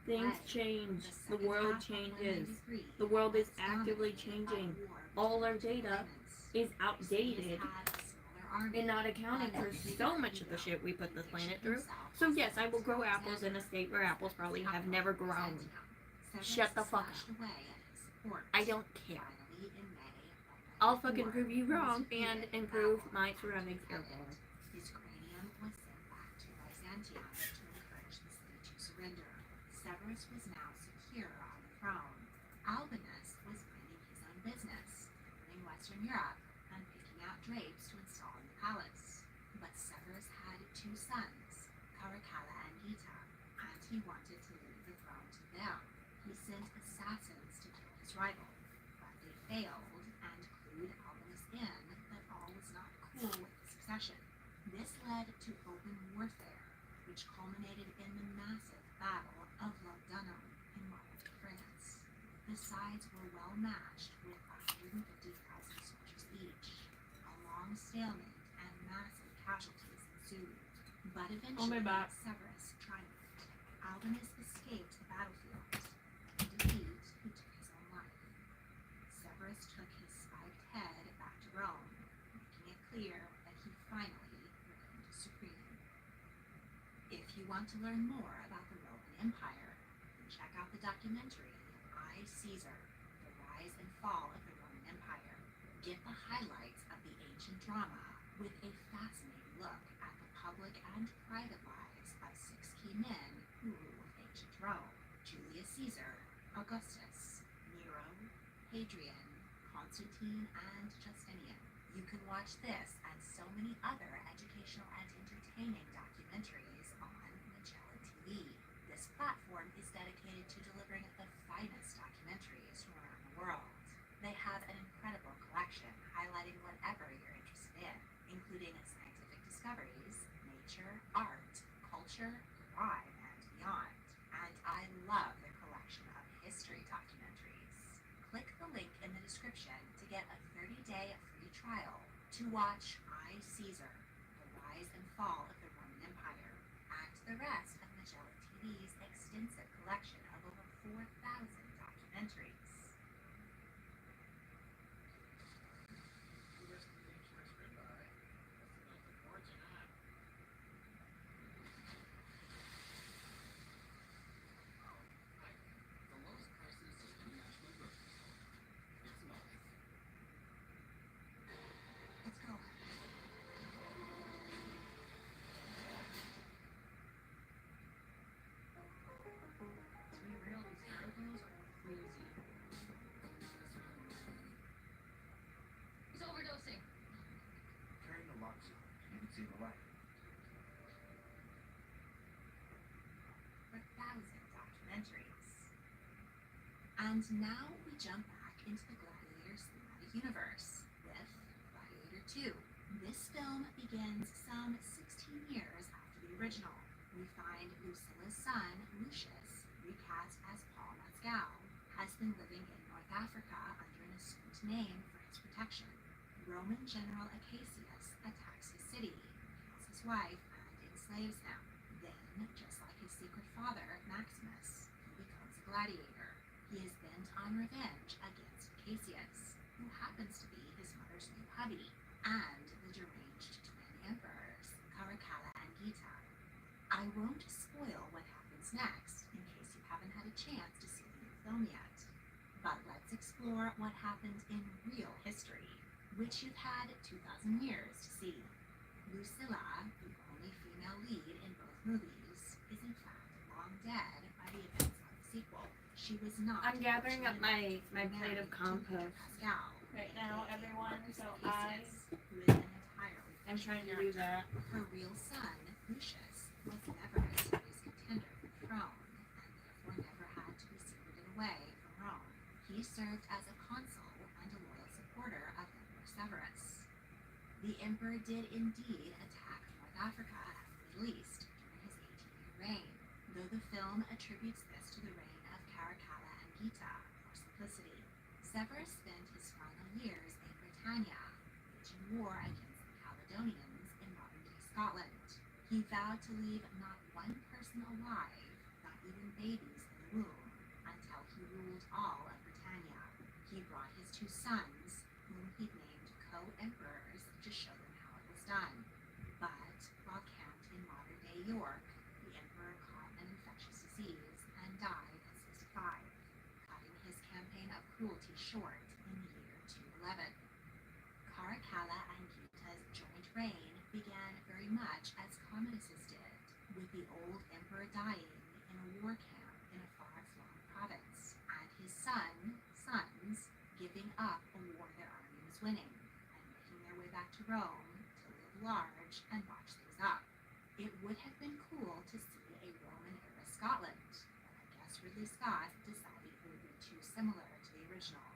Things change. The world changes. The world is actively changing. All our data is outdated and not accounting for so much of the shit we put the planet through. So yes, I will grow apples in a state where apples probably have never grown. Shut the fuck up. I don't care. I'll fucking prove you wrong and improve my surroundings airborne. His cranium was sent back to Byzantium to encourage the city to surrender. Severus was now secure on the throne. Albinus was minding his own business, governing Western Europe and picking out drapes to install in the palace. But Severus had 2 sons, Caracalla and Geta, and he wanted to leave the throne to them. He sent assassins to kill his rival, but they failed and clued Albinus in that all was not cool with the succession. This led to open warfare, which culminated in the massive Battle of Lugdunum in modern France. The sides were well matched with 150,000 soldiers each. A long stalemate and massive casualties ensued, but eventually Severus triumphed. Albinus escaped the battlefield. In defeat, he took his own life. Severus took his spiked head back to Rome, making it clear that he finally reigned supreme. If you want to learn more about the Roman Empire, then check out the documentary I I, Caesar, The Rise and Fall of the Roman Empire. Get the highlights of the ancient drama with a fascinating look at the public and private lives of 6 key men who ruled ancient Rome: Julius Caesar, Augustus, Nero, Hadrian, Constantine, and Justinian. You can watch this and so many other educational and entertaining documentaries on Magellan TV. This platform is dedicated to delivering the finest documentaries from around the world. They have an incredible collection highlighting whatever you're interested in, including scientific discoveries, nature, art, culture, crime, and beyond. And I love their collection of history documentaries. Click the link in the description to get a 30-day free trial to watch I, Caesar, The Rise and Fall of the Roman Empire, and the rest of Magellan TV's extensive collection of over 4,000 documentaries. The rest of the name's first ribeye. That's the most unfortunate. Oh, hi. The lowest prices of any national grocery store. It's live. Let's go. To be real, these gargoyles are crazy. He's overdosing. Carrying the locks, you can see the light. For 1,000 documentaries. And now we jump back into the Gladiator cinematic universe with Gladiator 2. This film begins some 16 years after the original. We find Lucilla's son, Lucius, recast as Paul Mescal, has been living in North Africa under an assumed name for his protection. Roman general Acacius attacks his city, kills his wife, and enslaves him. Then, just like his secret father, Maximus, he becomes a gladiator. He is bent on revenge against Acacius, who happens to be his mother's new hubby, and the deranged twin emperors, Caracalla and Geta. I won't spoil what happens next in case you haven't had a chance to see the new film yet. But let's explore what happened in real history, which you've had 2,000 years to see. Lucilla, the only female lead in both movies, is in fact long dead by the events of the sequel. She was not. I'm gathering up fortunate my enough to plate of marry to compost Pascal, right now, aka everyone. Marcus So Acacius, who is an entirely I'm trying to fictional do that. Her real son, Lucius, was never a serious contender for the throne, and therefore never had to be secreted away from Rome. He served as a consul and a loyal supporter of Emperor Severus. The emperor did indeed attack North Africa and the Middle East during his 18-year reign, though the film attributes this to the reign of Caracalla and Geta for simplicity. Severus spent his final years in Britannia, waging war against the Caledonians in modern-day Scotland. He vowed to leave not one person alive, not even babies in the womb, until he ruled all of Britannia. He brought his 2 sons, whom he named co-emperors, to show them how it was done. But while camped in modern-day York, the emperor caught an infectious disease and died at 65, cutting his campaign of cruelty short in the year 211. Caracalla and Geta's joint reign began very much as Commodus's did, with the old emperor dying in a war camp in a far-flung province, and his sons giving up a war their army was winning, and making their way back to Rome to live large and watch things up. It would have been cool to see a Roman-era Scotland, but I guess Ridley Scott decided it would be too similar to the original.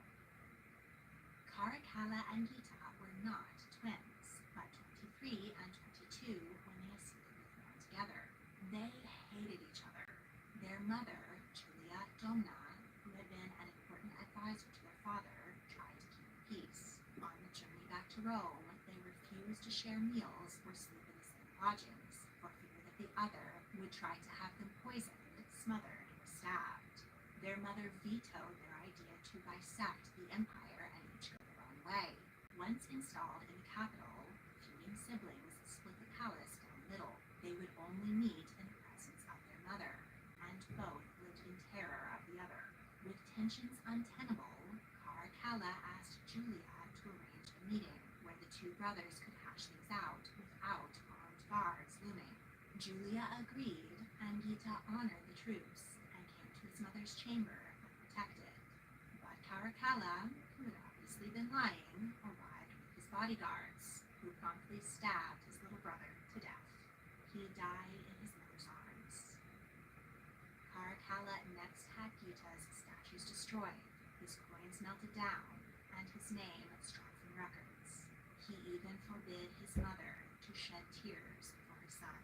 Caracalla and Geta were not twins, but 23 and 22 when they ascended the throne together. They hated each other. Their mother, Julia Domna, who had been an important advisor to their father, tried to keep the peace. On the journey back to Rome, they refused to share meals or sleep in the same lodgings, for fear that the other would try to have them poisoned, smothered, or stabbed. Their mother vetoed their idea to bisect the empire and each go their own way. Once installed in the capital, feuding siblings split the palace down the middle. They would only meet in the presence of their mother, and both lived in terror of the other. With tensions untenable, Caracalla asked Julia to arrange a meeting where the two brothers could hash things out without armed guards looming. Julia agreed, and Gita honored the truce and came to his mother's chamber unprotected. But Caracalla, who had obviously been lying, arrived with his bodyguards, who promptly stabbed his little brother to death. He died in his mother's arms. Caracalla next had Gita's statues destroyed, his coins melted down, and his name struck from records. He even forbid his mother to shed tears for her son.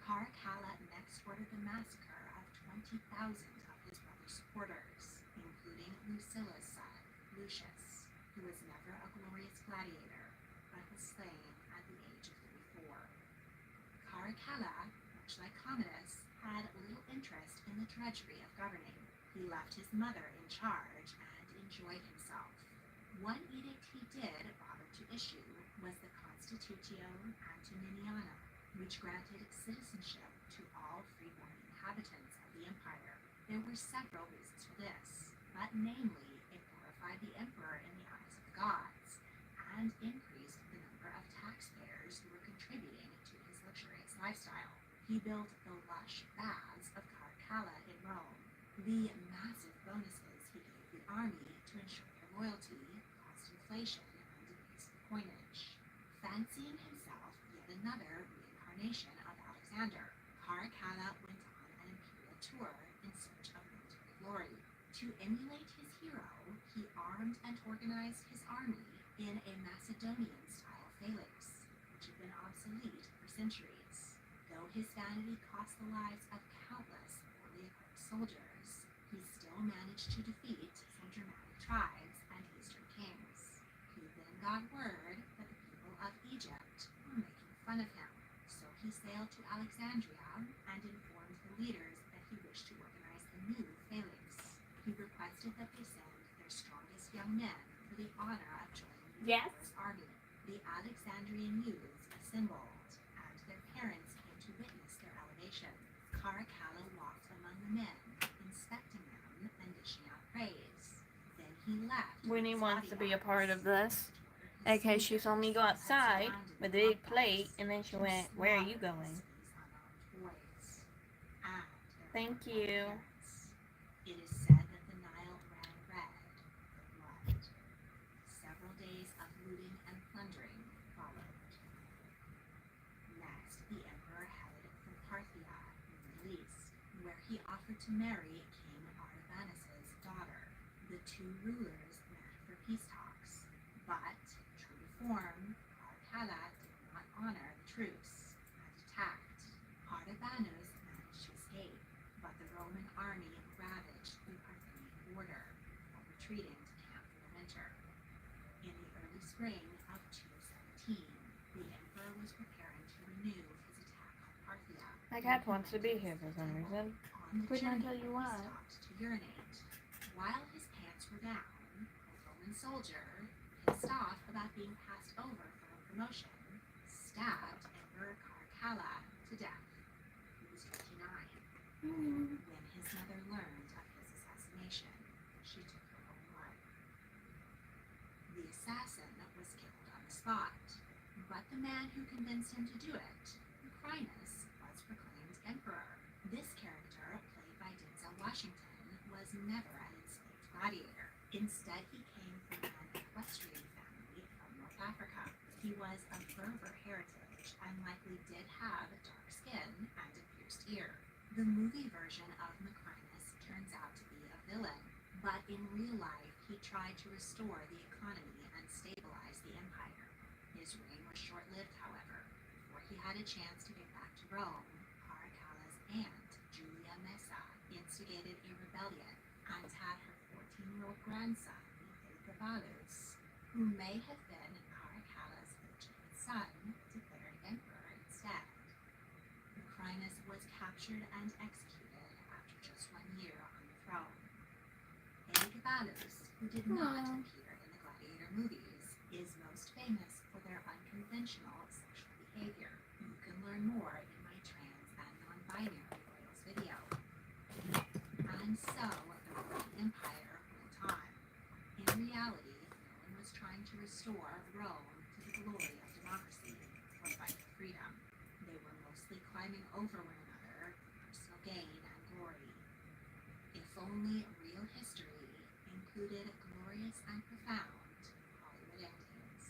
Caracalla next ordered the massacre of 20,000 of his brother's supporters, including Lucilla's son, Lucius, who was never a glorious gladiator, but was slain at the age of 34. Caracalla, much like Commodus, had little interest in the drudgery of governing. He left his mother in charge and enjoyed himself. One edict he did bother to issue was the Constitutio Antoniniana, which granted citizenship to all freeborn inhabitants of the empire. There were several reasons for this, but namely, it glorified the emperor in the eyes of the gods, and increased the number of taxpayers who were contributing to his luxurious lifestyle. He built the lush baths of Caracalla in Rome. The massive bonuses he gave the army to ensure their loyalty caused inflation and debased the coinage. Fancying himself yet another reincarnation of Alexander, Caracalla went on an imperial tour in search of military glory. To emulate his hero, he armed and organized his army in a Macedonian-style phalanx, which had been obsolete for centuries. Though his vanity cost the lives of countless poorly equipped soldiers, he still managed to defeat some Germanic tribes and Eastern kings. He then got word that the people of Egypt were making fun of him, so he sailed to Alexandria and informed the leaders that he wished to organize a new phalanx. He requested that they send their strongest young men for the honor of joining the emperor's army. The Alexandrian youths assembled, and their parents came to witness their elevation. Caracalla walked among the men, inspecting them and dishing out praise. Then he left. When he with his wants to be a part of bodyguards this. to order his Okay, she saw me go soldiers outside and surrounded with the a big outposts plate, and then she to went, "Where are you slaughter going?" these unarmed boys and their Thank horrified you. parents. It is said that the Nile ran red with blood. Several days of looting and plundering followed. Next, the emperor headed for Parthia in the Middle East, where he offered to marry King Artabanus' daughter. The two rulers met for peace talks, but, true to form, Caracalla did not honor the truce and attacked. Artabanus managed to escape, but the Roman army ravaged the Parthian border while retreating to camp for the winter. In the early spring of 217, the emperor was preparing to renew his attack on Parthia. My cat wants to be here for some reason. On the Could not journey, tell you he why. stopped to urinate. While his pants were down, a Roman soldier, pissed off about being passed over for a promotion, stabbed Emperor Caracalla to death. He was 29. When his mother learned of his assassination, she took her own life. The assassin was killed on the spot, but the man who convinced him to do it, Macrinus, was proclaimed emperor. This character, played by Denzel Washington, was never an enslaved gladiator. Instead, he came from an equestrian family from North Africa. He was of Berber heritage and likely did have dark skin and a pierced ear. The movie version of Macrinus turns out to be a villain, but in real life, he tried to restore the economy and stabilize the empire. His reign was short-lived, however. Before he had a chance to get back to Rome, Caracalla's aunt, Julia Messa, instigated a rebellion and had her 14-year-old grandson, Elagabalus, who may have been Caracalla's illegitimate son, declared emperor instead. Macrinus was captured and executed after just 1 year on the throne. Elagabalus, who did not appear in the gladiator movies, is most famous for their unconventional sexual behavior. You can learn more in my trans and non-binary royals video. And so, the In reality, no one was trying to restore Rome to the glory of democracy or fight for freedom. They were mostly climbing over one another for personal gain and glory. If only real history included glorious and profound Hollywood endings.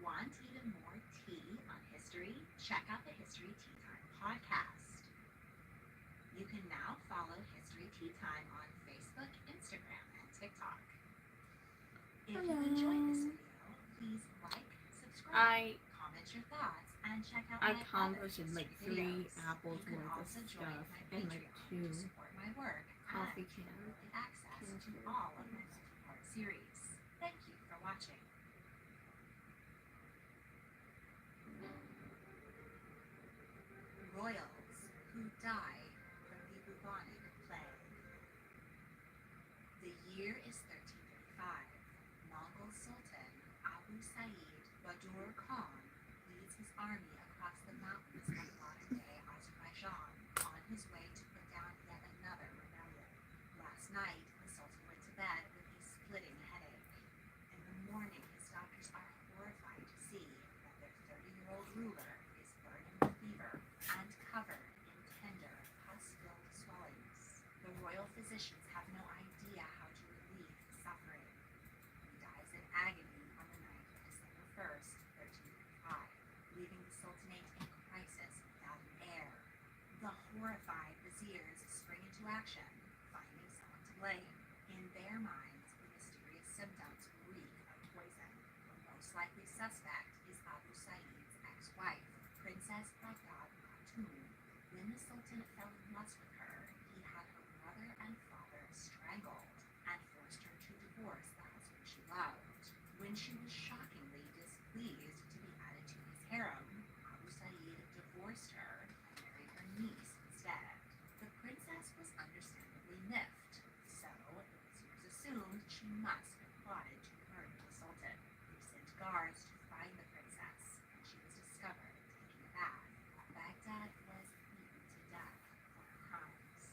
Want even more tea on history? Check out the History Tea Time podcast. You can now follow History Tea Time on Facebook, Instagram, and TikTok. If you enjoyed this video, please like, subscribe, comment your thoughts, and check out I my composted other like history 3 videos. apples You can worth of also join stuff my and like Patreon 2 to support my work coffee and cans. early access to all of my multi-part series. Thank you for watching. Royals who died from the bubonic plague. The year is 1335. Mongol Sultan Abu Sa'id Badur Khan leads his army across the mountains of modern-day Azerbaijan on his way to put down yet another rebellion. Last night, the Sultan went to bed with a splitting headache. In the morning, his doctors are horrified to see that their 30-year-old ruler is burning with fever and covered in tender, pus-filled swellings. The royal physicians have no idea how to relieve his suffering. He dies in agony on the night of December 1st, 1335, leaving the Sultanate in crisis without an heir. The horrified viziers spring into action, finding someone to blame. In their minds, the mysterious symptoms reek of poison. The most likely suspect is Abu Sa'id's ex-wife, Princess Baghdad Khatun. When the Sultan fell in lust with her, he had her mother and father strangled and forced her to divorce the husband she loved. When she was shockingly displeased to be added to his harem, Abu Sa'id divorced her and married her niece instead. The princess was understandably miffed, so the viziers assumed she must have plotted to murder the Sultan. They sent guards to find the princess, and she was discovered taking a bath. Baghdad was beaten to death for her crimes.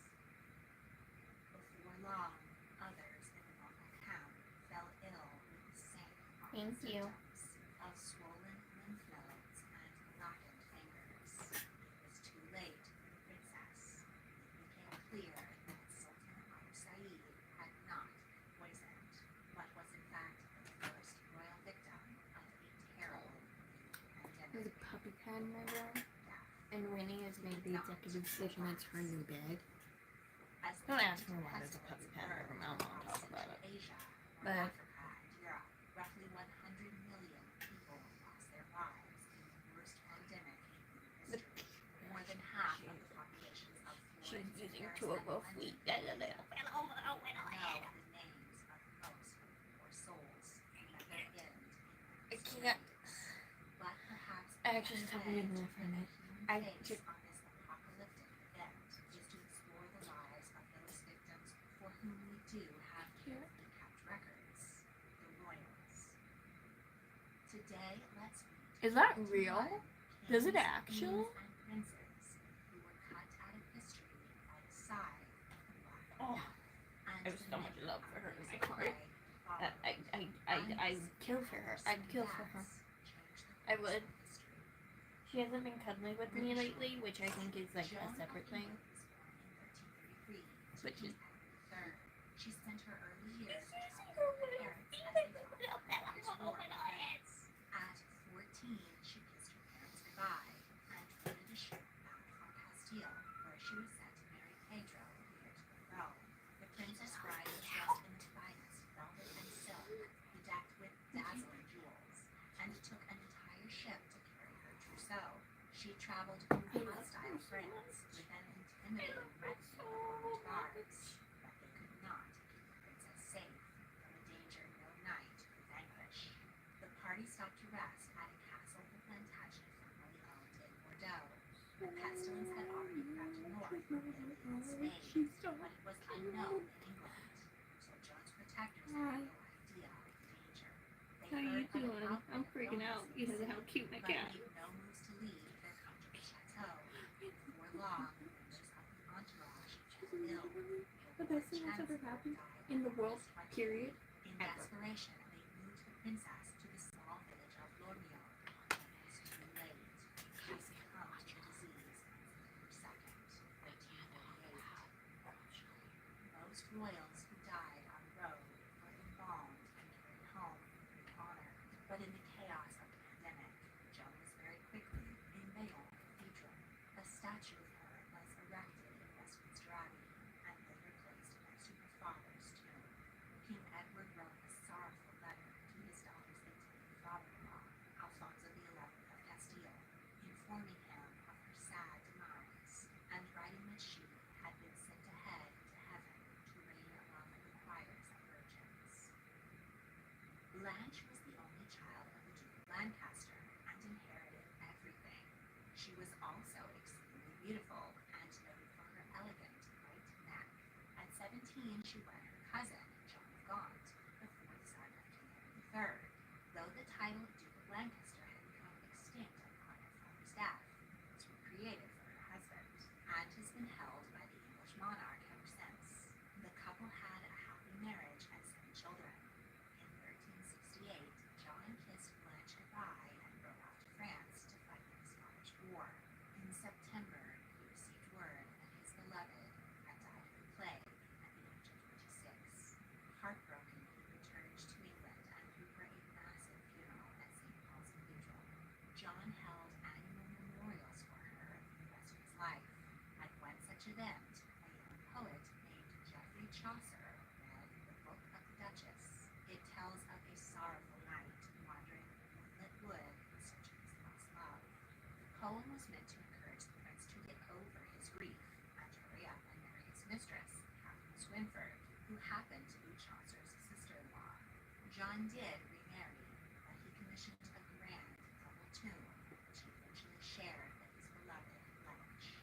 Before long, others in the Mongol camp fell ill with the same common Thank you. symptoms of swollen lymph nodes and blackened fingers. It was too late for the princess. It became clear that Sultan Abu Sa'id had not been poisoned, but was in fact the first royal victim of a terrible new There's pandemic. a puppy pad in my room, Death. and Winnie has made the executive decision it's her new bed. As Don't the ask me why there's a puppy pad in my room. I don't want to talk about it. Asia, But- Africa, and Europe, roughly 100 million people lost their lives in the worst pandemic in human history. More than half of the populations of She's Florence, using Paris, 2 of her and feet. London know the names of most poor souls who met their end I in this can't. disease. But perhaps I actually just have to leave there for a minute. I just- on this apocalyptic event is to explore the lives of those victims for whom we do have carefully kept records, the royals. Today, let's meet Is that 21 real? kings, Does it queens, actually? and princes who were cut out of history by the side of the Black Oh, Death. And I have so much many love for her in my others heart. followed. I'd kill for her. I'd kill for her. I would. She hasn't been cuddly with me lately, which I think is like a separate thing. But she- She spent her early years with her parents as they fought the First War in France. At 14, she kissed her parents goodbye and boarded a ship bound for Castile, where she was set to marry Pedro, heir to the throne. The princess bride was dressed in the finest velvet and silk, bedecked with dazzling jewels, and took an entire ship to carry her trousseau. She traveled through hostile France with an intimidating retinue of armed guards, but they could not keep the princess safe from a danger no knight could vanquish. The party stopped to rest at a castle the Plantagenet family owned in Bordeaux. The pestilence had already crept north from Italy and Spain, but it was unknown in England, so Joan's protectors had no idea of the danger. They How you heard of an doing? outbreak I'm of freaking out illness because of how cute my but cat made is. no moves to leave their comfortable chateau. Before long, members of the entourage fell ill. The best thing that's ever happened in the world, period. In Ever. desperation, they moved the princess to the small village of Lormio. It was too late. She succumbed to the disease on September 2nd, 1848. Most royals who died on the road were embalmed and carried home in honor. But in the chaos of the pandemic, Joan was very quickly in Bayonne Cathedral. A statue of her was erected in Westminster Abbey and later placed next to her father's tomb. King Edward wrote a sorrowful letter to his daughter's intended father-in-law, Alfonso XI of Castile, informing him of her sad demise, and writing that she had been sent ahead into heaven to reign among the choirs of virgins. Blanche was the only child of the Duke of Lancaster and inherited everything. She was also extremely beautiful and noted for her elegant white neck. At 17, she wed her cousin, John of Gaunt, the fourth son of King Henry III. Though the title Duke of Lancaster had become extinct upon her father's death, it was recreated for her husband, and has been held by the English monarch ever since. The couple had a happy marriage and 7 children. In 1368, John kissed Blanche goodbye and rode off to France to fight in the Scottish War. In September, he received word that his beloved had died of the plague at the age of 26. Heartbroken, he returned to England and threw her a massive funeral at St. Paul's Cathedral. John held annual memorials for her for the rest of his life. At one such event, a young poet named Geoffrey Chaucer read the Book of the Duchess. It tells of a sorrowful knight wandering the moonlit wood in search of his lost love. The poem was meant to encourage the prince to get over his grief and hurry up and marry his mistress, Catherine Swynford, who happened to be Chaucer's sister-in-law. John did remarry, but he commissioned a grand double tomb, which he eventually shared with his beloved Blanche.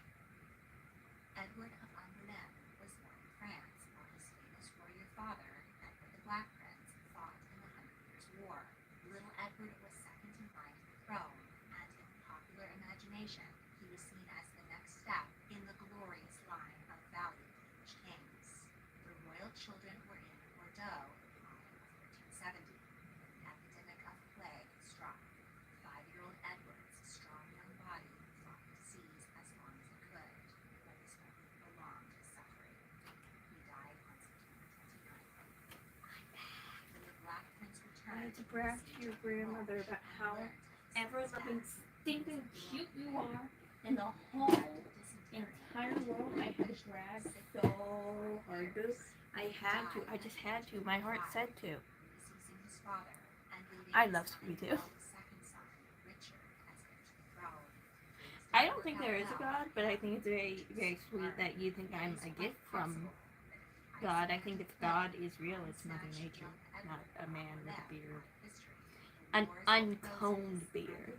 Edward of Angoulême was born in France, while his famous warrior father, Edward the Black Prince, fought in the 100 Years' War. Little Edward was second in line to the throne, and in popular imagination, he was seen as the next step in the glorious line of valiant English kings. The royal children were in Bordeaux in the autumn of 1370, when the epidemic of plague struck. 5-year-old Edward's strong young body fought the disease as long as it could, but his only prolonged his suffering. He died on September 29th. I'm back. When the Black Prince returned, I had to brag to your grandmother about how ever-loving, stinking cute you are in the whole entire world. I had to brag so hard, boo. I had to. I just had to. My heart said to. I love Scooby-Doo. I don't think there is a God, but I think it's very, very sweet that you think I'm a gift from God. I think if God is real, it's Mother Nature, not a man with a beard. An uncombed beard.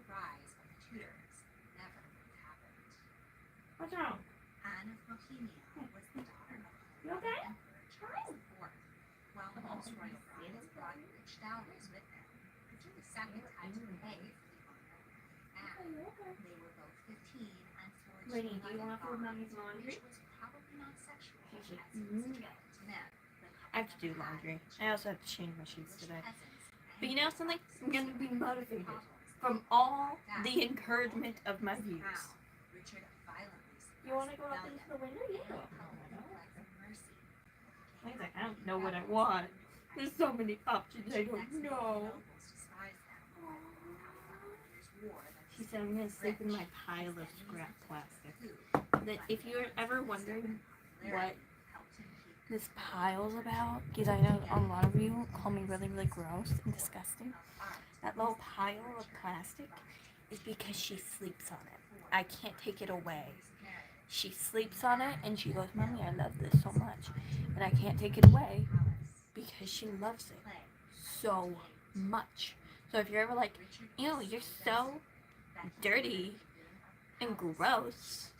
What's wrong? Anne of Bohemia was the daughter of You okay? Emperor Charles IV. While most royal brides brought rich dowries with them, Richard II had to pay for the honor of Anne. They were both 15 and forged Lady, a do you want to fold bond, mommy's laundry? which was probably not sexual She's as like, it was to men. I have to do laundry. I also have to change my sheets today. But you know something? I'm going to be motivated from all the encouragement of my views. You want to go up into the window? Yeah. He's like, I don't know what I want. There's so many options I don't know. She said, I'm going to sleep in my pile of scrap plastic. That if you're ever wondering what this pile's about, because I know a lot of you call me really, really gross and disgusting. That little pile of plastic is because she sleeps on it. I can't take it away. She sleeps on it and she goes, Mommy, I love this so much. And I can't take it away because she loves it so much. So if you're ever like, ew, you're so dirty and gross.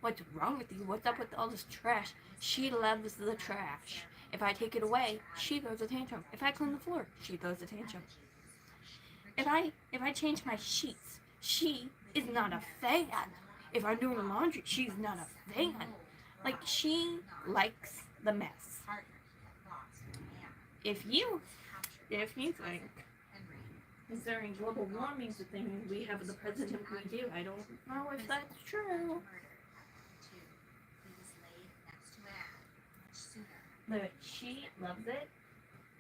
What's wrong with you? What's up with all this trash? She loves the trash. If I take it away, she throws a tantrum. If I clean the floor, she throws a tantrum. If I change my sheets, she is not a fan. If I'm doing laundry, she's not a fan. Like, she likes the mess. Partner he had lost was Anne, If who you was captured by if you his cousin, think Henry. considering global warming's a thing we have the president we do, I don't know if that's true. Murdered at 22. He was laid next to Anne much sooner. But she loves it,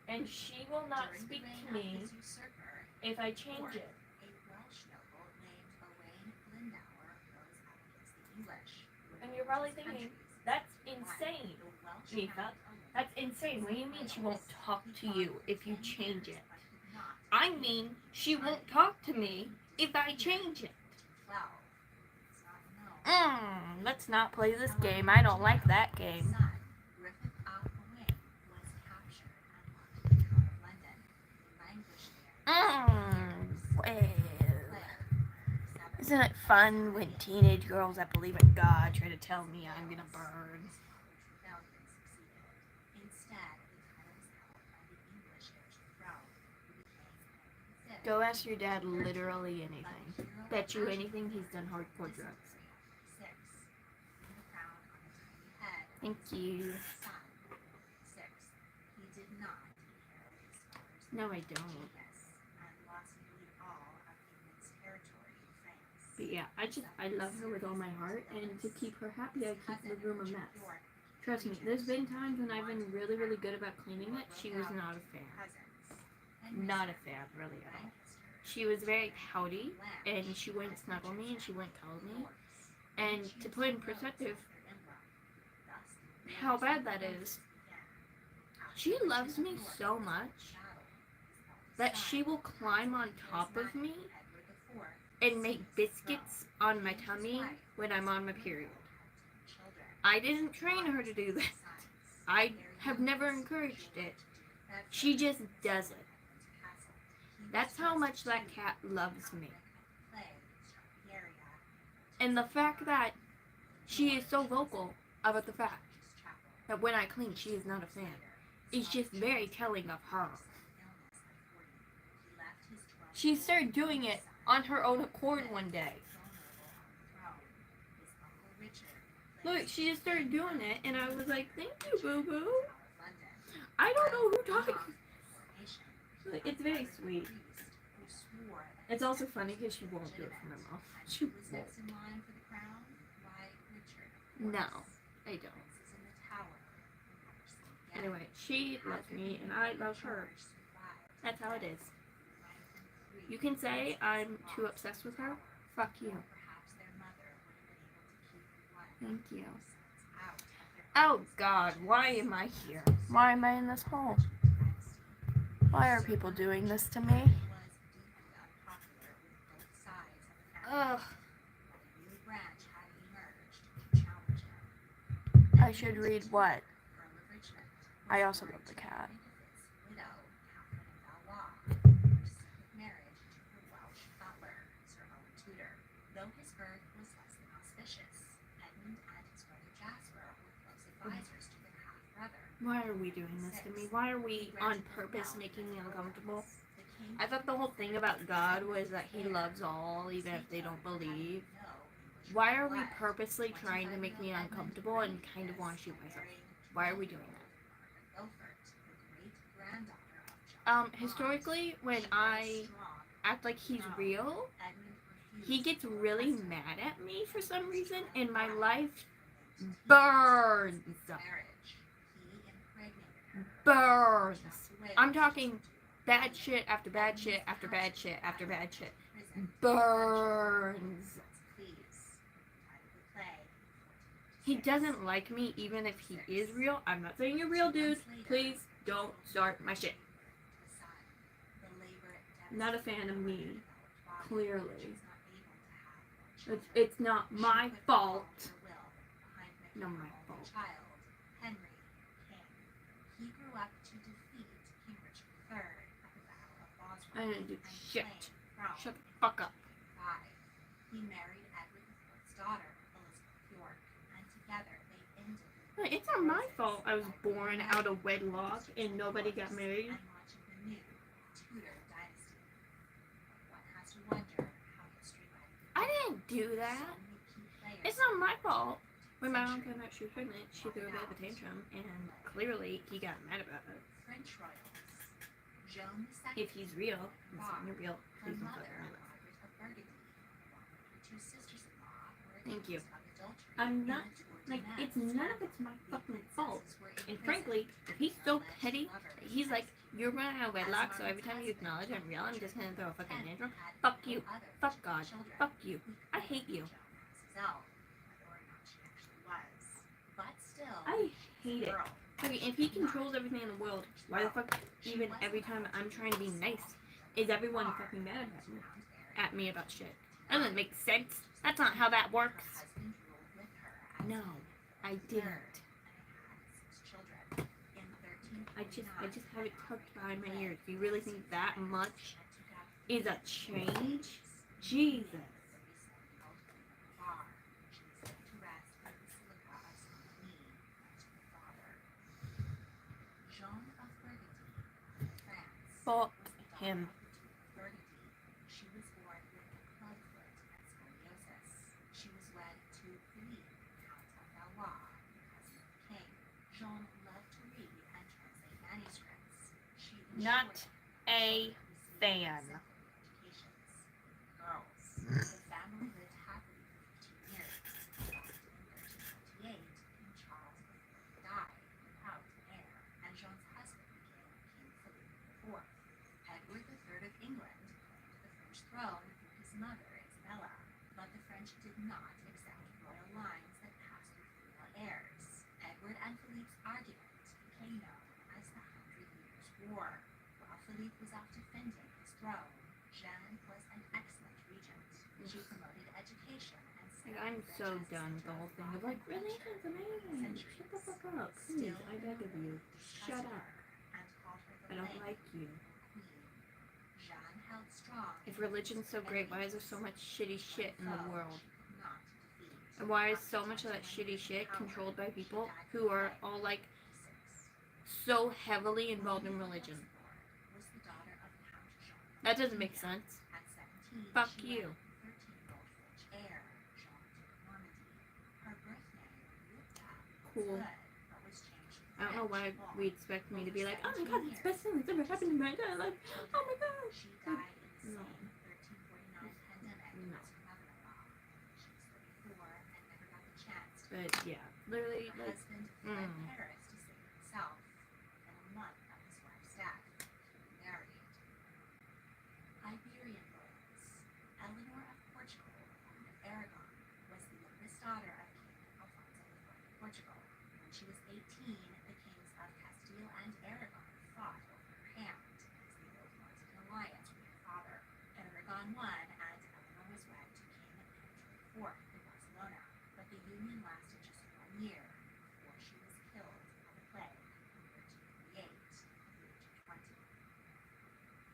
and she will not During speak the reign to of me his usurper, if I change it. a Welsh noble named Owain Glendower rose up against the English. And you're probably thinking, that's insane, Mifa. That's insane. What do you mean she won't talk to you if you change it? I mean, she won't talk to me if I change it. Well, it's not known. Let's not play this game. I don't like that game. His son, Griffith ap Owain, was captured and locked in the Tower of London. He languished there. Well, isn't it fun when teenage girls that believe in God try to tell me I'm gonna burn? Go ask your dad literally anything. Bet you anything he's done hardcore drugs. Thank you. No, I don't. But yeah, I love her with all my heart, and to keep her happy, I keep the room a mess. Trust me, there's been times when I've been really, really good about cleaning it. She was not a fan. Not a fan, really, at all. She was very pouty, and she wouldn't snuggle me, and she wouldn't cuddle me. And to put in perspective how bad that is, she loves me so much that she will climb on top of me and make biscuits on my tummy when I'm on my period. I didn't train her to do that. I have never encouraged it. She just does it. That's how much that cat loves me. And the fact that she is so vocal about the fact that when I clean, she is not a fan is just very telling of her. She started doing it on her own accord one day. Look, she just started doing it, and I was like, thank you, boo-boo. I don't know who talking. It's very sweet. It's also funny because she won't do it for my mom. She won't. No, I don't. Anyway, she loves me, and I love her. That's how it is. You can say I'm too obsessed with her. Fuck you. Thank you. Oh God, why am I here? Why am I in this hole? Why are people doing this to me? Ugh. I should read what? I also love the cat. Though his birth was less than auspicious, Edmund and his brother Jasper were close advisors to their half-brother. Why are we doing this to me? Why are we on purpose making me uncomfortable? I thought the whole thing about God was that he loves all, even if they don't believe. Why are we purposely trying to make me uncomfortable and kind of want to shoot myself? Why are we doing that? Historically, when I act like he's real, he gets really mad at me for some reason, and my life burns. Burns. I'm talking bad shit after bad shit after bad shit after bad shit. Burns. He doesn't like me even if he is real. I'm not saying you're real, dude. Please don't start my shit. Not a fan of me. Clearly. It's not my fault. Not my fault. He grew up to defeat King Richard III at the Battle of Bosworth. I didn't do and shit. claim throne Shut the fuck up. He married Edward IV's daughter, Elizabeth York, and together they ended It's not my fault I was born out of wedlock and nobody got married. and much of the new Tudor dynasty. One has to wonder how history might have I didn't do that. so many key players It's not my fault. When my mom found out she was pregnant, she threw a bit of a tantrum, and clearly he got mad about it. French royals. Joan If II, he's real, I'm saying you're real, her please don't mother, fuck around. Margaret of Burgundy, along with her two sisters-in-law, were Thank you. accused of adultery I'm in not, a Tour de like, Maine it's none of scandal. it's my The fucking fault. princesses were And imprisoned. frankly, if he's so Their alleged petty, lovers he's like, executed. you're running out of wedlock, so As every time you Margaret's acknowledge I'm real, I'm just gonna throw a fucking husband tantrum. had Fuck no you. other Fuck legitimate God. children. Fuck you. He I hate claimed you. Joan as his own, whether or not she actually was. But still, I hate it. girl. Okay, if he controls everything in the world, why the fuck, even every time I'm trying to be nice, is everyone fucking mad at me about shit? That doesn't make sense. That's not how that works. Her husband ruled with her as No, I third, didn't. and they had 6 children. In I 1349, just have it tucked behind my ears. Do you really think that much is a change? Jesus. Fuck him. She was born with clubfoot and scoliosis. She was wed to Philippe, Count of Valois, cousin of the king. Jean loved to read and translate manuscripts. She Not enjoyed a fan. Girls. The family lived happily for 15 years. But in 1328, King Charles IV died without heir, and Jean's husband became King Philippe IV. Edward III of England claimed the French throne through his mother, Isabella, but the French did not accept royal lines that passed through female heirs. Edward and Philippe's argument became known as the 100 Years' War. While Philippe was off defending his throne, Jeanne was an excellent regent. She promoted education and Like, I'm so done with the whole thing of like, religion's amazing. Shut the fuck up. Please, I beg of you. Shut up. I don't like you. Jeanne held strong. If religion's so great, why is there so much shitty shit in the world? Not defeat. And why is so much of that shitty shit controlled by people who are all like so heavily involved in religion? Was the daughter of Count Jean. That doesn't make sense. At 17, Fuck she you. wed 13-year-old French heir, Jean de Normandy. Her birth name, Rita, Cool. was good, but was changed to I don't know why French we expect me to be like, oh my 17 god, it's the best thing that's ever happened in my entire life. Oh my god. She died in the No. same 1349 pandemic No. as her mother-in-law. She was 34 and never got the chance to But yeah, literally, her like, husband fled mm. Paris to save himself. Within a month of his wife's death, he remarried. Iberian royals. Eleanor of Portugal, Queen of Aragon, was the youngest daughter of King Alfonso IV of Portugal. When she was 18, the kings of Castile and Aragon fought over her hand, as they both wanted an alliance with her father. Aragon won, and Eleanor was wed to King Henry IV in Barcelona, but the union lasted just 1 year before she was killed by the plague in 1348 at the age of 20.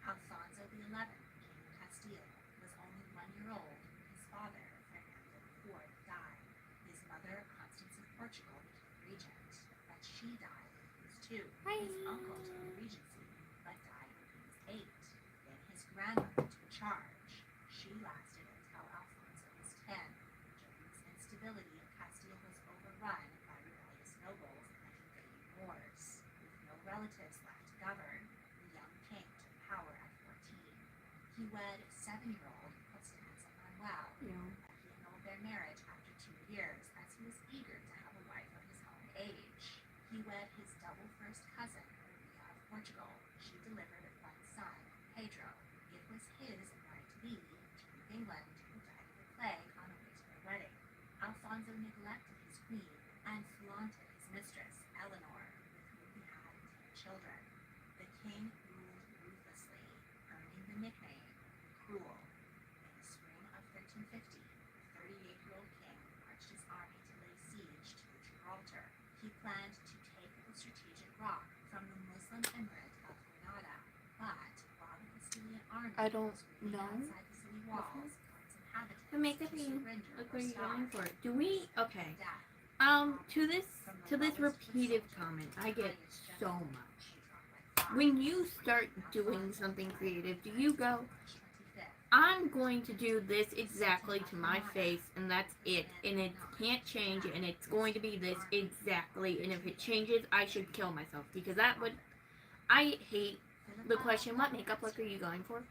Alfonso XI, King of Castile, was only 1 year old when his father, Fernando IV, died. His mother, Constance of Portugal, became regent, but she died when he was 2. His uncle took the regency, but died when he was 8. Then his grandmother took charge. She lasted until Alfonso was 10. During this instability, Castile was overrun by rebellious nobles and invading wars. With no relatives left to govern, the young king took power at 14. He wed 7-year-old Constanza Manuel, Yeah. but he annulled their marriage after 2 years as he was eager to have a wife of his own age. He wed his double first cousin, Maria of Portugal. She delivered 1 son, Pedro. It was his bride-to-be, King of England, who died of the plague on the way to their wedding. Alfonso neglected his queen and flaunted his mistress, Eleanor, with whom he had 10 children. The king ruled ruthlessly, earning the nickname Cruel. In the spring of 1350, the 38-year-old king marched his army to lay siege to Gibraltar. He planned to take the strategic rock from the Muslim emirate of Granada, but while the Castilian army I don't was waiting know. outside the city walls for its inhabitants But make it to be. surrender Look or where you're going starve. for it. Do we? Okay. Death. To this repeated comment, I get so much. When you start doing something creative, do you go, I'm going to do this exactly to my face, and that's it. And it can't change, and it's going to be this exactly. And if it changes, I should kill myself because that would. I hate the question, what makeup look are you going for?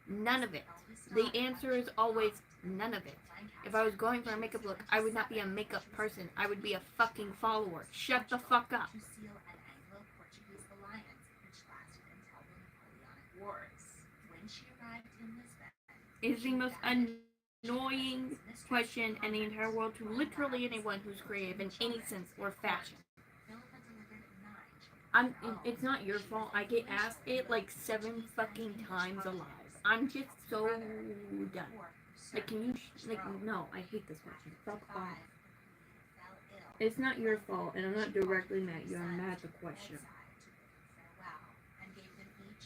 None of it. The answer is always none of it. If I was going for a makeup look, I would not be a makeup person. I would be a fucking follower. Shut the fuck up. To seal an Anglo-Portuguese alliance which lasted until the Napoleonic Wars. When she arrived in Lisbon, It is the most annoying question in the entire world to literally anyone who's creative in any sense or fashion. Philippa delivered 9 children. It's not your fault. I get asked it like 7 fucking times alive. I'm just so done. Like, can you, no, I hate this question. Fuck off. It's not your fault, and I'm not directly mad at you. I'm mad at the question.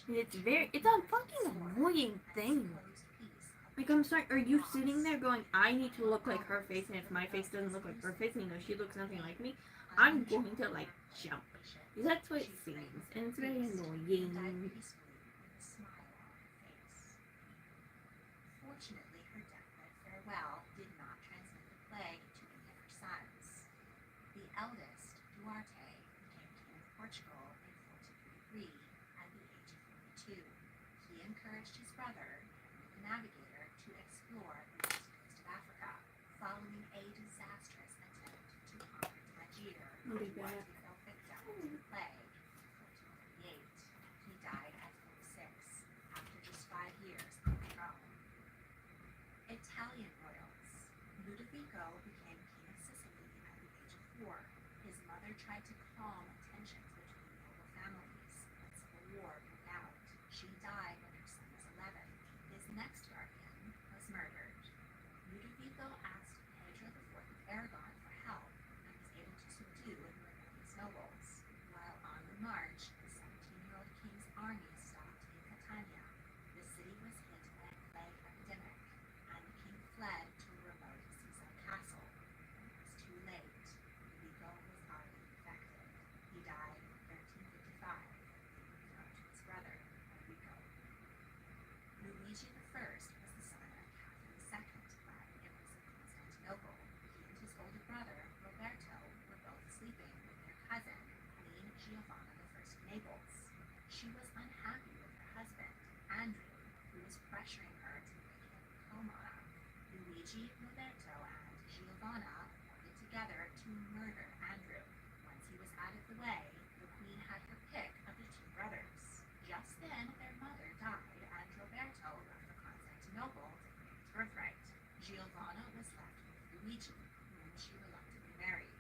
It's a fucking annoying thing. Like, I'm sorry, are you sitting there going, I need to look like her face, and if my face doesn't look like her face, and you know she looks nothing like me, I'm going to, like, jump. Because that's what it seems, and it's very annoying. Fortunately, her deathbed farewell did not transmit the plague to any of her sons. The eldest, Duarte, became king of Portugal in 1433 at the age of 42. He encouraged his brother, the navigator, to explore the west coast of Africa, following a disastrous attempt to conquer Tangier, where he fell victim to the plague in 1438. He died at 46, after just 5 years on the throne. Italian royals. Ludovico became king of Sicily at the age of 4. His mother tried to calm tensions between noble families, but civil war broke out. She died when her son was 11. His next guardian was murdered. Ludovico asked Pedro IV of Aragon for help and was able to subdue the rebellious nobles. While on the march, the 17-year-old king's army stopped in Catania. The city was hit by a plague epidemic, and the king fled to a remote seaside castle. When it was too late, Ludovico was already infected. He died in 1355, leaving the throne to his brother, Enrico. Luigi I was the son of Catherine II by Empress of Constantinople. He and his older brother, Roberto, were both sleeping with their cousin, Queen Giovanna I of Naples. She was unhappy with her husband, Andrew, who was pressuring her to make him co-monarch. Luigi, Roberto, and Giovanna worked together to murder Andrew. Once he was out of the way, the queen had her pick of the 2 brothers. Just then, their mother died, and Roberto left for Constantinople to claim his birthright. Giovanna was left with Luigi, whom she reluctantly married.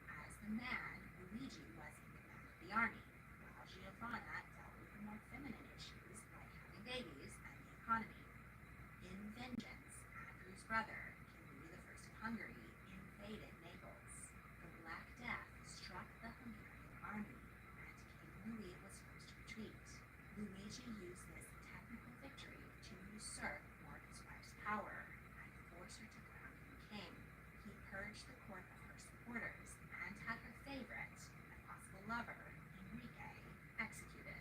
As the man, Luigi was in command of the army, while Giovanna dealt with the more feminine issues like having babies and the economy. In vengeance, Andrew's brother, King Louis I of Hungary, invaded Naples. The Black Death struck the Hungarian army, and King Louis was forced to retreat. Luigi used this technical victory to usurp more of his wife's power and force her to crown him king. He purged the court of her supporters and had her favorite and possible lover, Enrique, executed.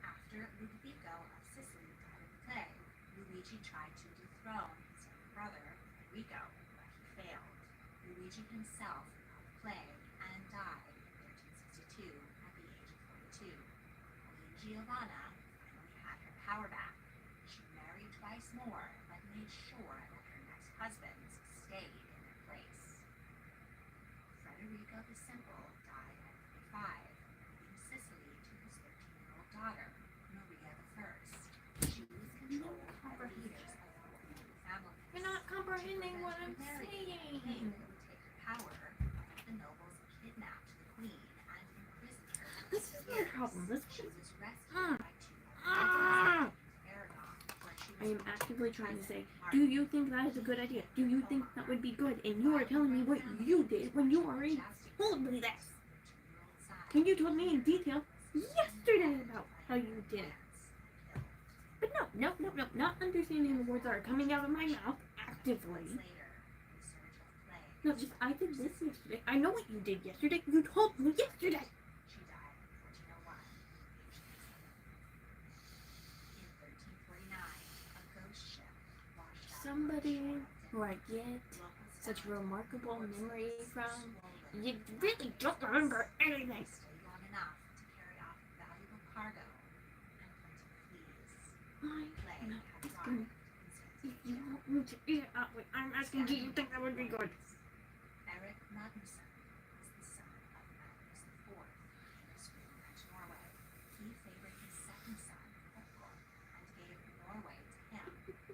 After Ludovico of Sicily died of the plague, Luigi tried to dethrone his younger brother, Enrico, but he failed. Luigi himself got the plague and died in 1362 at the age of 42. Queen Giovanna finally had her power back. She married twice more, but made sure that her next husbands stayed in their place. Federico the Simple died at 35, leaving Sicily to his 13-year-old daughter, Maria I. She was controlled by the leaders of the royal family. You're not comprehending what I'm Married saying. a king who would take her power, but the nobles kidnapped the queen and imprisoned her for This is 6 my years. problem. This She was rescued Mm. by 2 Aragon, where she I was am actively trying to say, present. do you think that is a good idea? Do you think that would be good? And you are telling me what you did when you already told me this. When you told me in detail yesterday about how you did it. But no, not understanding the words that are coming out of my mouth actively. No, just, I did this yesterday. I know what you did yesterday. You told me yesterday. She died in 1401, aged 87. In 1349, a ghost somebody who I get such a remarkable memory from, you really don't remember anything. Stay long enough to carry off valuable cargo and plenty of fleas. I Clay am had asking arrived in if you want me to eat it out. I'm asking, do you think that would be good? Eric Magnusson was the son of Magnus IV, king of Sweden and Norway. He favored his second son, Decor, and gave Norway to him,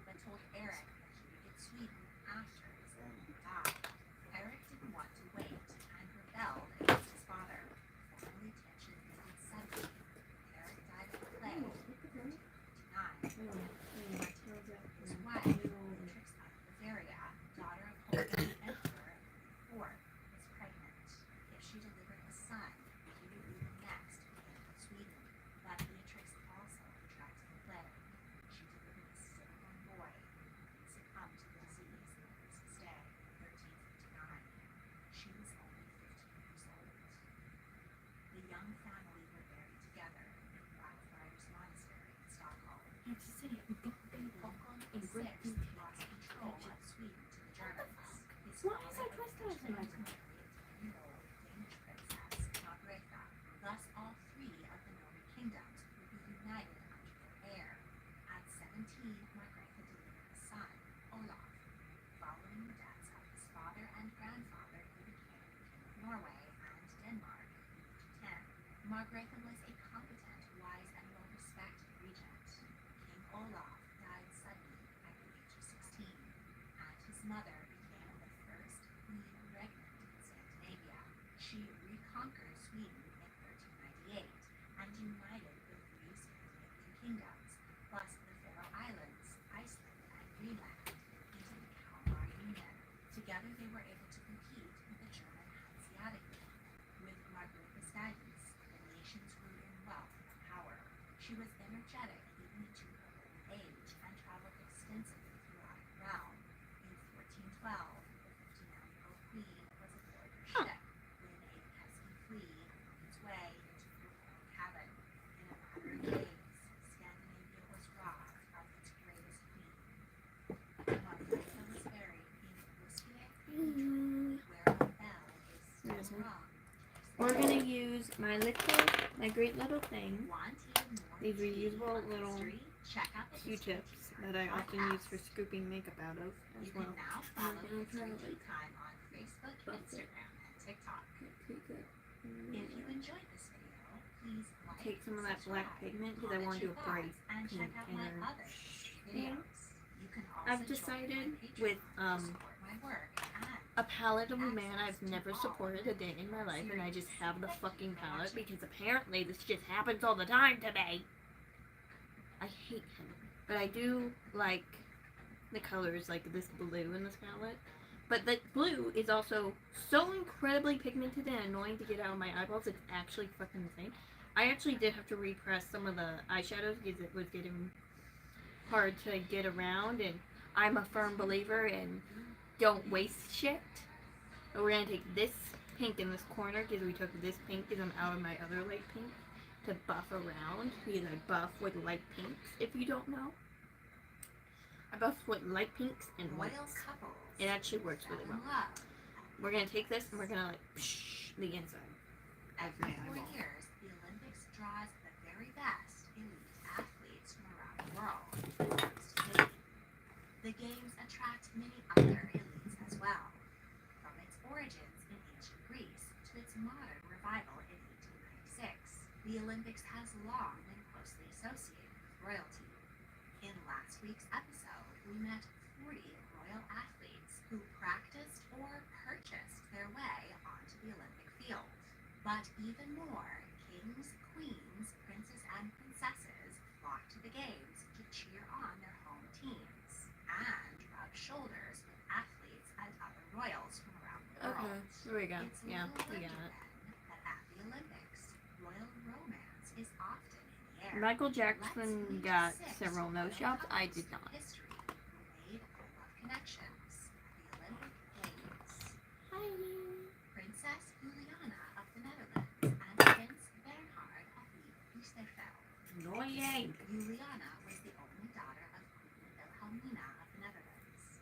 but told Eric that he would get Sweden after his father died. Eric didn't want to wait and rebelled against his father. Family tension ended suddenly. Eric died of plague in 1859. His wife, Beatrix of Bavaria, daughter of Holstein Emperor IV, was pregnant. If she delivered a son, he would be the next king of Sweden. But Beatrix also contracted the plague. She delivered a stillborn boy and succumbed to the disease on Christmas Day, 1359. She was only 15 years old. The young family were buried together in Blackfriars Monastery in Stockholm. The sixth lost control of Sweden to the Germans. His Why is that father twist married out? a 10-year-old Danish princess, Margrethe. Thus, all three of the Nordic kingdoms would be united under their heir. At 17, Margrethe delivered a son, Olaf. Following the deaths of his father and grandfather, he became king of Norway and Denmark in 10. Margrethe was a competent, wise, and well-respected regent. King Olaf died suddenly at the age of 16, and his mother became the first queen regnant in Scandinavia. She reconquered Sweden in 1398 and united the three Scandinavian kingdoms, plus the Faroe Islands, Iceland, and Greenland, into the Kalmar Union. Together they were able to compete with the German Hanseatic Union. With Margarethe's guidance, the nations grew in wealth and power. She was energetic even into her old age and traveled extensively throughout the realm. In 1412, the 59-year-old queen was aboard her ship when a pesky flea found its way into her royal cabin. In a matter of days, Scandinavia was robbed of its greatest queen. Margarethe was buried in Whiskey, where a bell is still Yes, ma'am. rung. We're gonna use my great little thing, Want even more these tea reusable on little history? Check out the History Q-tips Teacher that I often use for podcast. scooping makeup out of as You well. can now I'm follow gonna try History to Tea Time on Facebook, buff it. Instagram, and TikTok. Take it. If you enjoyed this video, please like, Take some of that black subscribe, pigment because I comment want to do your a bright thoughts, and pink check out my inner other videos. You can also I've join decided my Patreon with to support my work and a palatable man I've never supported a day in my life, and I just have the fucking palette because apparently this just happens all the time to me. I hate him, but I do like the colors, like this blue in this palette. But the blue is also so incredibly pigmented and annoying to get out of my eyeballs. It's actually fucking insane. I actually did have to repress some of the eyeshadows because it was getting hard to get around, and I'm a firm believer in don't waste shit. But we're gonna take this pink in this corner because we took this pink because I'm out of my other light pink to buff around because I buff with light pinks. If you don't know, I buff with light pinks and royal whites. couples. It actually works fell really in well. love. We're gonna take this and we're gonna like the inside of my Every 4 eyeball. years, the Olympics draws the very best elite athletes from around the world. The games attract many other elites as well. From its origins in ancient Greece to its modern revival in 1896, the Olympics has long been closely associated with royalty. In last week's episode, we met 40 royal athletes who practiced or purchased their way onto the Olympic field. But even more, kings, queens, princes, and princesses flock to the games to cheer on their home teams and rub shoulders with athletes and other royals from around the world. Okay, here we go. It's Yeah, little we wonder got it. then that at the Olympics, royal romance is often in the air. Michael Let's Jackson meet got 6 several nose royal jobs. I couples did from not. history who made their love connections at the Olympic Games. Hi. Princess Juliana of the Netherlands and Prince Bernhard of Liechtenstein. Annoying. Juliana was the only daughter of Queen Wilhelmina of the Netherlands.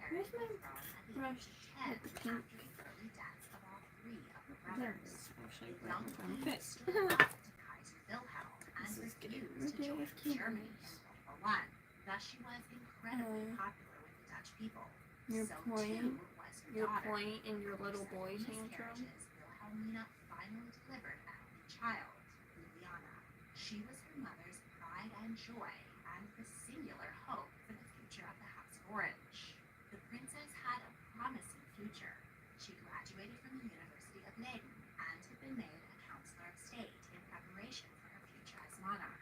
inherited Where's my the throne at the brush age of 10 with the pink? after the early deaths of all three of her There it brothers. is. Actually, The right young in front of queen it. stood up to Kaiser Wilhelm and This is getting refused to join ridiculous. Germany in World War One. Thus, she was incredibly popular with the Dutch people. You're So pointing. too was her Your daughter. point in your After little several boy tantrum. miscarriages, Wilhelmina finally delivered a healthy child, Juliana. She was her mother's pride and joy, and the singular hope for the future of the House of Orange. The princess had a promising future. She graduated from the University of Leiden and had been made a counselor of state in preparation for her future as monarch.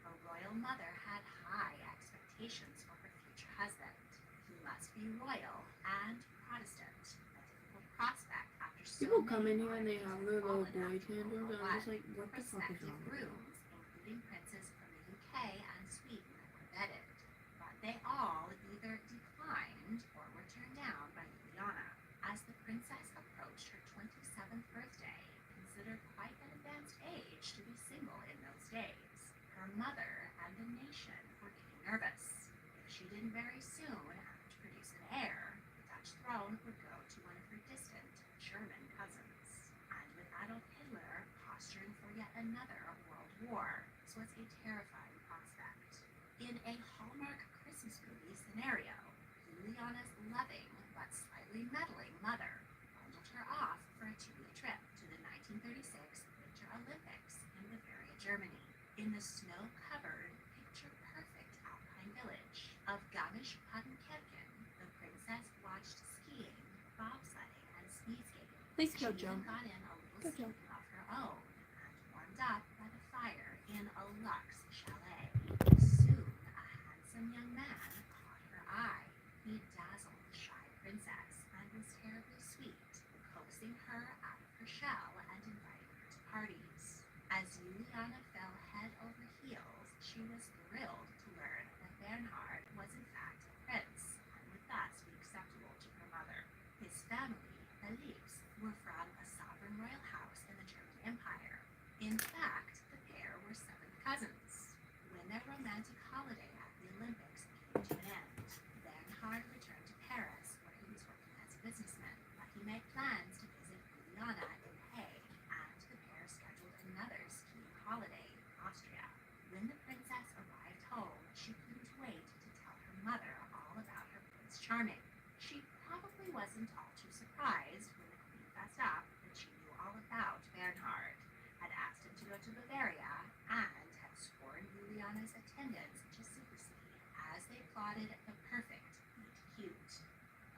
A royal mother had high expectations for her future husband. He must be royal and Protestant, a difficult prospect after so People come in many here and they have their little boy tantrums, and I'm just like, what the fuck is prospective wrong with you? grooms, including princes from the UK and Sweden, were vetted, but they all either declined or were turned down by Juliana. As the princess approached her 27th birthday, considered quite an advanced age to be single in those days, her mother and the nation were getting nervous. If she didn't very soon produce an heir, the Dutch throne would go to one of her distant German cousins. And with Adolf Hitler posturing for yet another world war, this was a terrifying prospect. In a Hallmark Christmas movie scenario, Juliana's loving but slightly meddling mother bundled her off for a 2-week trip to the 1936 Winter Olympics in Bavaria, Germany. In the snow-covered, picture-perfect alpine village of Garmisch-Partenkirchen, the princess watched skiing, bobsledding, and speed skating. Please She go, even Joe. got in a little Go, Joe. skiing of her own and warmed up by the fire in a luxe chalet. Soon, a handsome young man caught her eye. He dazzled the shy princess and was terribly sweet, coaxing her out of her shell and inviting her to parties. As Juliana fell head over heels, she was thrilled to learn that Bernhard was in fact a prince and would thus be acceptable to her mother. His family, the Lips, were from a sovereign royal house in the German Empire. In fact, the pair were seventh cousins. When their romantic holiday at the Olympics came to an end, Bernhard returned to Paris, where he was working as a businessman, but he made plans to visit Juliana in Hague, and the pair scheduled another skiing holiday in Austria. When the princess arrived home, she couldn't wait to tell her mother all about her Prince Charming. She probably wasn't all too surprised when the queen fessed up that she knew all about Bernhard, had asked him to go to Bavaria, and had sworn Juliana's attendance to secrecy as they plotted the perfect meet-cute.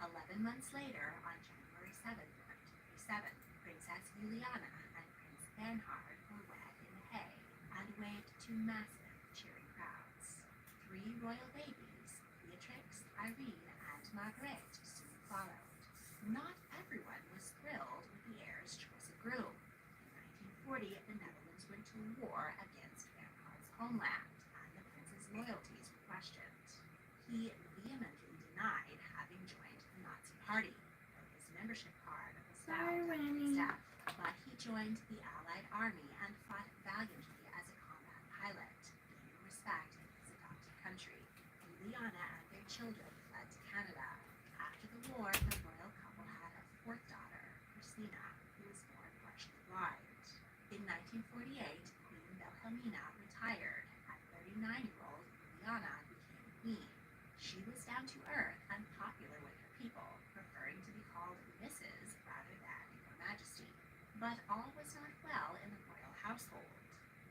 11 months later, on January 7th, 1937, Princess Juliana and Prince Bernhard were wed in Hague and waved to massive, cheering crowds. 3 royal babies, Beatrix, Irene, and Margrethe, soon followed. Not everyone was thrilled with the heir's choice of groom. In 1940, the Netherlands went to war against Bernhard's homeland, and the prince's loyalties were questioned. He vehemently denied having joined the Nazi Party, though his membership card was Sorry, found after his Randy. death. But he joined the Allied Army and fought valiantly as a combat pilot, gaining respect in his adopted country. Juliana and their children fled to Canada. After the war, the royal couple had a 4th daughter, Christina, who was born partially blind. In 1948, Queen Wilhelmina retired, and 39-year-old Juliana became queen. She was down to earth and popular with her people, preferring to be called Mrs. rather than Your Majesty. But all was not well in the royal household.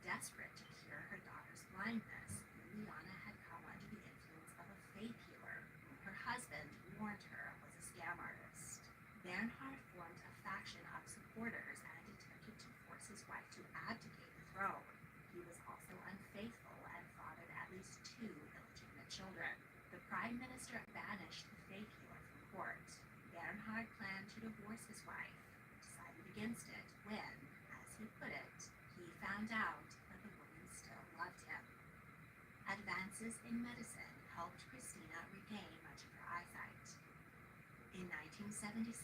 Desperate to cure her daughter's blindness, Juliana had come under the influence of a faith healer, whom her husband warned her was a scam artist. Bernhard formed a faction of supporters and attempted to force his wife to abdicate the throne. He was also unfaithful and fathered at least 2 illegitimate children. The Prime Minister banished the faith healer from court. Bernhard planned to divorce his wife, but decided against it when, as he put it, he found out that the woman still loved him. Advances in medicine helped Christina regain much of her eyesight. In 1976,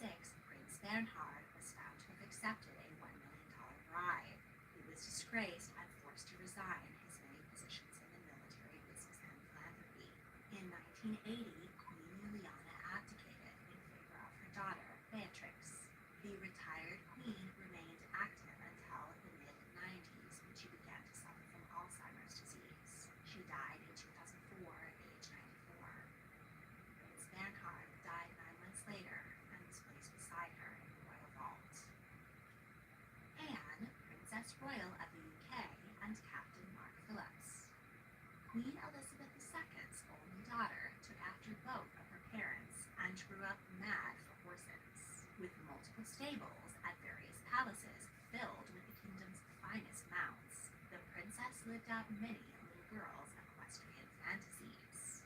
Prince Bernhard was found to have accepted a $1 million bribe. He was disgraced and forced to resign his many positions in the military, business, and philanthropy. In 1980, Queen Juliana abdicated, powerful stables at various palaces filled with the kingdom's finest mounts. The princess lived out many little girls' equestrian fantasies.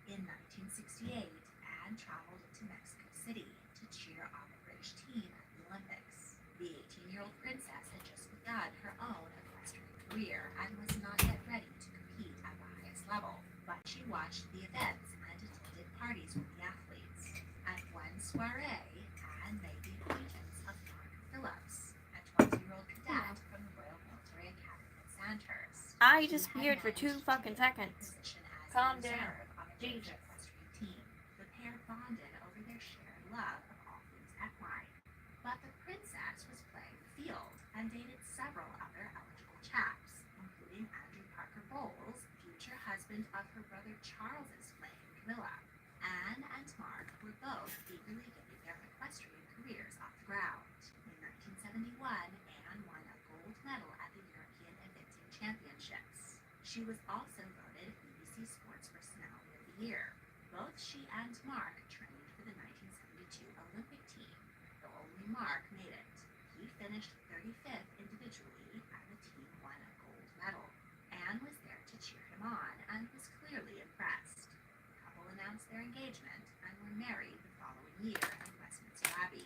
In 1968, Anne traveled to Mexico City to cheer on the British team at the Olympics. The 18-year-old princess had just begun her own equestrian career and was not yet ready to compete at the highest level, but she watched the events and attended parties with the athletes. At one soiree, Anne made the acquaintance of Mark Phillips, a 20-year-old cadet from the Royal Military Academy at Sandhurst. I He disappeared had for 2 managed to fucking take a seconds. position as Calm a down. reserve on the British Jesus. equestrian team. The pair bonded over their shared love of all things equine. But the princess was playing the field and dated several other eligible chaps, including Andrew Parker Bowles, future husband of her brother Charles's flame Camilla. Anne and Mark were both eagerly getting their equestrian careers off the ground. In 1971, Anne won a gold medal at the European Eventing Championships. She was also voted BBC Sports Personality of the Year. Both she and Mark trained for the 1972 Olympic team, though only Mark made it. He finished 35th individually, and the team won a gold medal. Anne was there to cheer him on and was clearly impressed. The couple announced their engagement and were married the following year at Westminster Abbey.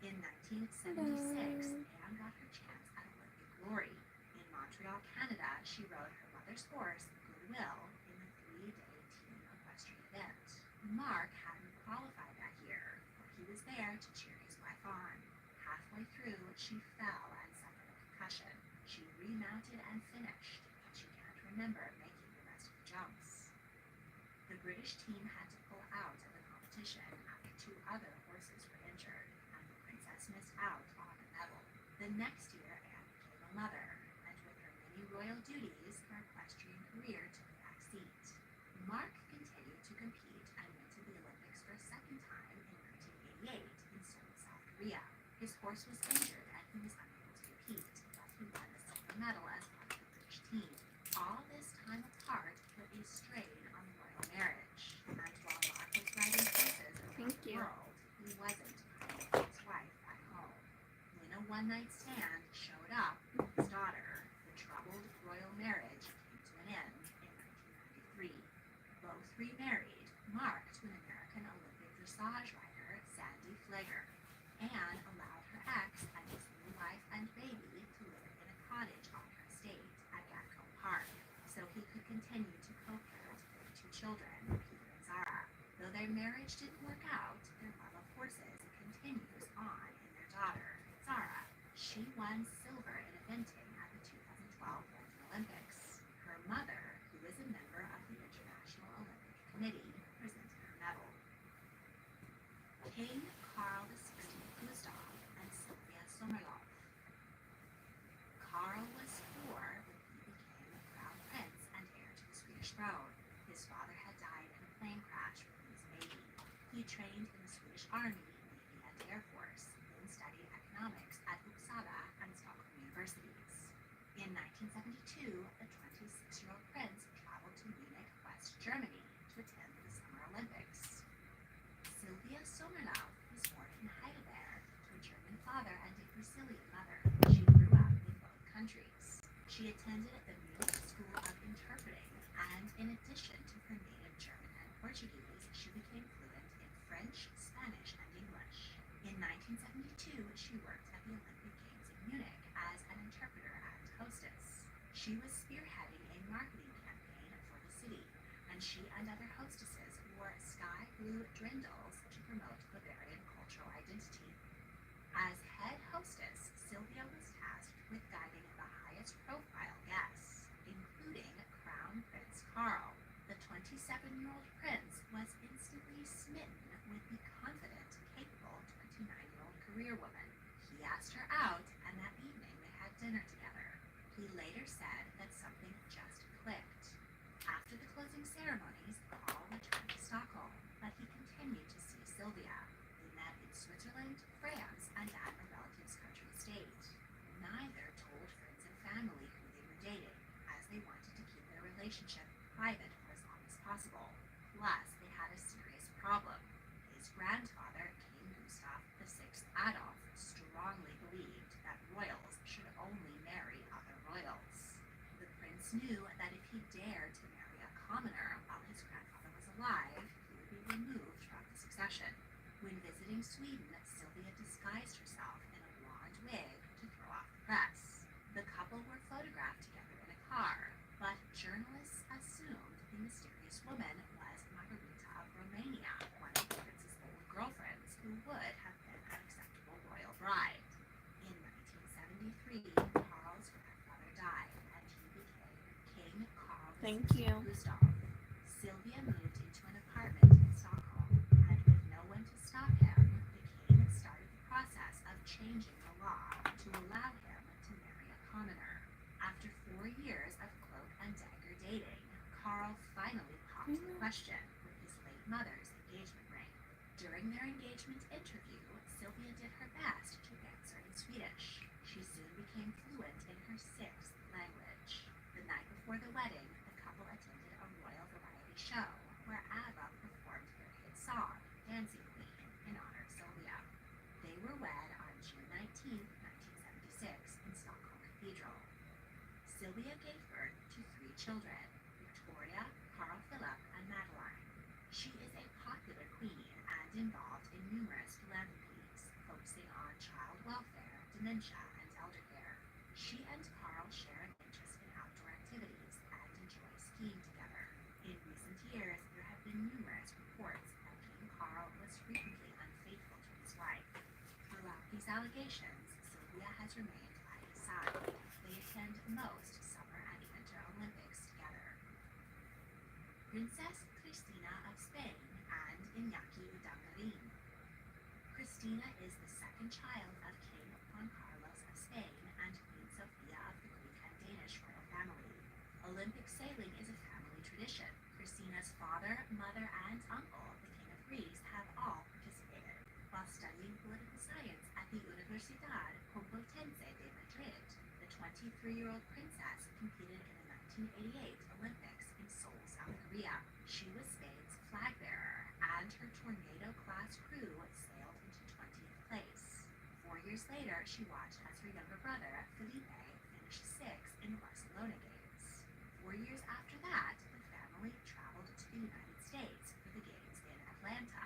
In 1976, Anne got her chance at Olympic glory. In Montreal, Canada, she rode her mother's horse, Goodwill, in the 3-day team equestrian event. Mark hadn't qualified that year, but he was there to cheer his wife on. Halfway through, she fell and suffered a concussion. She remounted and finished, but she can't remember making the rest of the jumps. The British team had to pull out of the competition after 2 other horses were injured, and the princess missed out on a medal. The next year, Anne became a mother, and with her many royal duties, her equestrian career took a back seat. Mark continued to compete and went to the Olympics for a second time in 1988 in Seoul, South Korea. His horse was injured and he was unable to compete, but he won a silver medal as part of the British team. All this time apart put a strain on the royal marriage, and while Mark was riding horses around Thank the you. world, he wasn't home with his wife at home. When a one-night stand showed up with his daughter, the troubled royal marriage came to an end in 1993. Both remarried, Mark to an American Olympic dressage rider, Sandy Flager. Anne allowed her ex and his new wife and baby to live in a cottage on her estate at Gatcombe Park, so he could continue to co-parent their 2 children, Peter and Zara. Though their marriage didn't work out, their love of horses continues on in their daughter, Zara. She won silver in eventing at the 2012 London Olympics. Her mother, who is a member of the International Olympic Committee, presented her medal. King Carl XVI Gustav and Sylvia Sommerlauf. Carl was 4 when he became crown prince and heir to the Swedish throne. His father had died in a plane crash when he was a baby. He trained in the Swedish Army, Navy, and Air Force, then studied economics at Uppsala and Stockholm universities. In 1972, the 26-year-old prince traveled to Munich, West Germany, to attend the Summer Olympics. Sylvia Sommerlauf was born in Heidelberg to a German father and a Brazilian mother. She grew up in both countries. She attended the Munich School of Interpreting, and in addition to her native German and Portuguese, she became fluent in French, Spanish, and English. In 1972, she worked at the Olympic Games in Munich as an interpreter and hostess. She was spearheading a marketing campaign for the city, and she and other hostesses wore sky blue drindles to promote Bavarian cultural identity. As head hostess, Sylvia was tasked with guiding the highest profile guests, including Crown Prince Carl. The 27-year-old prince was instantly smitten with the confident, capable 29-year-old career woman. He asked her out, and that evening they had dinner together. He later said that something just clicked. After the closing ceremonies, Carl returned to Stockholm, but he continued to see Sylvia. They met in Switzerland, France, and at a relative's country estate. Neither told friends and family who they were dating, as they wanted to keep their relationship private for as long as possible. Plus, they had a serious problem. His grandfather, King Gustav VI Adolf, knew that if he dared to marry a commoner while his grandfather was alive, he would be removed from the succession. When visiting Sweden, Sylvia disguised herself in a blonde wig to throw off the press. The couple were photographed together in a car, but journalists assumed the mysterious woman was Margarita of Romania, one of the prince's old girlfriends who would have been an acceptable royal bride. In 1973, Karl's grandfather died, and he became King Karl Thank you. Gustav. Sylvia moved into an apartment in Stockholm, and with no one to stop him, the king started the process of changing the law to allow him to marry a commoner. After 4 years of cloak and dagger dating, Karl finally popped the question with his late mother's engagement ring. During their engagement interview, Sylvia did her best to answer in Swedish. She soon became fluent in her sixth language. The night before the wedding, the couple attended a royal variety show where ABBA performed their hit song, Dancing Queen, in honor of Sylvia. They were wed on June 19, 1976, in Stockholm Cathedral. Sylvia gave birth to 3 children, Victoria, Carl Philip, and Madeline. She is a popular queen and involved in numerous philanthropies, focusing on child welfare, dementia, and elder care. She and Carl share an interest in outdoor activities and enjoy skiing together. In recent years, there have been numerous reports that King Carl was frequently unfaithful to his wife. Throughout these allegations, Sylvia has remained by his side. They attend most summer and winter Olympics together. Princess Cristina of Spain and Iñaki Urdangarin. Cristina is the second child of King Juan Carlos of Spain and Queen Sofia of the Greek and Danish royal family. Olympic sailing is a family tradition. Cristina's father, mother, and uncle, the King of Greece, have all participated. While studying political science at the Universidad Complutense de Madrid, the 23-year-old princess competed in the 1988 Olympics in Seoul, South Korea. She was Spain's flag bearer, and her Tornado-class crew sailed into 20th place. 4 years later, she watched as her younger brother, Felipe, finished 6th in the Barcelona Games. 4 years after that, the family traveled to the United States for the Games in Atlanta.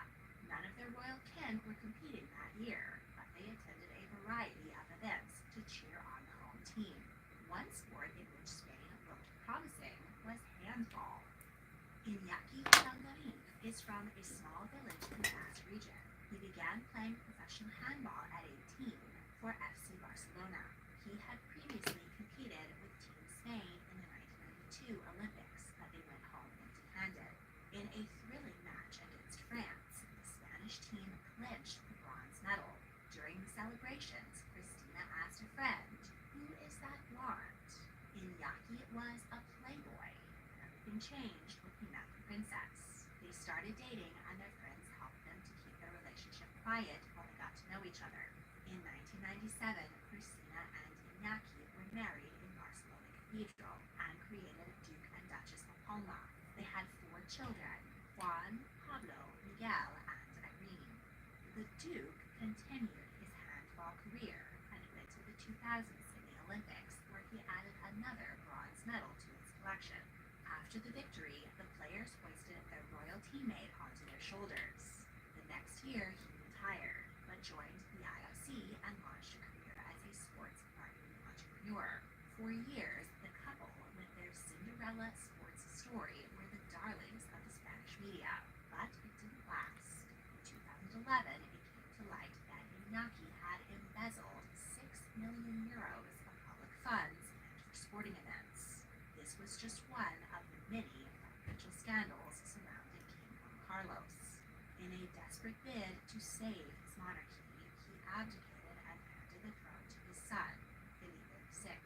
None of their royal kin were competing that year, but they attended a variety of events to cheer on the home team. One sport in which Spain looked promising was handball. Iñaki Urdangarin is from a small village in the Basque region. He began playing professional handball at 18 for FC Barcelona. He had previously competed with Team Spain in the 1992 Olympics, but they went home empty-handed. In a thrilling match against France, the Spanish team clinched the bronze medal. During the celebrations, Cristina asked a friend, "Who is that blonde?" Iñaki was a playboy. Everything changed when he met the princess. They started dating, and their friends helped them to keep their relationship quiet while they got to know each other. In 1997, Cristina and Iñaki were married in Barcelona Cathedral and created Duke and Duchess of Palma. They had 4 children, Juan, Pablo, Miguel, and Irene. The Duke continued his handball career and went to the 2000 Sydney Olympics, where he added another bronze medal to his collection. After the victory, the players hoisted their royal teammate onto their shoulders. The next year, he retired, but joined the IOC and launched a career as a sports marketing entrepreneur. For years, the couple, with their Cinderella sports story, were the darlings of the Spanish media, but it didn't last. In 2011, it came to light that Iñaki had embezzled €6 million of public funds meant for sporting events. This was just one of the many financial scandals surrounding King Juan Carlos. In a desperate bid to save his monarchy, he abdicated and handed the throne to his son, Felipe VI.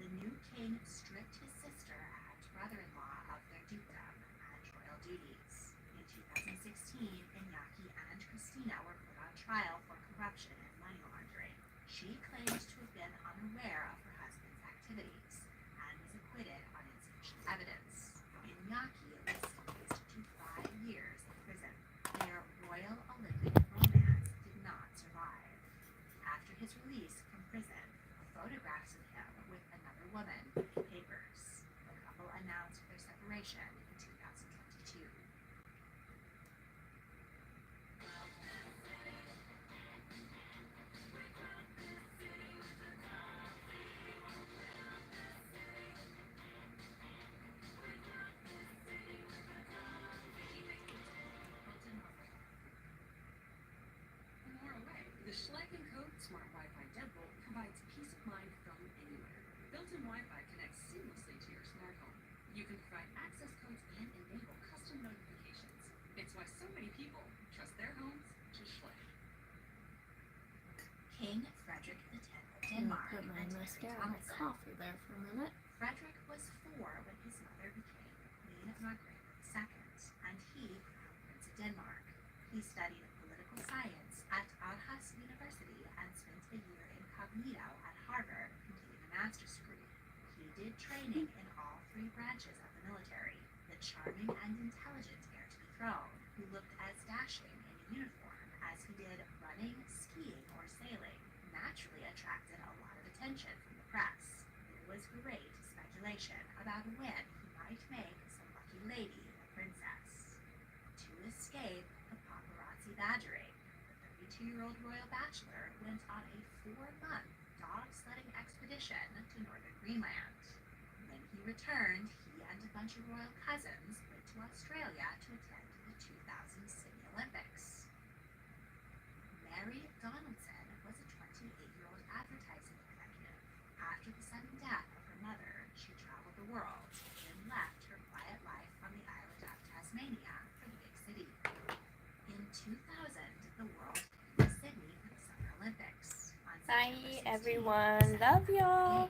The new king stripped his sister and brother-in-law of their dukedom and royal duties. In 2016, Iñaki and Cristina were put on trial for corruption and money laundering. She claimed to have been unaware of her husband's activities and was acquitted on insufficient evidence. Iñaki was sentenced to 5 years in prison. Their royal Olympic romance did not survive. After his release from prison, photographs of him with another woman made papers. celebration in 2022. More away. The Schleich & Co. Smart Wi-Fi deadbolt provides peace of mind from anywhere. Built-in Wi-Fi connects seamlessly to your smart home. You can provide access codes and enable custom notifications. It's why so many people trust their homes to Schleich. King Frederick X of I'm gonna Denmark put my and mascara Mary and my Donaldson. coffee there for a minute. Frederick was 4 when his mother became Queen Margaret II, and he crowned Prince of Denmark. He studied political science at Aarhus University and spent a year incognito at Harvard, completing a master's degree. He did training in all 3 branches of the military. The charming and intelligent heir to the throne, who looked as dashing in a uniform as he did running, skiing, or sailing, naturally attracted a lot of attention from the press. There was great speculation about when he might make some lucky lady a princess. To escape the paparazzi badgering, the 32-year-old royal bachelor went on a 4-month dog sledding expedition to northern Greenland. When he returned, he and a bunch of royal cousins went to Australia to attend the 2000 Sydney Olympics. Mary Donaldson was a 28-year-old advertising executive. After the sudden death of her mother, she traveled the world and left her quiet life on the island of Tasmania for the big city. In 2000, the world came to Sydney for the Summer Olympics. On September Bye 16th, everyone. Love y'all.